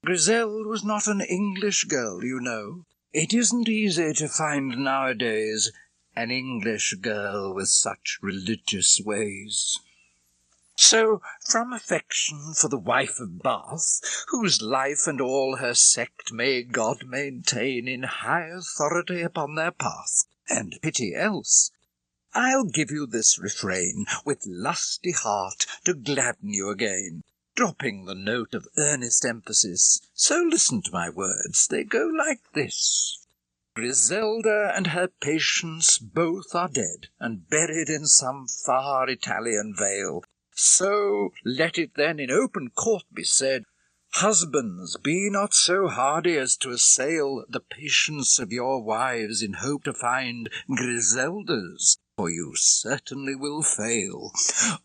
Griselde was not an English girl, you know. It isn't easy to find nowadays an English girl with such religious ways. So, from affection for the wife of Bath, whose life and all her sect may God maintain in high authority upon their path, and pity else, I'll give you this refrain, with lusty heart to gladden you again, dropping the note of earnest emphasis. So listen to my words, they go like this. Griselda and her Patience both are dead, and buried in some far Italian vale. So let it then in open court be said, Husbands, be not so hardy as to assail the patience of your wives in hope to find Griseldas, for you certainly will fail.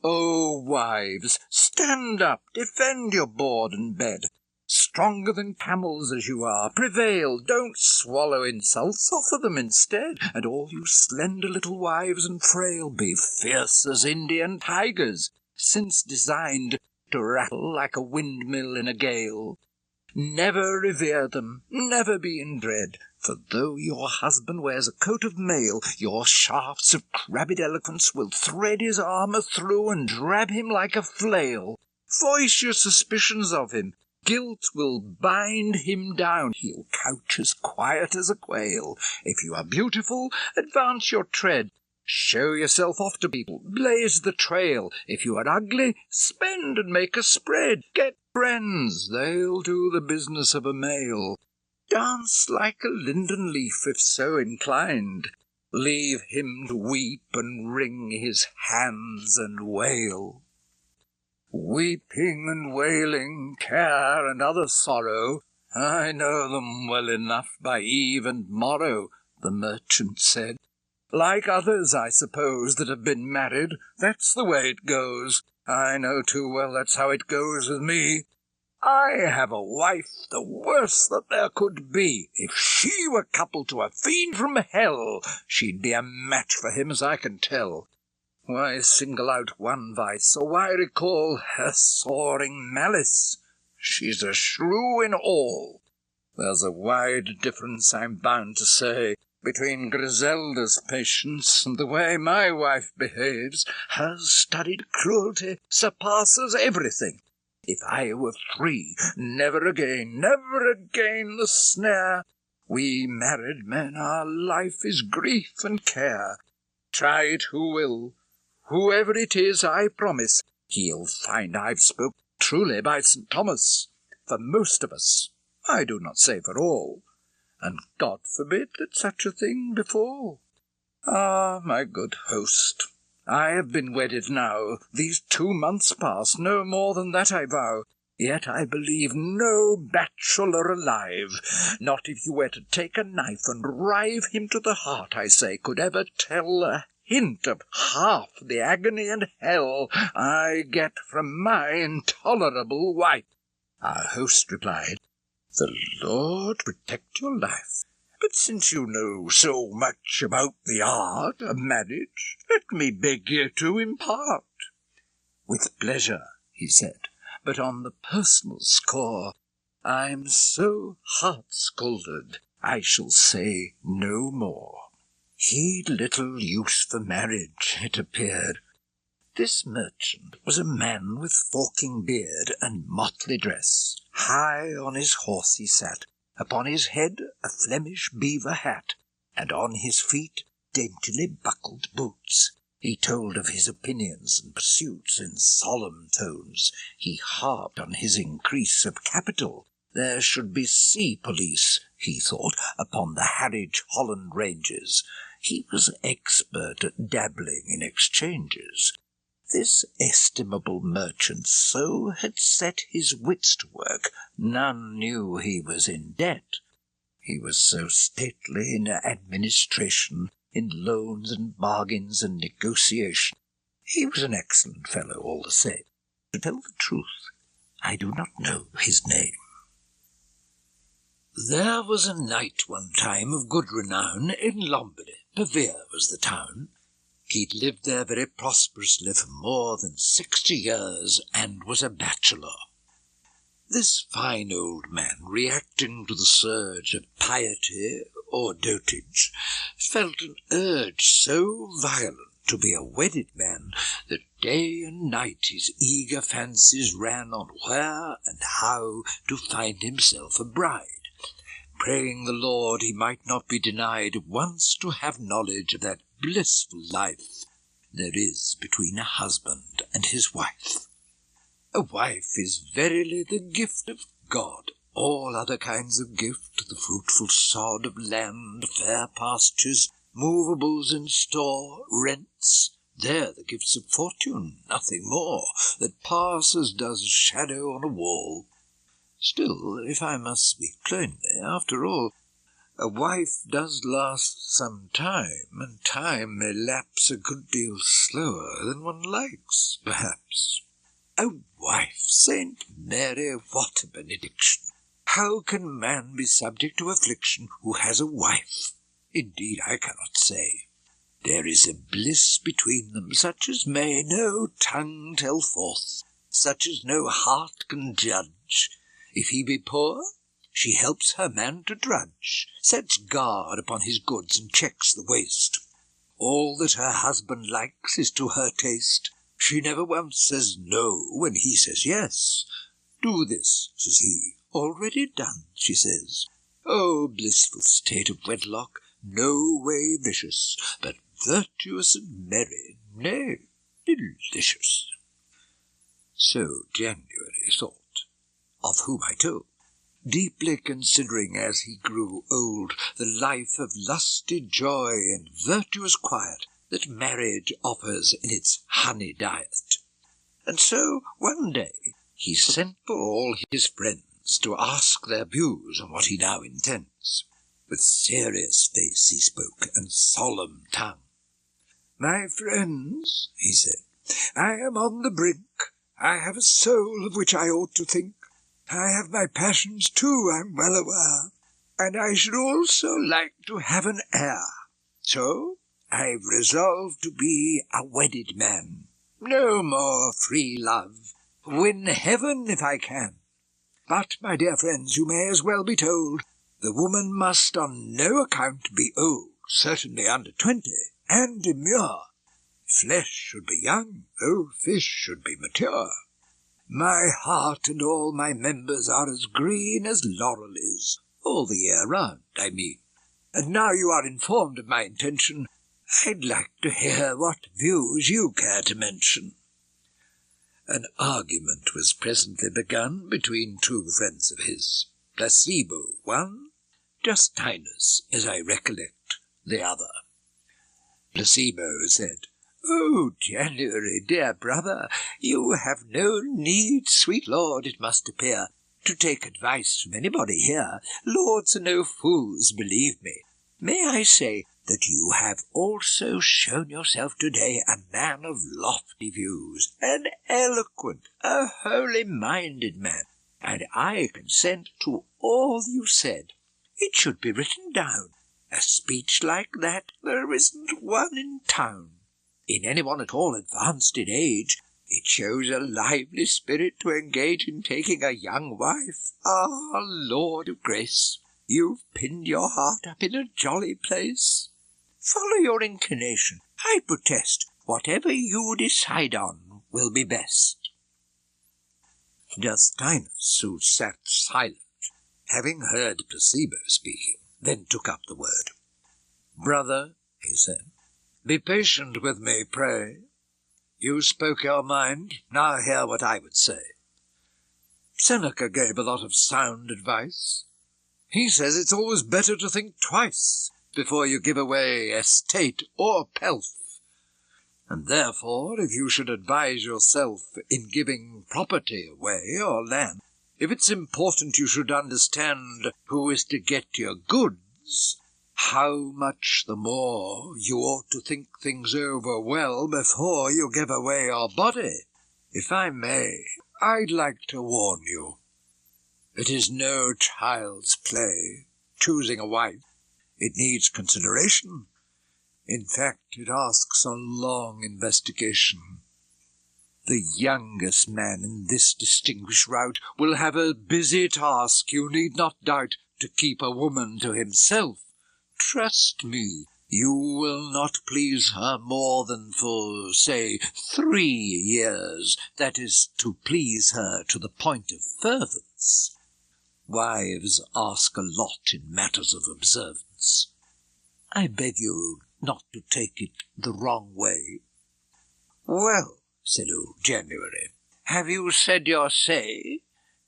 O wives, stand up, defend your board and bed. Stronger than camels as you are, prevail, don't swallow insults, offer them instead, and all you slender little wives and frail, be fierce as Indian tigers, since designed to rattle like a windmill in a gale. Never revere them, never be in dread, for though your husband wears a coat of mail, your shafts of crabbed eloquence will thread his armour through and drab him like a flail. Voice your suspicions of him, guilt will bind him down, he'll couch as quiet as a quail. If you are beautiful, advance your tread, show yourself off to people, blaze the trail. If you are ugly, spend and make a spread. Get friends, they'll do the business of a male. Dance like a linden leaf, if so inclined. Leave him to weep and wring his hands and wail. Weeping and wailing, care and other sorrow, I know them well enough by eve and morrow, the merchant said. Like others, I suppose, that have been married, that's the way it goes. I know too well that's how it goes with me. I have a wife, the worst that there could be. If she were coupled to a fiend from hell, she'd be a match for him, as I can tell. Why single out one vice, or why recall her soaring malice? She's a shrew in all. There's a wide difference, I'm bound to say, between Griselda's patience and the way my wife behaves. Her studied cruelty surpasses everything. If I were free, never again the snare. We married men, our life is grief and care. Try it who will, whoever it is, I promise, he'll find I've spoke truly by Saint Thomas. For most of us, I do not say for all, and God forbid that such a thing befall. Ah, my good host, I have been wedded now these 2 months past, no more than that I vow. Yet I believe no bachelor alive, not if you were to take a knife and rive him to the heart, I say, could ever tell a hint of half the agony and hell I get from my intolerable wife. Our host replied, "The Lord protect your life. But since you know so much about the art of marriage, let me beg you to impart." "With pleasure," he said, "but on the personal score, I'm so heart-scalded, I shall say no more." He'd little use for marriage, it appeared. This merchant was a man with forking beard and motley dress. High on his horse he sat, upon his head a Flemish beaver hat, and on his feet daintily buckled boots. He told of his opinions and pursuits in solemn tones. He harped on his increase of capital. There should be sea police, he thought, upon the Harwich Holland ranges. He was expert at dabbling in exchanges. This estimable merchant so had set his wits to work, none knew he was in debt. He was so stately in administration, in loans and bargains and negotiation. He was an excellent fellow all the same. To tell the truth, I do not know his name. There was a knight one time of good renown in Lombardy. Pavia was the town. He'd lived there very prosperously for more than 60 years, and was a bachelor. This fine old man, reacting to the surge of piety or dotage, felt an urge so violent to be a wedded man that day and night his eager fancies ran on where and how to find himself a bride, praying the Lord he might not be denied once to have knowledge of that blissful life there is between a husband and his wife. A wife is verily the gift of God. All other kinds of gift, the fruitful sod of land, fair pastures, movables in store, rents, they're the gifts of fortune, nothing more, that pass as does a shadow on a wall. Still, if I must speak plainly, after all, a wife does last some time, and time may lapse a good deal slower than one likes, perhaps. A wife, Saint Mary, what a benediction! How can man be subject to affliction who has a wife? Indeed, I cannot say. There is a bliss between them, such as may no tongue tell forth, such as no heart can judge. If he be poor, she helps her man to drudge, sets guard upon his goods and checks the waste. All that her husband likes is to her taste. She never once says no when he says yes. Do this, says he. Already done, she says. Oh, blissful state of wedlock, no way vicious, but virtuous and merry, nay, delicious. So January thought, of whom I told, deeply considering as he grew old the life of lusty joy and virtuous quiet that marriage offers in its honey diet. And so one day he sent for all his friends to ask their views on what he now intends. With serious face he spoke, and solemn tongue. "My friends," he said, "I am on the brink. I have a soul of which I ought to think. I have my passions too, I'm well aware, and I should also like to have an heir. So I've resolved to be a wedded man. No more free love. Win heaven if I can. But, my dear friends, you may as well be told, the woman must on no account be old, certainly under 20, and demure. Flesh should be young, though fish should be mature. My heart and all my members are as green as laurel is, all the year round, I mean. And now you are informed of my intention, I'd like to hear what views you care to mention." An argument was presently begun between two friends of his. Placebo one, Justinus, as I recollect, the other. Placebo said, Oh, January, dear brother, you have no need, sweet lord, it must appear, to take advice from anybody here. Lords are no fools, believe me. May I say that you have also shown yourself today a man of lofty views, an eloquent, a holy-minded man, and I consent to all you said. It should be written down. A speech like that there isn't one in town. In anyone at all advanced in age, it shows a lively spirit to engage in taking a young wife. Ah, Lord of grace, you've pinned your heart up in a jolly place. Follow your inclination. I protest, whatever you decide on will be best. Justinus, who sat silent, having heard Placebo speaking, then took up the word. Brother, he said, be patient with me, pray. You spoke your mind, now hear what I would say. Seneca gave a lot of sound advice. He says it's always better to think twice before you give away estate or pelf. And therefore, if you should advise yourself in giving property away or land, if it's important you should understand who is to get your goods, how much the more you ought to think things over well before you give away your body. If I may, I'd like to warn you. It is no child's play, choosing a wife. It needs consideration. In fact, it asks a long investigation. The youngest man in this distinguished rout will have a busy task, you need not doubt, to keep a woman to himself. Trust me, you will not please her more than for, say, 3 years, that is, to please her to the point of fervence. Wives ask a lot in matters of observance. I beg you not to take it the wrong way. Well, said old January, have you said your say?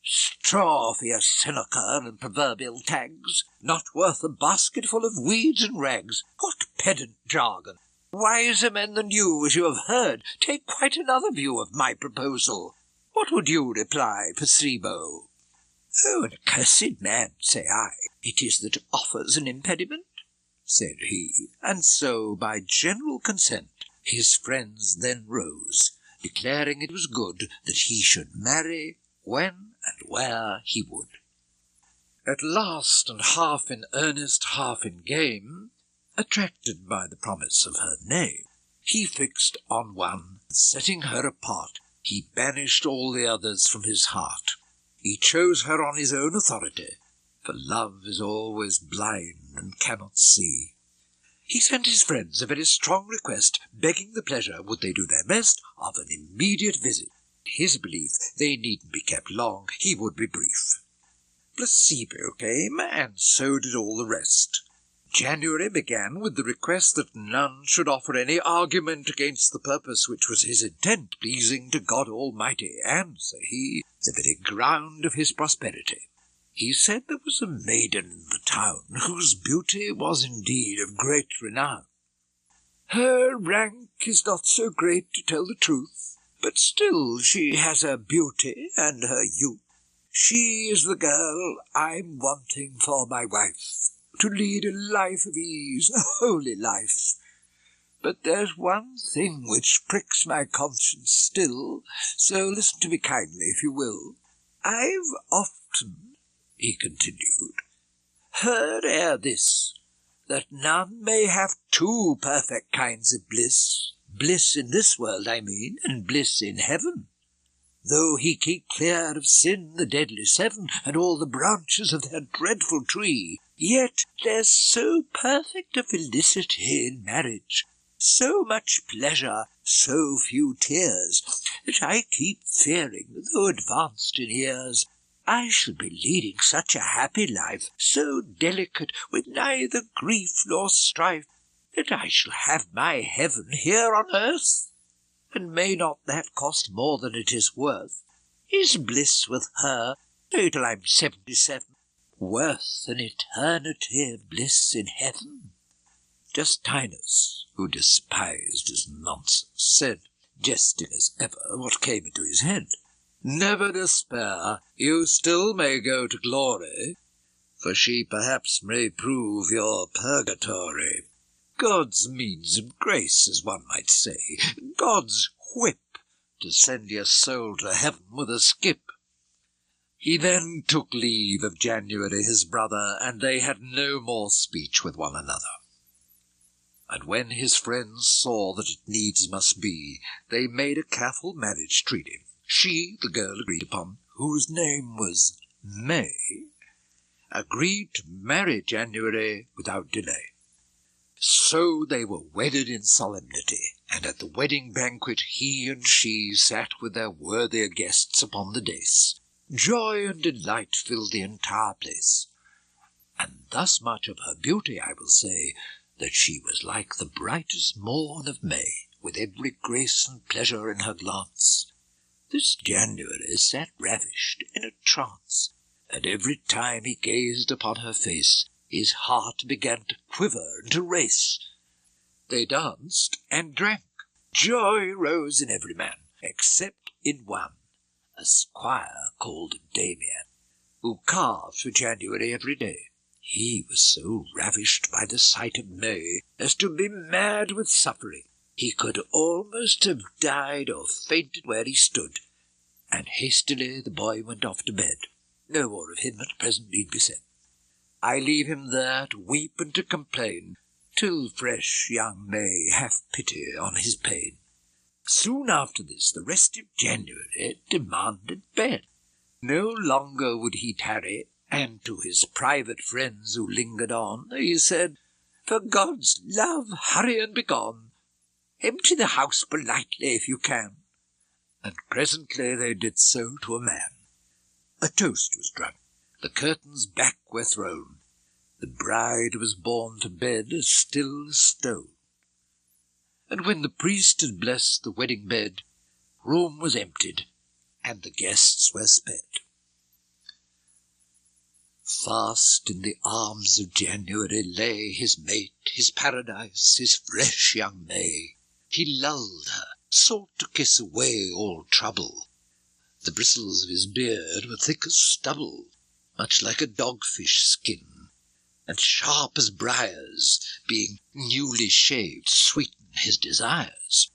Straw for your Seneca and proverbial tags, not worth a basketful of weeds and rags. What pedant jargon! Wiser men than you, as you have heard, take quite another view of my proposal. What would you reply, Placebo? Oh, an accursed man, say I, it is that offers an impediment, said he, and so, by general consent, his friends then rose, declaring it was good that he should marry when and where he would. At last, and half in earnest, half in game, attracted by the promise of her name, he fixed on one, and setting her apart, he banished all the others from his heart. He chose her on his own authority, for love is always blind and cannot see. He sent his friends a very strong request, begging the pleasure, would they do their best, of an immediate visit. His belief they needn't be kept long, he would be brief. Placebo came, and so did all the rest. January began with the request that none should offer any argument against the purpose which was his intent, pleasing to God Almighty, and, say he, the very ground of his prosperity. He said there was a maiden in the town, whose beauty was indeed of great renown. Her rank is not so great, to tell the truth, but still she has her beauty and her youth. She is the girl I'm wanting for my wife, to lead a life of ease, a holy life. But there's one thing which pricks my conscience still, so listen to me kindly, if you will. I've often, he continued, heard ere this, that none may have 2 perfect kinds of bliss, bliss in this world, I mean, and bliss in heaven. Though he keep clear of sin, the deadly 7, and all the branches of that dreadful tree, yet there's so perfect a felicity in marriage, so much pleasure, so few tears, that I keep fearing, though advanced in years, I should be leading such a happy life, so delicate, with neither grief nor strife, that I shall have my heaven here on earth. And may not that cost more than it is worth? Is bliss with her, say till I'm 77, worth an eternity of bliss in heaven? Justinus, who despised his nonsense, said, jesting as ever, what came into his head, "Never despair, you still may go to glory, for she perhaps may prove your purgatory. God's means of grace, as one might say, God's whip, to send your soul to heaven with a skip." He then took leave of January his brother, and they had no more speech with one another. And when his friends saw that it needs must be, they made a careful marriage treaty. She, the girl agreed upon, whose name was May, agreed to marry January without delay. So they were wedded in solemnity, and at the wedding banquet he and she sat with their worthier guests upon the dais. Joy and delight filled the entire place, and thus much of her beauty I will say, that she was like the brightest morn of May, with every grace and pleasure in her glance. This January sat ravished in a trance, and every time he gazed upon her face, his heart began to quiver and to race. They danced and drank. Joy rose in every man, except in one, a squire called Damian, who carved for January every day. He was so ravished by the sight of May as to be mad with suffering. He could almost have died or fainted where he stood, and hastily the boy went off to bed. No more of him at present need be said. I leave him there to weep and to complain, till fresh young May have pity on his pain. Soon after this, the restive January demanded bed. No longer would he tarry, and to his private friends who lingered on, he said, "For God's love, hurry and be gone. Empty the house politely if you can." And presently they did so to a man. A toast was drunk. The curtains back were thrown. The bride was borne to bed as still as stone. And when the priest had blessed the wedding bed, room was emptied, and the guests were sped. Fast in the arms of January lay his mate, his paradise, his fresh young May. He lulled her, sought to kiss away all trouble. The bristles of his beard were thick as stubble, much like a dogfish skin, and sharp as briars, being newly shaved to sweeten his desires.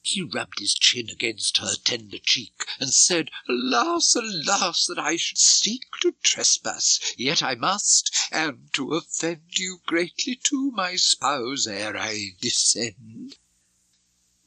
He rubbed his chin against her tender cheek, and said, "Alas, alas, that I should seek to trespass, yet I must, and to offend you greatly to my spouse ere I descend."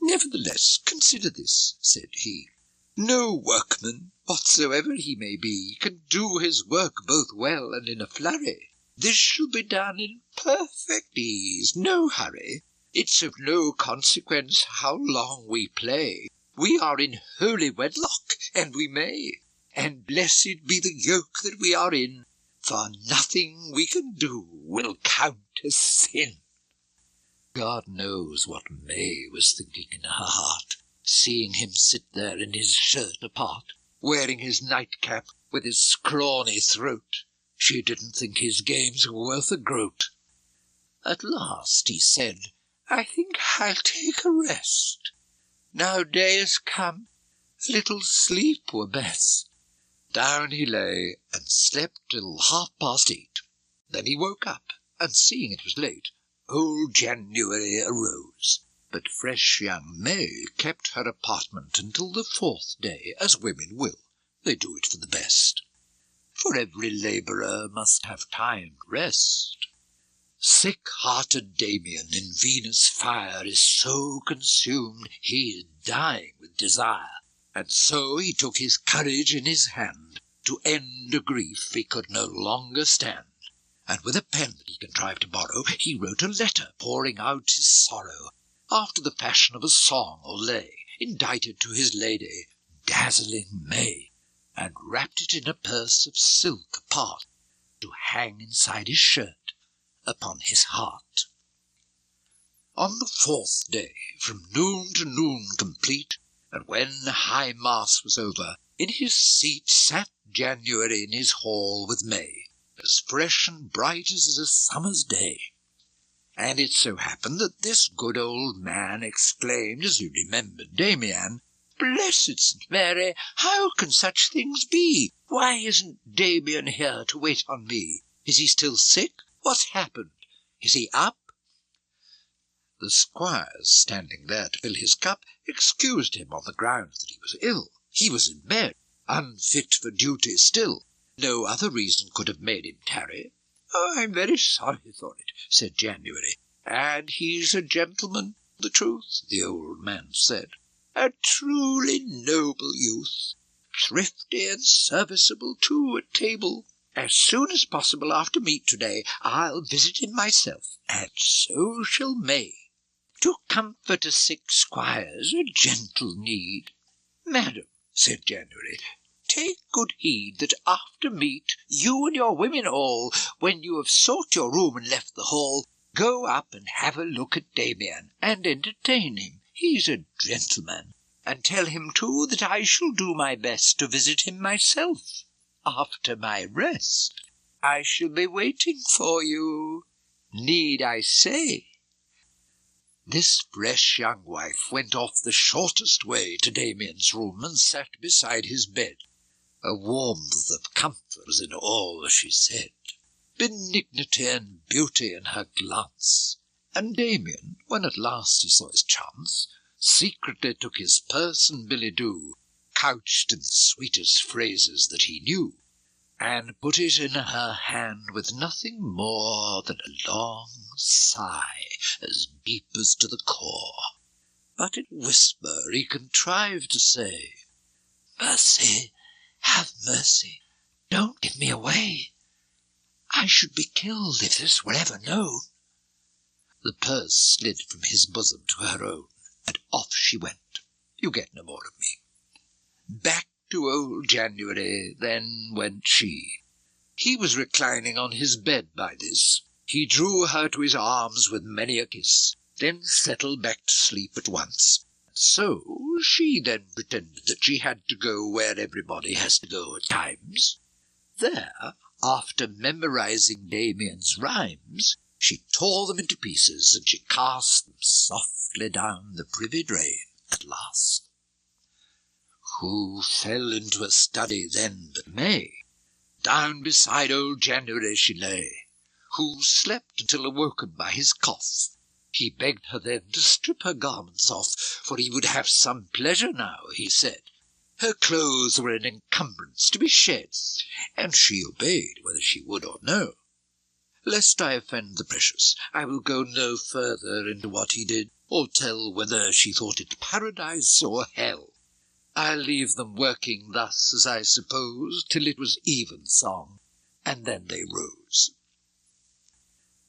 "Nevertheless, consider this," said he. "No workman, whatsoever he may be, can do his work both well and in a flurry. This shall be done in perfect ease, no hurry. It's of no consequence how long we play. We are in holy wedlock, and we may. And blessed be the yoke that we are in, for nothing we can do will count as sin." God knows what May was thinking in her heart, seeing him sit there in his shirt apart, wearing his nightcap with his scrawny throat. She didn't think his games were worth a groat. At last he said, "I think I'll take a rest. Now day is come, a little sleep were best." Down he lay, and slept till 8:30. Then he woke up, and seeing it was late, old January arose. But fresh young May kept her apartment until the 4th day, as women will. They do it for the best. For every labourer must have time to rest. Sick-hearted Damien in Venus' fire is so consumed he is dying with desire, and so he took his courage in his hand to end a grief he could no longer stand, and with a pen that he contrived to borrow, he wrote a letter pouring out his sorrow, after the fashion of a song or lay, indited to his lady, dazzling May, and wrapped it in a purse of silk apart, to hang inside his shirt upon his heart. On the 4th day, from noon to noon complete, and when high mass was over, in his seat sat January in his hall with May, as fresh and bright as is a summer's day. And it so happened that this good old man exclaimed, as he remembered Damian, "Blessed St. Mary, how can such things be? Why isn't Damian here to wait on me? Is he still sick? What's happened? Is he up?" The squires, standing there to fill his cup, excused him on the grounds that he was ill. He was in bed, unfit for duty still. No other reason could have made him tarry. "Oh, I'm very sorry for it," said January. "And he's a gentleman, the truth," the old man said. "A truly noble youth, thrifty and serviceable too at table. As soon as possible after meat to-day, I'll visit him myself, and so shall May. To comfort a sick squire's a gentle need." "Madam," said January, "take good heed that after meat, you and your women all, when you have sought your room and left the hall, go up and have a look at Damian, and entertain him. He's a gentleman. And tell him, too, that I shall do my best to visit him myself. After my rest, I shall be waiting for you. Need I say?" This fresh young wife went off the shortest way to Damian's room and sat beside his bed. A warmth of comfort was in all she said, benignity and beauty in her glance. And Damian, when at last he saw his chance, secretly took his purse and billet-doux, couched in the sweetest phrases that he knew, and put it in her hand with nothing more than a long sigh, as deep as to the core. But in whisper he contrived to say, "Mercy, have mercy, don't give me away. I should be killed if this were ever known." The purse slid from his bosom to her own, and off she went. You get no more of me. Back to old January then went she. He was reclining on his bed by this. He drew her to his arms with many a kiss, then settled back to sleep at once. So she then pretended that she had to go where everybody has to go at times. There, after memorizing Damian's rhymes, she tore them into pieces, and she cast them softly down the privy drain at last. Who fell into a study then but May? Down beside old January she lay, who slept until awoken by his cough. He begged her then to strip her garments off, for he would have some pleasure now, he said. Her clothes were an encumbrance to be shed, and she obeyed whether she would or no. Lest I offend the precious, I will go no further into what he did, or tell whether she thought it paradise or hell. I'll leave them working thus, as I suppose, till it was evensong, and then they rose.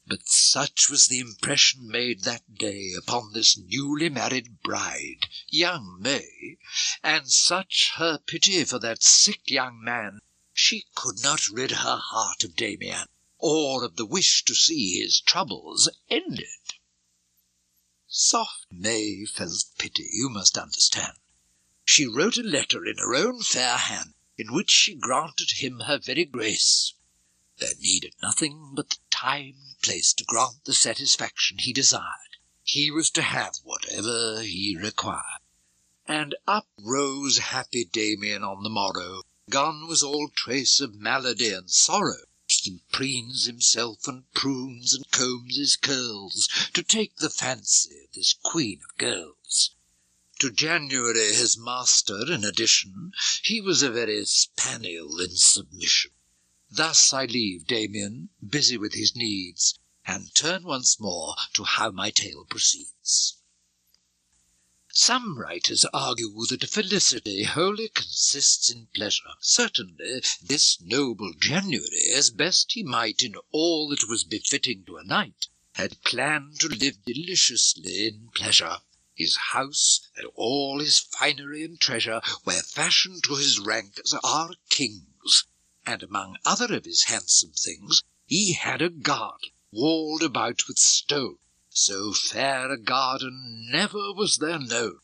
But such was the impression made that day upon this newly married bride, young May, and such her pity for that sick young man, she could not rid her heart of Damian, or of the wish to see his troubles ended. Soft May felt pity, you must understand. She wrote a letter in her own fair hand, in which she granted him her very grace. There needed nothing but the time and place to grant the satisfaction he desired. He was to have whatever he required. And up rose happy Damian on the morrow. Gone was all trace of malady and sorrow. He preens himself and prunes and combs his curls, to take the fancy of this queen of girls. To January, his master, in addition, he was a very spaniel in submission. Thus I leave Damian, busy with his needs, and turn once more to how my tale proceeds. Some writers argue that felicity wholly consists in pleasure. Certainly, this noble January, as best he might in all that was befitting to a knight, had planned to live deliciously in pleasure. His house and all his finery and treasure were fashioned to his rank as are kings, and among other of his handsome things he had a garden walled about with stone. So fair a garden never was there known.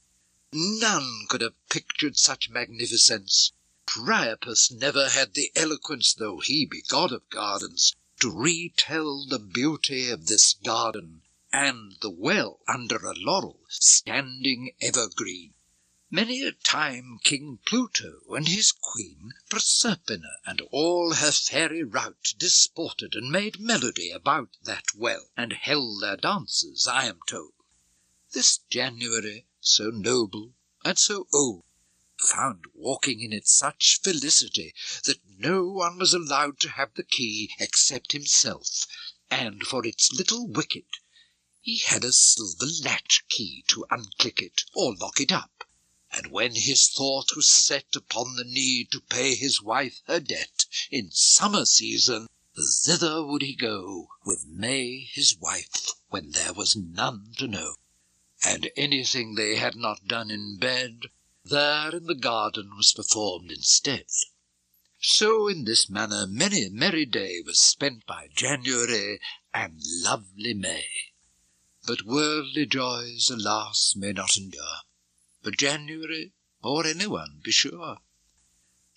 None could have pictured such magnificence. Priapus never had the eloquence, though he be god of gardens, to retell the beauty of this garden, and the well under a laurel standing evergreen. Many a time King Pluto and his queen Proserpina and all her fairy rout disported and made melody about that well, and held their dances, I am told. This January, so noble and so old, found walking in it such felicity that no one was allowed to have the key except himself, and for its little wicket he had a silver latch key to unclick it or lock it up. And when his thought was set upon the need to pay his wife her debt in summer season, thither would he go with May his wife, when there was none to know. And anything they had not done in bed, there in the garden was performed instead. So in this manner many a merry day was spent by January and lovely May. But worldly joys, alas, may not endure, for January, or anyone, be sure.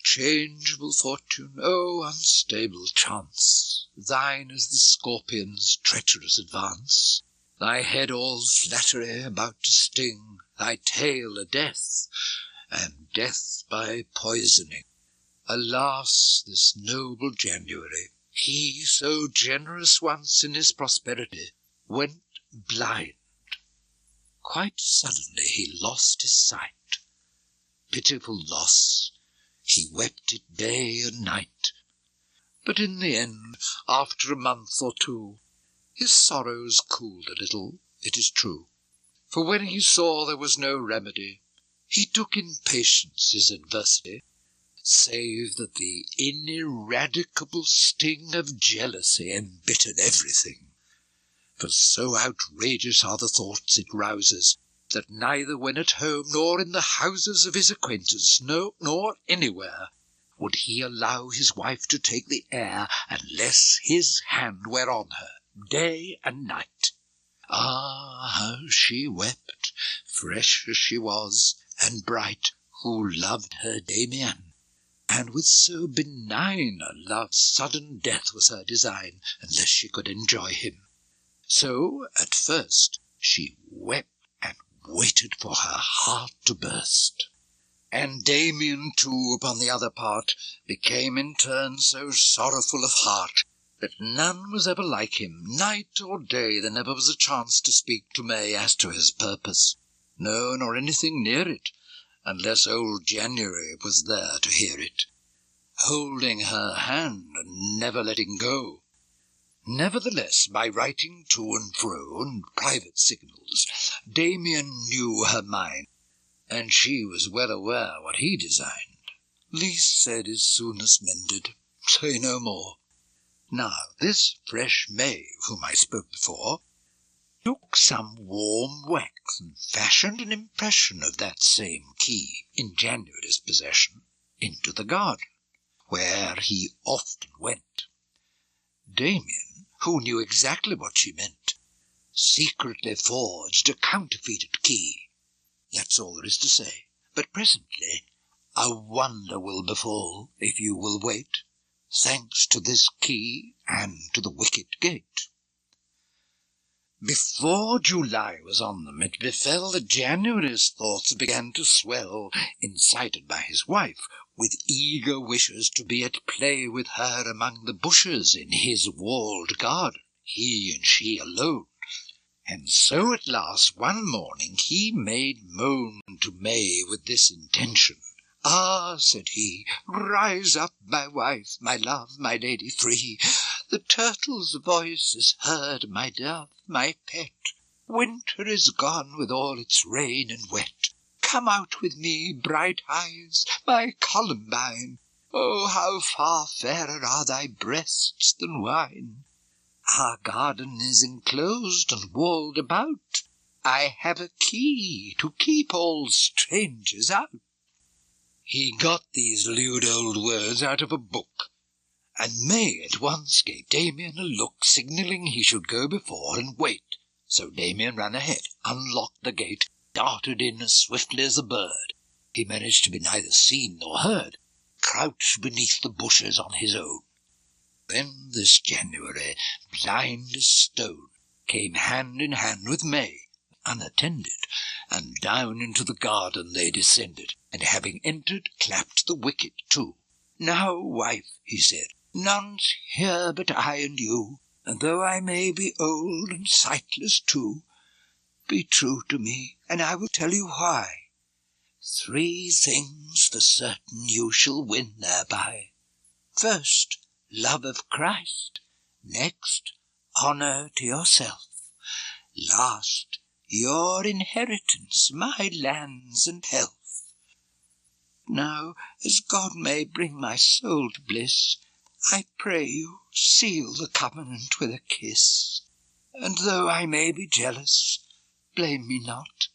Changeable fortune, oh unstable chance, thine is the scorpion's treacherous advance, thy head all flattery about to sting, thy tail a death, and death by poisoning. Alas, this noble January, he so generous once in his prosperity, went blind. Quite suddenly he lost his sight. Pitiful loss, he wept it day and night. But in the end, after a month or two, his sorrows cooled a little, it is true. For when he saw there was no remedy, he took in patience his adversity, save that the ineradicable sting of jealousy embittered everything. For so outrageous are the thoughts it rouses, that neither when at home nor in the houses of his acquaintance, no, nor anywhere, would he allow his wife to take the air unless his hand were on her, day and night. Ah, how she wept, fresh as she was, and bright, who loved her Damien, and with so benign a love sudden death was her design, unless she could enjoy him. So, at first, she wept and waited for her heart to burst. And Damien, too, upon the other part, became in turn so sorrowful of heart, that none was ever like him. Night or day there never was a chance to speak to May as to his purpose, no, nor anything near it, unless old January was there to hear it, holding her hand and never letting go. Nevertheless, by writing to and fro and private signals, Damien knew her mind, and she was well aware what he designed. Least said is soonest mended. Say no more. Now, this fresh May, whom I spoke before, took some warm wax and fashioned an impression of that same key in January's possession into the garden, where he often went. Damien, who knew exactly what she meant, secretly forged a counterfeited key. That's all there is to say. But presently a wonder will befall, if you will wait, thanks to this key and to the wicket gate. Before July was on them, it befell that January's thoughts began to swell, incited by his wife, with eager wishes to be at play with her among the bushes in his walled garden, he and she alone. And so at last one morning he made moan to May with this intention. Ah, said he, rise up, my wife, my love, my lady free. The turtle's voice is heard, my dove, my pet. Winter is gone with all its rain and wet. Come out with me, bright eyes, my Columbine. Oh, how far fairer are thy breasts than wine. Our garden is enclosed and walled about. I have a key to keep all strangers out. He got these lewd old words out of a book, and May at once gave Damien a look, signalling he should go before and wait. So Damien ran ahead, unlocked the gate, darted in as swiftly as a bird. He managed to be neither seen nor heard, crouched beneath the bushes on his own. Then this January, blind as stone, came hand in hand with May, unattended, and down into the garden they descended, and having entered, clapped the wicket to. "Now, wife," he said, "none's here but I and you, and though I may be old and sightless too, be true to me, and I will tell you why. 3 things for certain you shall win thereby. First, love of Christ. Next, honour to yourself. Last, your inheritance, my lands and health. Now, as God may bring my soul to bliss, I pray you seal the covenant with a kiss. And though I may be jealous, blame me not.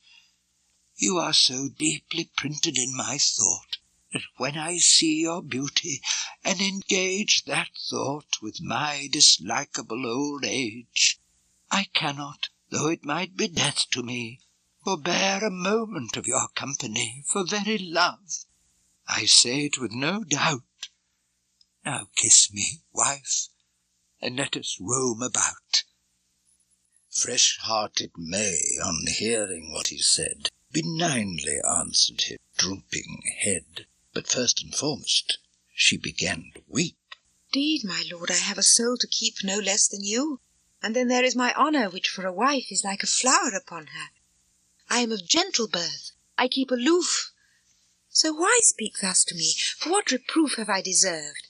You are so deeply printed in my thought, that when I see your beauty, and engage that thought with my dislikable old age, I cannot, though it might be death to me, forbear a moment of your company for very love. I say it with no doubt. Now kiss me, wife, and let us roam about." Fresh-hearted May, on hearing what he said, benignly answered his drooping head. But first and foremost she began to weep. "Indeed, my lord, I have a soul to keep no less than you. And then there is my honour, which for a wife is like a flower upon her. I am of gentle birth, I keep aloof. So why speak thus to me? For what reproof have I deserved?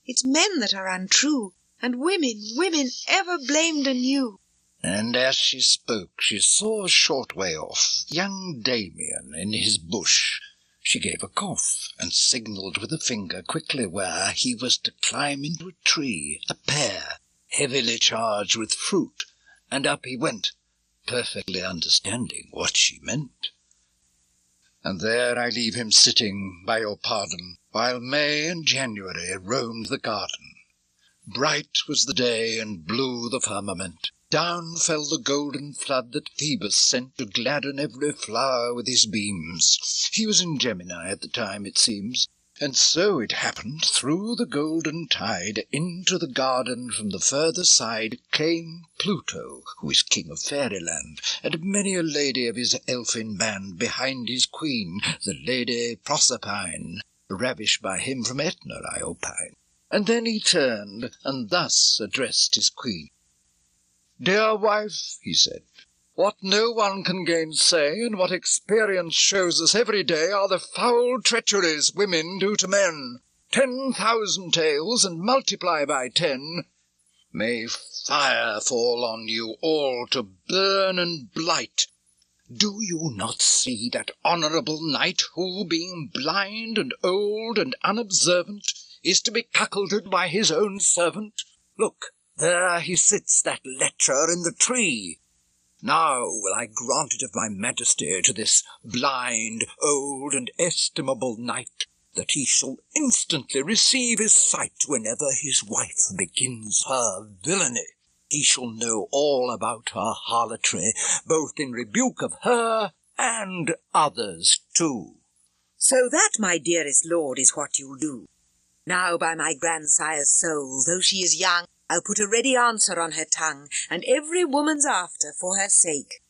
It's men that are untrue, and women ever blamed anew." And as she spoke, she saw a short way off young Damien in his bush. She gave a cough, and signalled with a finger quickly where he was to climb into a tree, a pear, heavily charged with fruit, and up he went, perfectly understanding what she meant. And there I leave him sitting, by your pardon, while May and January roamed the garden. Bright was the day, and blue the firmament. Down fell the golden flood that Phoebus sent to gladden every flower with his beams. He was in Gemini at the time, it seems. And so it happened, through the golden tide, into the garden from the further side came Pluto, who is king of fairyland, and many a lady of his elfin band behind his queen, the lady Proserpine, ravished by him from Etna, I opine. And then he turned, and thus addressed his queen. "Dear wife," he said, "what no one can gainsay, and what experience shows us every day, are the foul treacheries women do to men. 10,000 tales, and multiply by 10. May fire fall on you all to burn and blight. Do you not see that honourable knight who, being blind and old and unobservant, is to be cuckolded by his own servant? Look, there he sits, that lecher, in the tree. Now will I grant it of my majesty to this blind, old, and estimable knight, that he shall instantly receive his sight whenever his wife begins her villainy. He shall know all about her harlotry, both in rebuke of her and others too." "So that, my dearest lord, is what you'll do. Now, by my grandsire's soul, though she is young, I'll put a ready answer on her tongue, and every woman's after for her sake.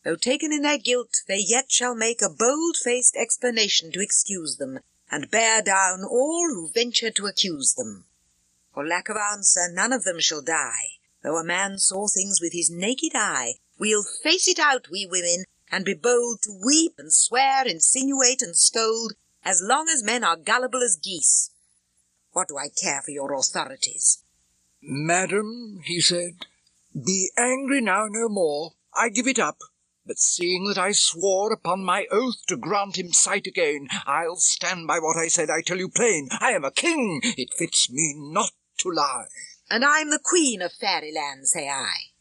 Though taken in their guilt, they yet shall make a bold-faced explanation to excuse them, and bear down all who venture to accuse them. For lack of answer, none of them shall die. Though a man saw things with his naked eye, we'll face it out, we women, and be bold to weep and swear, insinuate and scold, as long as men are gullible as geese. What do I care for your authorities?" "Madam," he said, "be angry now no more. I give it up. But seeing that I swore upon my oath to grant him sight again, I'll stand by what I said. I tell you plain, I am a king. It fits me not to lie." "And I'm the queen of fairyland, say I.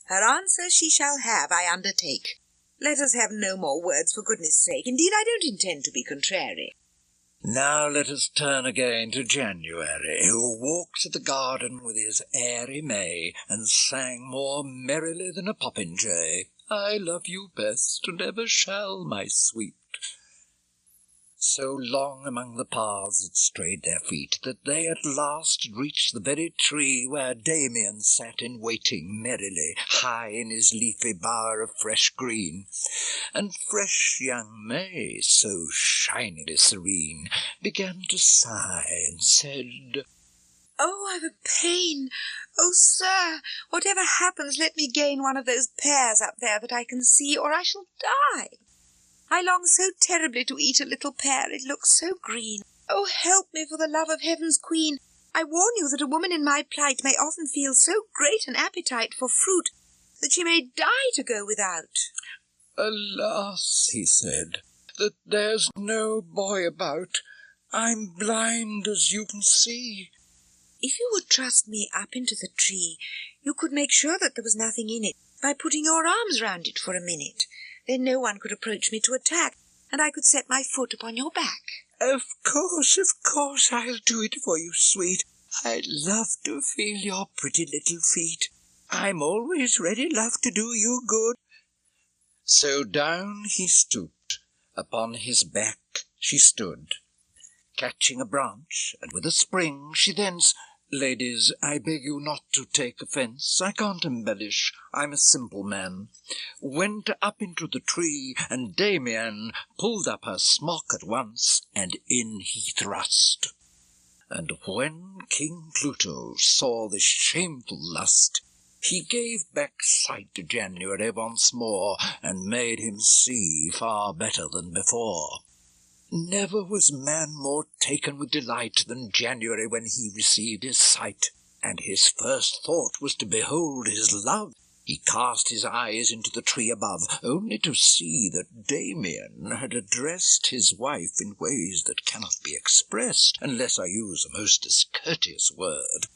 Her answer she shall have, I undertake. Let us have no more words, for goodness' sake. Indeed, I don't intend to be contrary." Now let us turn again to January, who walked the garden with his airy May, and sang more merrily than a popinjay, "I love you best, and ever shall, my sweet." So long among the paths had strayed their feet that they at last had reached the very tree where Damien sat in waiting merrily, high in his leafy bower of fresh green. And fresh young May, so shiningly serene, began to sigh and said, "Oh, I've a pain. Oh, sir, whatever happens, let me gain one of those pears up there that I can see, or I shall die. I long so terribly to eat a little pear, it looks so green. Oh, help me for the love of Heaven's Queen. I warn you that a woman in my plight may often feel so great an appetite for fruit that she may die to go without." "Alas," he said, "that there's no boy about. I'm blind, as you can see." "If you would trust me up into the tree, you could make sure that there was nothing in it by putting your arms round it for a minute. Then no one could approach me to attack, and I could set my foot upon your back." Of course, I'll do it for you, sweet. I'd love to feel your pretty little feet. I'm always ready, love, to do you good." So down he stooped. Upon his back she stood, catching a branch, and with a spring she thence— Ladies, I beg you not to take offence, I can't embellish, I'm a simple man— went up into the tree, and Damien pulled up her smock at once, and in he thrust. And when King Pluto saw this shameful lust, he gave back sight to January once more, and made him see far better than before. Never was man more taken with delight than January when he received his sight, and his first thought was to behold his love. He cast his eyes into the tree above, only to see that Damien had addressed his wife in ways that cannot be expressed, unless I use a most discourteous word.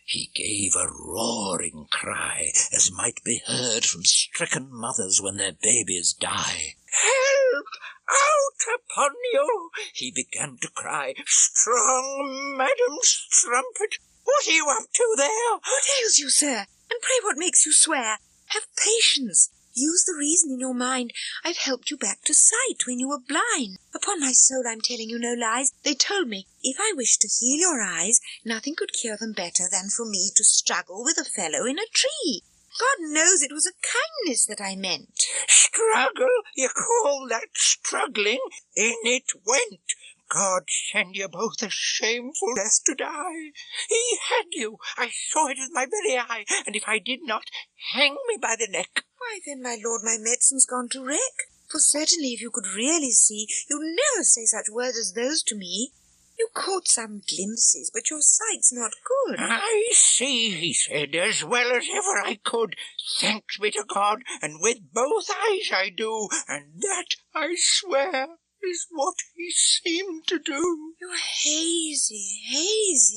He gave a roaring cry, as might be heard from stricken mothers when their babies die. "Help! Out upon you!" he began to cry. "Strong Madam Strumpet, what are you up to there?" "What ails you, sir? And pray what makes you swear? Have patience. Use the reason in your mind. I've helped you back to sight when you were blind. Upon my soul, I'm telling you no lies. They told me if I wished to heal your eyes, nothing could cure them better than for me to struggle with a fellow in a tree. God knows it was a kindness that I meant." "Struggle? You call that struggling? In it went. God send you both a shameful death to die. He had you. I saw it with my very eye, and if I did not, hang me by the neck." "Why then, my lord, my medicine's gone to wreck. For certainly if you could really see, you'd never say such words as those to me. You caught some glimpses, but your sight's not good." "I see," he said, "as well as ever I could. Thanks be to God, and with both eyes I do, and that, I swear, is what he seemed to do." "You're hazy,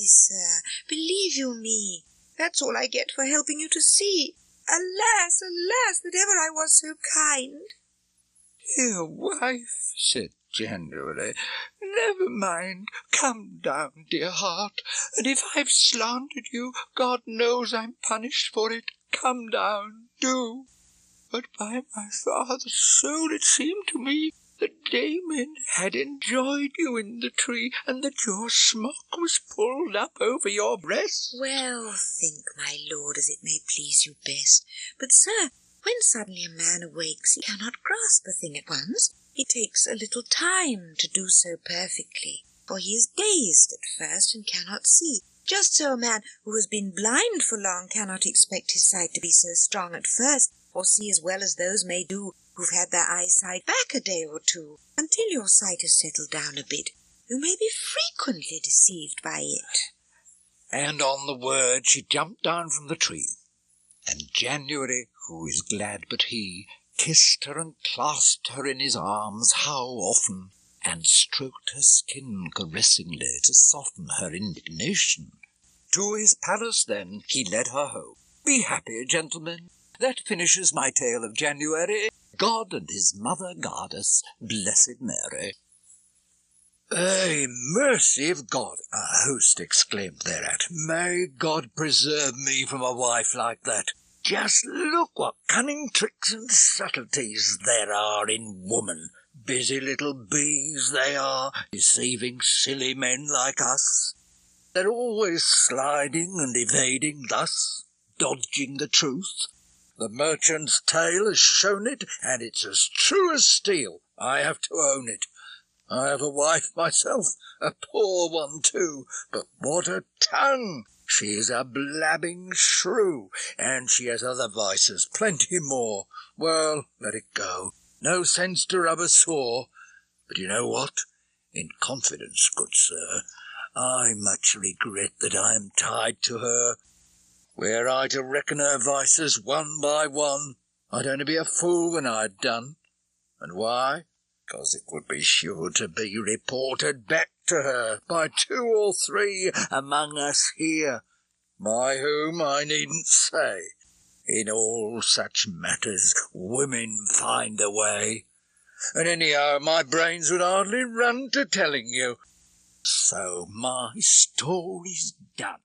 sir. Believe you me. That's all I get for helping you to see. Alas, that ever I was so kind." "Dear wife," said January, "never mind. Come down, dear heart, and if I've slandered you, God knows I'm punished for it. Come down, do. But by my father's soul, it seemed to me that Damien had enjoyed you in the tree, and that your smock was pulled up over your breast." "Well, think, my lord, as it may please you best. But, sir, when suddenly a man awakes, he cannot grasp a thing at once. It takes a little time to do so perfectly, for he is dazed at first and cannot see. Just so a man who has been blind for long cannot expect his sight to be so strong at first, or see as well as those may do who've had their eyesight back a day or two. Until your sight has settled down a bit, you may be frequently deceived by it." And on the word she jumped down from the tree, and January, who is glad but he, kissed her and clasped her in his arms how often, and stroked her skin caressingly to soften her indignation. To his palace then he led her home. Be happy, gentlemen. That finishes my tale of January. God and his mother goddess, Blessed Mary. "Ay, mercy of God," our host exclaimed thereat. "May God preserve me from a wife like that. Just look what cunning tricks and subtleties there are in woman. busy little bees they are, deceiving silly men like us. They're always sliding and evading thus, dodging the truth. The merchant's tale has shown it, and it's as true as steel. I have to own it. I have a wife myself, a poor one too, but what a tongue! She is a blabbing shrew, and she has other vices, plenty more. Well, let it go. No sense to rub a sore. But you know what? In confidence, good sir, I much regret that I am tied to her. Were I to reckon her vices one by one, I'd only be a fool when I'd done. And why? 'Cause it would be sure to be reported back to her by 2 or 3 among us here, by whom I needn't say. In all such matters women find a way, and anyhow my brains would hardly run to telling you. So my story's done.